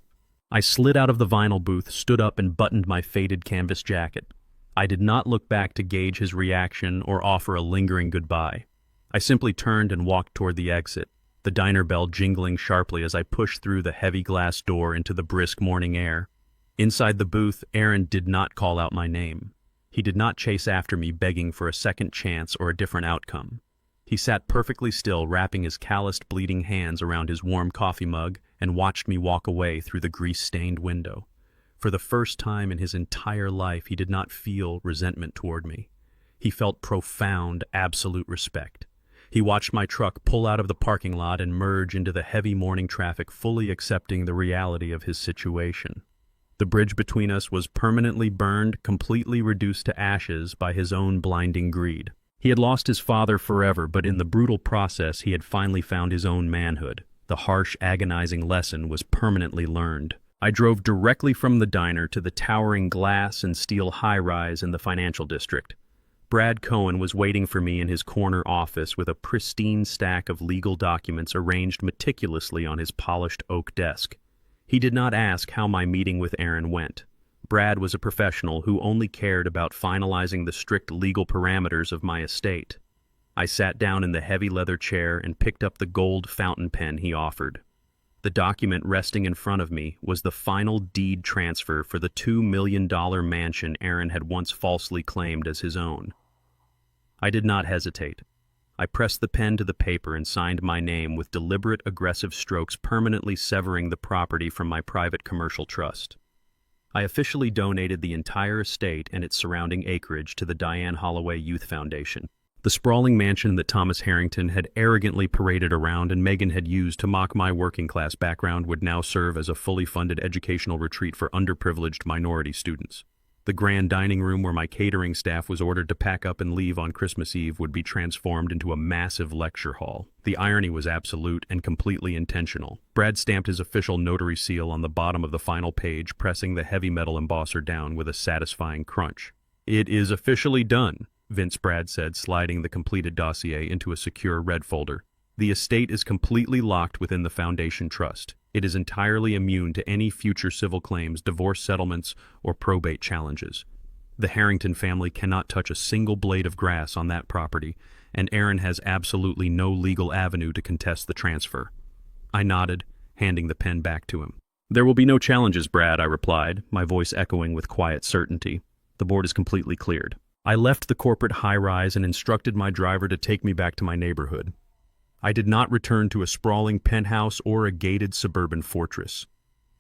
I slid out of the vinyl booth, stood up, and buttoned my faded canvas jacket. I did not look back to gauge his reaction or offer a lingering goodbye. I simply turned and walked toward the exit, the diner bell jingling sharply as I pushed through the heavy glass door into the brisk morning air. Inside the booth, Aaron did not call out my name. He did not chase after me, begging for a second chance or a different outcome. He sat perfectly still, wrapping his calloused, bleeding hands around his warm coffee mug, and watched me walk away through the grease-stained window. For the first time in his entire life, he did not feel resentment toward me. He felt profound, absolute respect. He watched my truck pull out of the parking lot and merge into the heavy morning traffic, fully accepting the reality of his situation. The bridge between us was permanently burned, completely reduced to ashes by his own blinding greed. He had lost his father forever, but in the brutal process he had finally found his own manhood. The harsh, agonizing lesson was permanently learned. I drove directly from the diner to the towering glass and steel high-rise in the financial district. Brad Cohen was waiting for me in his corner office with a pristine stack of legal documents arranged meticulously on his polished oak desk. He did not ask how my meeting with Aaron went. Brad was a professional who only cared about finalizing the strict legal parameters of my estate. I sat down in the heavy leather chair and picked up the gold fountain pen he offered. The document resting in front of me was the final deed transfer for the $2 million mansion Aaron had once falsely claimed as his own. I did not hesitate. I pressed the pen to the paper and signed my name with deliberate, aggressive strokes, permanently severing the property from my private commercial trust. I officially donated the entire estate and its surrounding acreage to the Diane Holloway Youth Foundation. The sprawling mansion that Thomas Harrington had arrogantly paraded around and Megan had used to mock my working-class background would now serve as a fully funded educational retreat for underprivileged minority students. The grand dining room where my catering staff was ordered to pack up and leave on Christmas Eve would be transformed into a massive lecture hall. The irony was absolute and completely intentional. Brad stamped his official notary seal on the bottom of the final page, pressing the heavy metal embosser down with a satisfying crunch. "It is officially done," Vince Brad said, sliding the completed dossier into a secure red folder. "The estate is completely locked within the Foundation Trust. It is entirely immune to any future civil claims, divorce settlements, or probate challenges. The Harrington family cannot touch a single blade of grass on that property, and Aaron has absolutely no legal avenue to contest the transfer." I nodded, handing the pen back to him. "There will be no challenges, Brad," I replied, my voice echoing with quiet certainty. "The board is completely cleared." I left the corporate high-rise and instructed my driver to take me back to my neighborhood. I did not return to a sprawling penthouse or a gated suburban fortress.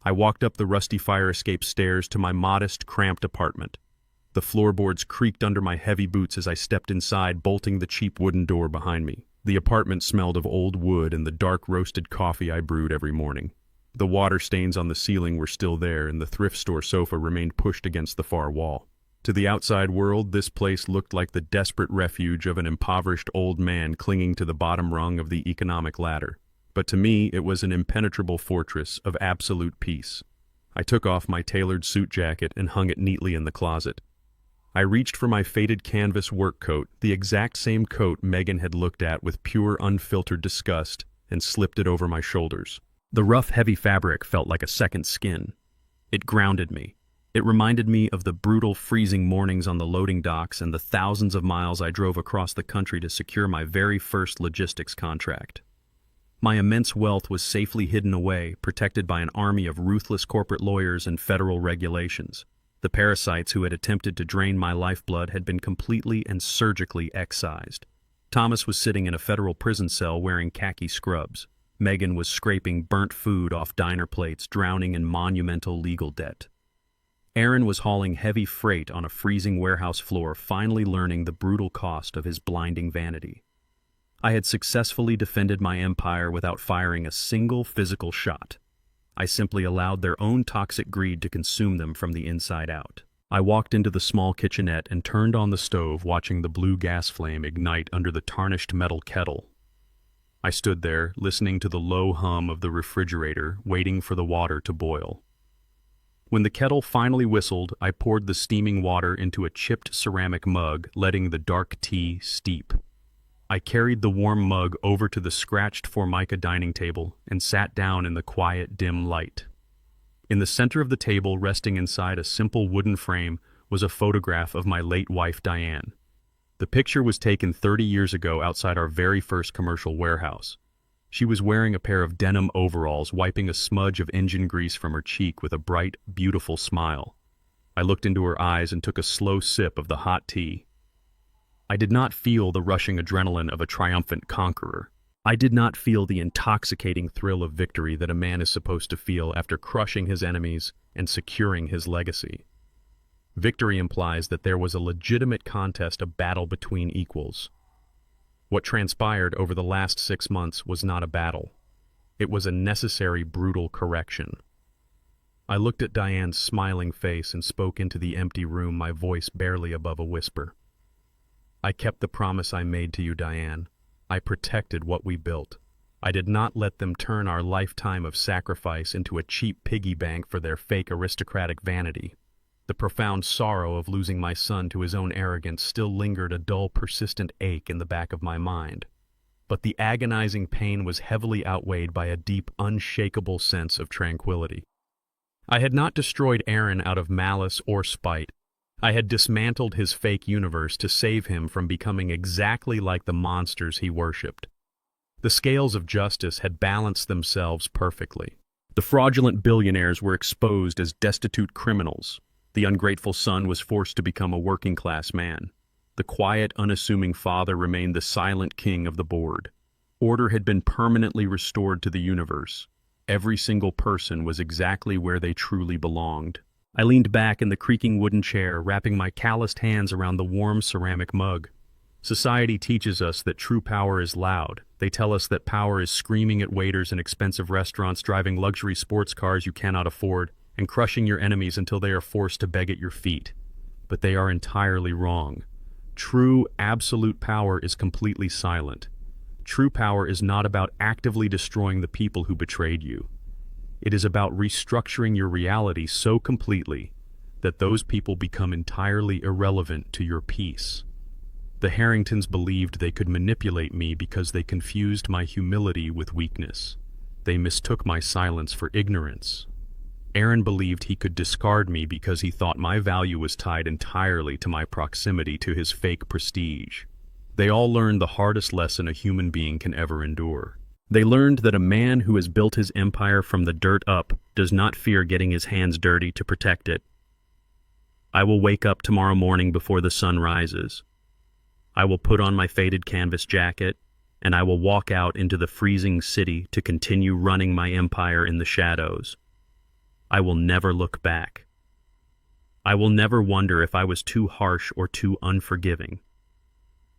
I walked up the rusty fire escape stairs to my modest, cramped apartment. The floorboards creaked under my heavy boots as I stepped inside, bolting the cheap wooden door behind me. The apartment smelled of old wood and the dark roasted coffee I brewed every morning. The water stains on the ceiling were still there, and the thrift store sofa remained pushed against the far wall. To the outside world, this place looked like the desperate refuge of an impoverished old man clinging to the bottom rung of the economic ladder. But to me, it was an impenetrable fortress of absolute peace. I took off my tailored suit jacket and hung it neatly in the closet. I reached for my faded canvas work coat, the exact same coat Megan had looked at with pure, unfiltered disgust, and slipped it over my shoulders. The rough, heavy fabric felt like a second skin. It grounded me. It reminded me of the brutal, freezing mornings on the loading docks and the thousands of miles I drove across the country to secure my very first logistics contract. My immense wealth was safely hidden away, protected by an army of ruthless corporate lawyers and federal regulations. The parasites who had attempted to drain my lifeblood had been completely and surgically excised. Thomas was sitting in a federal prison cell wearing khaki scrubs. Megan was scraping burnt food off diner plates, drowning in monumental legal debt. Aaron was hauling heavy freight on a freezing warehouse floor, finally learning the brutal cost of his blinding vanity. I had successfully defended my empire without firing a single physical shot. I simply allowed their own toxic greed to consume them from the inside out. I walked into the small kitchenette and turned on the stove, watching the blue gas flame ignite under the tarnished metal kettle. I stood there, listening to the low hum of the refrigerator, waiting for the water to boil. When the kettle finally whistled, I poured the steaming water into a chipped ceramic mug, letting the dark tea steep. I carried the warm mug over to the scratched Formica dining table and sat down in the quiet, dim light. In the center of the table, resting inside a simple wooden frame, was a photograph of my late wife, Diane. The picture was taken 30 years ago outside our very first commercial warehouse. She was wearing a pair of denim overalls, wiping a smudge of engine grease from her cheek with a bright, beautiful smile. I looked into her eyes and took a slow sip of the hot tea. I did not feel the rushing adrenaline of a triumphant conqueror. I did not feel the intoxicating thrill of victory that a man is supposed to feel after crushing his enemies and securing his legacy. Victory implies that there was a legitimate contest, a battle between equals. What transpired over the last 6 months was not a battle. It was a necessary, brutal correction. I looked at Diane's smiling face and spoke into the empty room, my voice barely above a whisper. "I kept the promise I made to you, Diane. I protected what we built. I did not let them turn our lifetime of sacrifice into a cheap piggy bank for their fake aristocratic vanity." The profound sorrow of losing my son to his own arrogance still lingered, a dull, persistent ache in the back of my mind. But the agonizing pain was heavily outweighed by a deep, unshakable sense of tranquility. I had not destroyed Aaron out of malice or spite. I had dismantled his fake universe to save him from becoming exactly like the monsters he worshipped. The scales of justice had balanced themselves perfectly. The fraudulent billionaires were exposed as destitute criminals. The ungrateful son was forced to become a working-class man. The quiet, unassuming father remained the silent king of the board. Order had been permanently restored to the universe. Every single person was exactly where they truly belonged. I leaned back in the creaking wooden chair, wrapping my calloused hands around the warm ceramic mug. Society teaches us that true power is loud. They tell us that power is screaming at waiters in expensive restaurants, driving luxury sports cars you cannot afford, and crushing your enemies until they are forced to beg at your feet. But they are entirely wrong. True, absolute power is completely silent. True power is not about actively destroying the people who betrayed you. It is about restructuring your reality so completely that those people become entirely irrelevant to your peace. The Harringtons believed they could manipulate me because they confused my humility with weakness. They mistook my silence for ignorance. Aaron believed he could discard me because he thought my value was tied entirely to my proximity to his fake prestige. They all learned the hardest lesson a human being can ever endure. They learned that a man who has built his empire from the dirt up does not fear getting his hands dirty to protect it. I will wake up tomorrow morning before the sun rises. I will put on my faded canvas jacket, and I will walk out into the freezing city to continue running my empire in the shadows. I will never look back. I will never wonder if I was too harsh or too unforgiving.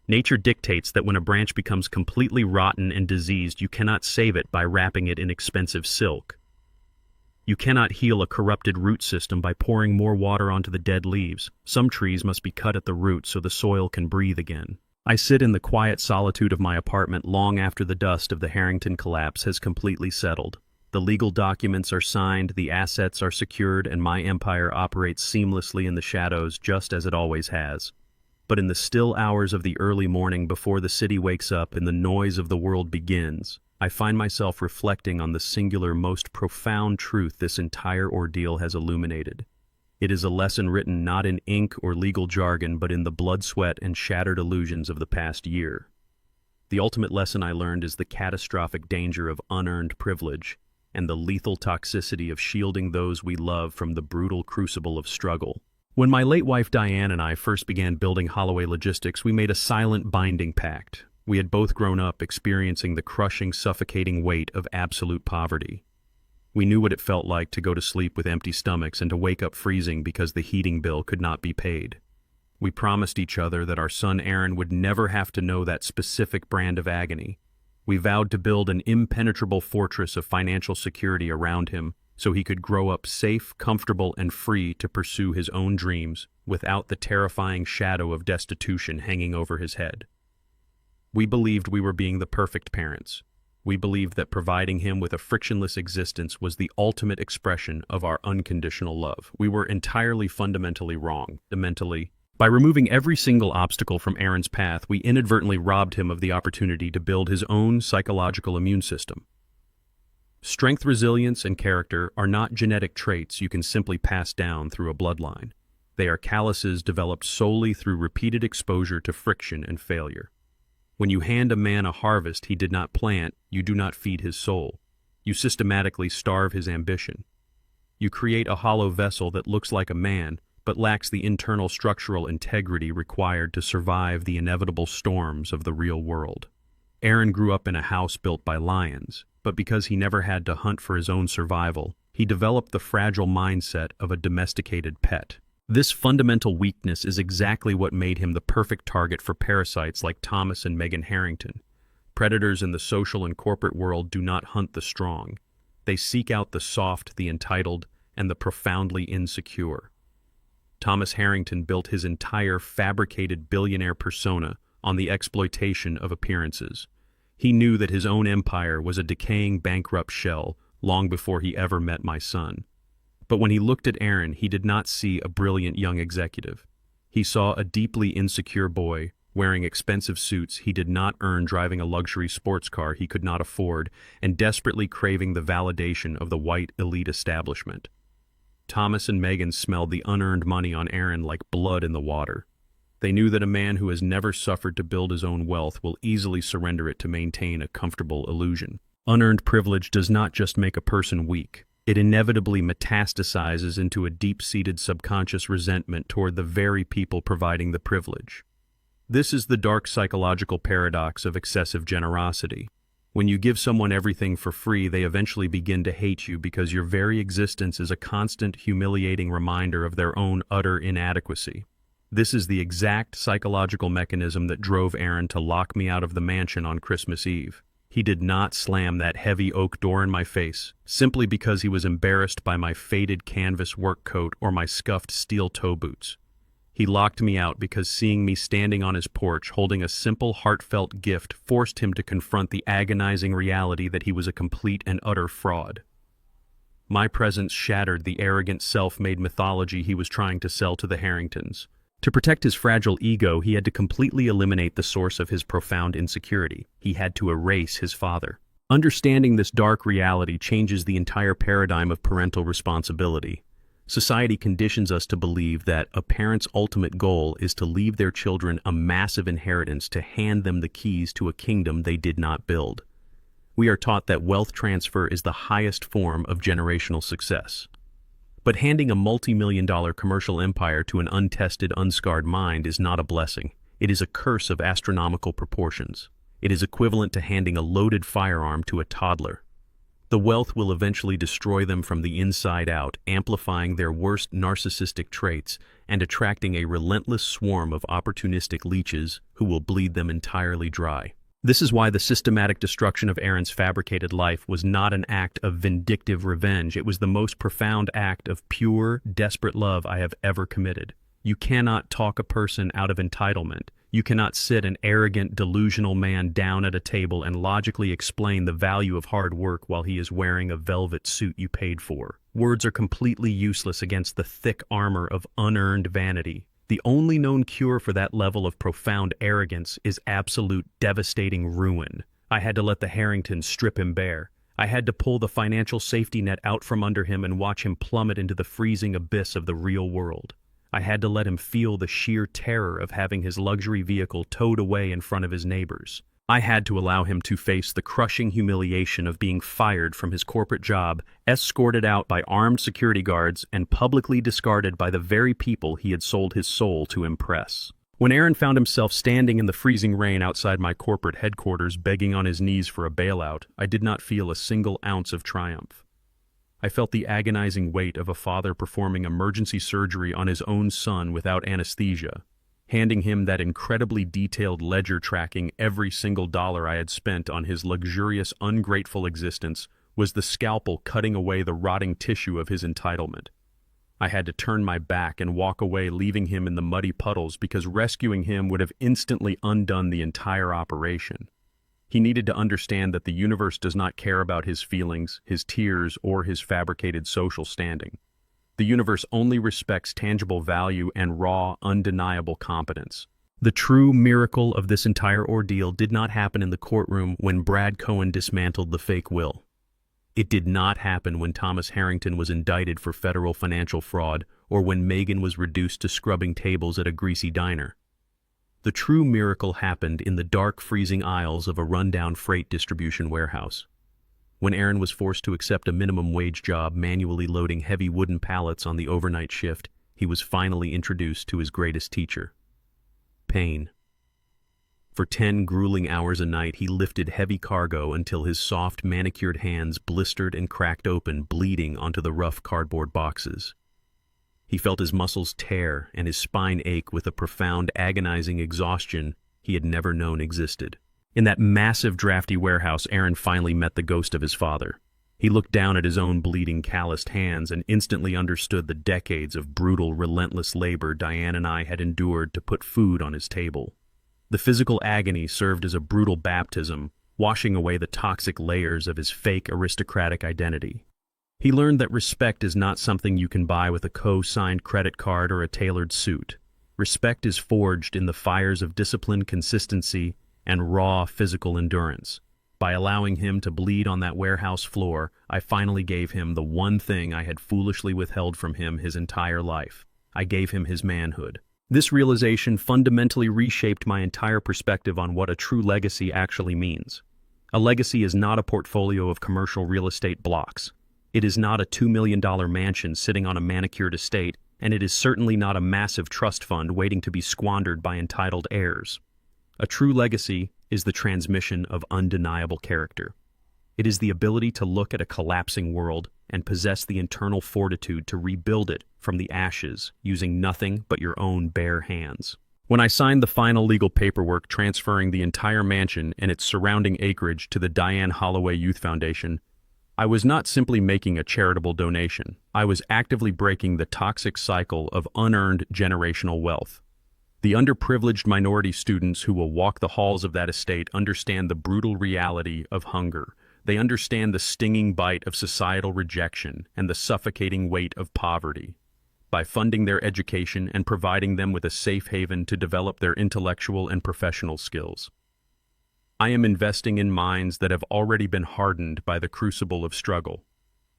Nature dictates that when a branch becomes completely rotten and diseased, you cannot save it by wrapping it in expensive silk. You cannot heal a corrupted root system by pouring more water onto the dead leaves. Some trees must be cut at the root so the soil can breathe again. I sit in the quiet solitude of my apartment long after the dust of the Harrington collapse has completely settled. The legal documents are signed, the assets are secured, and my empire operates seamlessly in the shadows just as it always has. But in the still hours of the early morning before the city wakes up and the noise of the world begins, I find myself reflecting on the singular, most profound truth this entire ordeal has illuminated. It is a lesson written not in ink or legal jargon, but in the blood, sweat, and shattered illusions of the past year. The ultimate lesson I learned is the catastrophic danger of unearned privilege and the lethal toxicity of shielding those we love from the brutal crucible of struggle. When my late wife Diane and I first began building Holloway Logistics, we made a silent binding pact. We had both grown up experiencing the crushing, suffocating weight of absolute poverty. We knew what it felt like to go to sleep with empty stomachs and to wake up freezing because the heating bill could not be paid. We promised each other that our son Aaron would never have to know that specific brand of agony. We vowed to build an impenetrable fortress of financial security around him so he could grow up safe, comfortable, and free to pursue his own dreams without the terrifying shadow of destitution hanging over his head. We believed we were being the perfect parents. We believed that providing him with a frictionless existence was the ultimate expression of our unconditional love. We were entirely fundamentally wrong. By removing every single obstacle from Aaron's path, we inadvertently robbed him of the opportunity to build his own psychological immune system. Strength, resilience, and character are not genetic traits you can simply pass down through a bloodline. They are calluses developed solely through repeated exposure to friction and failure. When you hand a man a harvest he did not plant, you do not feed his soul. You systematically starve his ambition. You create a hollow vessel that looks like a man, but lacks the internal structural integrity required to survive the inevitable storms of the real world. Aaron grew up in a house built by lions, but because he never had to hunt for his own survival, he developed the fragile mindset of a domesticated pet. This fundamental weakness is exactly what made him the perfect target for parasites like Thomas and Megan Harrington. Predators in the social and corporate world do not hunt the strong. They seek out the soft, the entitled, and the profoundly insecure. Thomas Harrington built his entire fabricated billionaire persona on the exploitation of appearances. He knew that his own empire was a decaying, bankrupt shell long before he ever met my son. But when he looked at Aaron, he did not see a brilliant young executive. He saw a deeply insecure boy wearing expensive suits he did not earn, driving a luxury sports car he could not afford, and desperately craving the validation of the white elite establishment. Thomas and Megan smelled the unearned money on Aaron like blood in the water. They knew that a man who has never suffered to build his own wealth will easily surrender it to maintain a comfortable illusion. Unearned privilege does not just make a person weak. It inevitably metastasizes into a deep-seated subconscious resentment toward the very people providing the privilege. This is the dark psychological paradox of excessive generosity. When you give someone everything for free, they eventually begin to hate you because your very existence is a constant, humiliating reminder of their own utter inadequacy. This is the exact psychological mechanism that drove Aaron to lock me out of the mansion on Christmas Eve. He did not slam that heavy oak door in my face, simply because he was embarrassed by my faded canvas work coat or my scuffed steel toe boots. He locked me out because seeing me standing on his porch holding a simple, heartfelt gift forced him to confront the agonizing reality that he was a complete and utter fraud. My presence shattered the arrogant, self-made mythology he was trying to sell to the Harringtons. To protect his fragile ego, he had to completely eliminate the source of his profound insecurity. He had to erase his father. Understanding this dark reality changes the entire paradigm of parental responsibility. Society conditions us to believe that a parent's ultimate goal is to leave their children a massive inheritance, to hand them the keys to a kingdom they did not build. We are taught that wealth transfer is the highest form of generational success. But handing a multi-million-dollar commercial empire to an untested, unscarred mind is not a blessing. It is a curse of astronomical proportions. It is equivalent to handing a loaded firearm to a toddler. The wealth will eventually destroy them from the inside out, amplifying their worst narcissistic traits and attracting a relentless swarm of opportunistic leeches who will bleed them entirely dry. This is why the systematic destruction of Aaron's fabricated life was not an act of vindictive revenge. It was the most profound act of pure, desperate love I have ever committed. You cannot talk a person out of entitlement. You cannot sit an arrogant, delusional man down at a table and logically explain the value of hard work while he is wearing a velvet suit you paid for. Words are completely useless against the thick armor of unearned vanity. The only known cure for that level of profound arrogance is absolute, devastating ruin. I had to let the Harringtons strip him bare. I had to pull the financial safety net out from under him and watch him plummet into the freezing abyss of the real world. I had to let him feel the sheer terror of having his luxury vehicle towed away in front of his neighbors. I had to allow him to face the crushing humiliation of being fired from his corporate job, escorted out by armed security guards, and publicly discarded by the very people he had sold his soul to impress. When Aaron found himself standing in the freezing rain outside my corporate headquarters begging on his knees for a bailout, I did not feel a single ounce of triumph. I felt the agonizing weight of a father performing emergency surgery on his own son without anesthesia. Handing him that incredibly detailed ledger tracking every single dollar I had spent on his luxurious, ungrateful existence was the scalpel cutting away the rotting tissue of his entitlement. I had to turn my back and walk away, leaving him in the muddy puddles because rescuing him would have instantly undone the entire operation. He needed to understand that the universe does not care about his feelings, his tears, or his fabricated social standing. The universe only respects tangible value and raw, undeniable competence. The true miracle of this entire ordeal did not happen in the courtroom when Brad Cohen dismantled the fake will. It did not happen when Thomas Harrington was indicted for federal financial fraud or when Megan was reduced to scrubbing tables at a greasy diner. The true miracle happened in the dark, freezing aisles of a rundown freight distribution warehouse. When Aaron was forced to accept a minimum wage job manually loading heavy wooden pallets on the overnight shift, he was finally introduced to his greatest teacher: pain. For 10 grueling hours a night, he lifted heavy cargo until his soft, manicured hands blistered and cracked open, bleeding onto the rough cardboard boxes. He felt his muscles tear and his spine ache with a profound, agonizing exhaustion he had never known existed. In that massive, drafty warehouse, Aaron finally met the ghost of his father. He looked down at his own bleeding, calloused hands and instantly understood the decades of brutal, relentless labor Diane and I had endured to put food on his table. The physical agony served as a brutal baptism, washing away the toxic layers of his fake aristocratic identity. He learned that respect is not something you can buy with a co-signed credit card or a tailored suit. Respect is forged in the fires of disciplined consistency and raw physical endurance. By allowing him to bleed on that warehouse floor, I finally gave him the one thing I had foolishly withheld from him his entire life. I gave him his manhood. This realization fundamentally reshaped my entire perspective on what a true legacy actually means. A legacy is not a portfolio of commercial real estate blocks. It is not a $2 million mansion sitting on a manicured estate. and it is certainly not a massive trust fund waiting to be squandered by entitled heirs. A true legacy is the transmission of undeniable character. It is the ability to look at a collapsing world and possess the internal fortitude to rebuild it from the ashes using nothing but your own bare hands. When I signed the final legal paperwork transferring the entire mansion and its surrounding acreage to the Diane Holloway Youth Foundation, I was not simply making a charitable donation. I was actively breaking the toxic cycle of unearned generational wealth. The underprivileged minority students who will walk the halls of that estate understand the brutal reality of hunger. They understand the stinging bite of societal rejection and the suffocating weight of poverty. By funding their education and providing them with a safe haven to develop their intellectual and professional skills, I am investing in minds that have already been hardened by the crucible of struggle.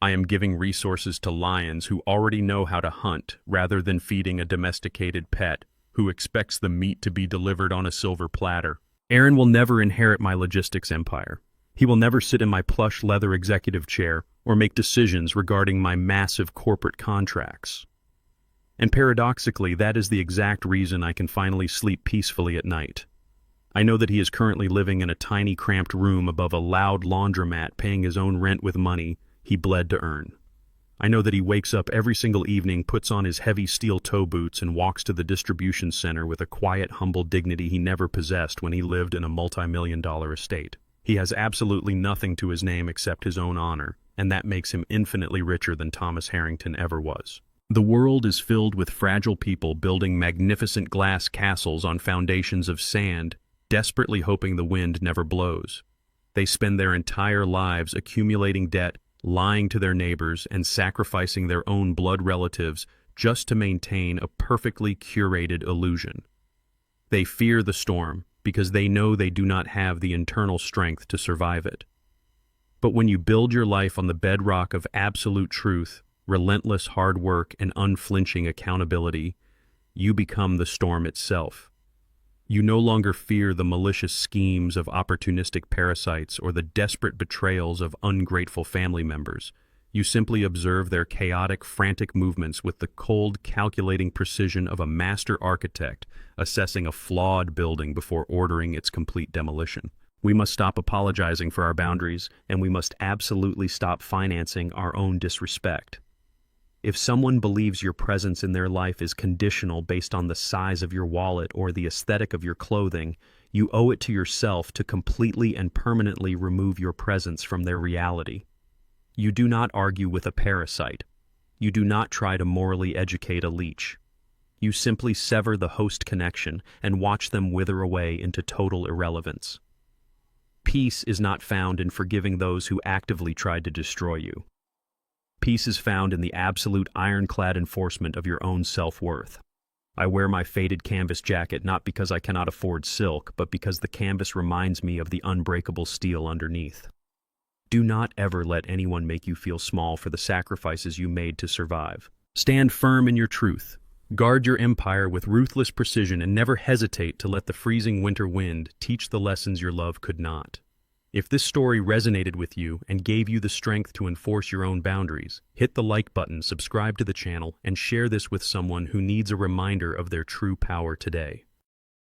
I am giving resources to lions who already know how to hunt rather than feeding a domesticated pet who expects the meat to be delivered on a silver platter. Aaron will never inherit my logistics empire. He will never sit in my plush leather executive chair or make decisions regarding my massive corporate contracts. And paradoxically, that is the exact reason I can finally sleep peacefully at night. I know that he is currently living in a tiny cramped room above a loud laundromat paying his own rent with money he bled to earn. I know that he wakes up every single evening, puts on his heavy steel toe boots, and walks to the distribution center with a quiet, humble dignity he never possessed when he lived in a multi-million-dollar estate. He has absolutely nothing to his name except his own honor, and that makes him infinitely richer than Thomas Harrington ever was. The world is filled with fragile people building magnificent glass castles on foundations of sand, desperately hoping the wind never blows. They spend their entire lives accumulating debt, lying to their neighbors, and sacrificing their own blood relatives just to maintain a perfectly curated illusion. They fear the storm because they know they do not have the internal strength to survive it. But when you build your life on the bedrock of absolute truth, relentless hard work, and unflinching accountability, you become the storm itself. You no longer fear the malicious schemes of opportunistic parasites or the desperate betrayals of ungrateful family members. You simply observe their chaotic, frantic movements with the cold, calculating precision of a master architect assessing a flawed building before ordering its complete demolition. We must stop apologizing for our boundaries, and we must absolutely stop financing our own disrespect. If someone believes your presence in their life is conditional based on the size of your wallet or the aesthetic of your clothing, you owe it to yourself to completely and permanently remove your presence from their reality. You do not argue with a parasite. You do not try to morally educate a leech. You simply sever the host connection and watch them wither away into total irrelevance. Peace is not found in forgiving those who actively tried to destroy you. Peace is found in the absolute ironclad enforcement of your own self-worth. I wear my faded canvas jacket not because I cannot afford silk, but because the canvas reminds me of the unbreakable steel underneath. Do not ever let anyone make you feel small for the sacrifices you made to survive. Stand firm in your truth. Guard your empire with ruthless precision and never hesitate to let the freezing winter wind teach the lessons your love could not. If this story resonated with you and gave you the strength to enforce your own boundaries, hit the like button, subscribe to the channel, and share this with someone who needs a reminder of their true power today.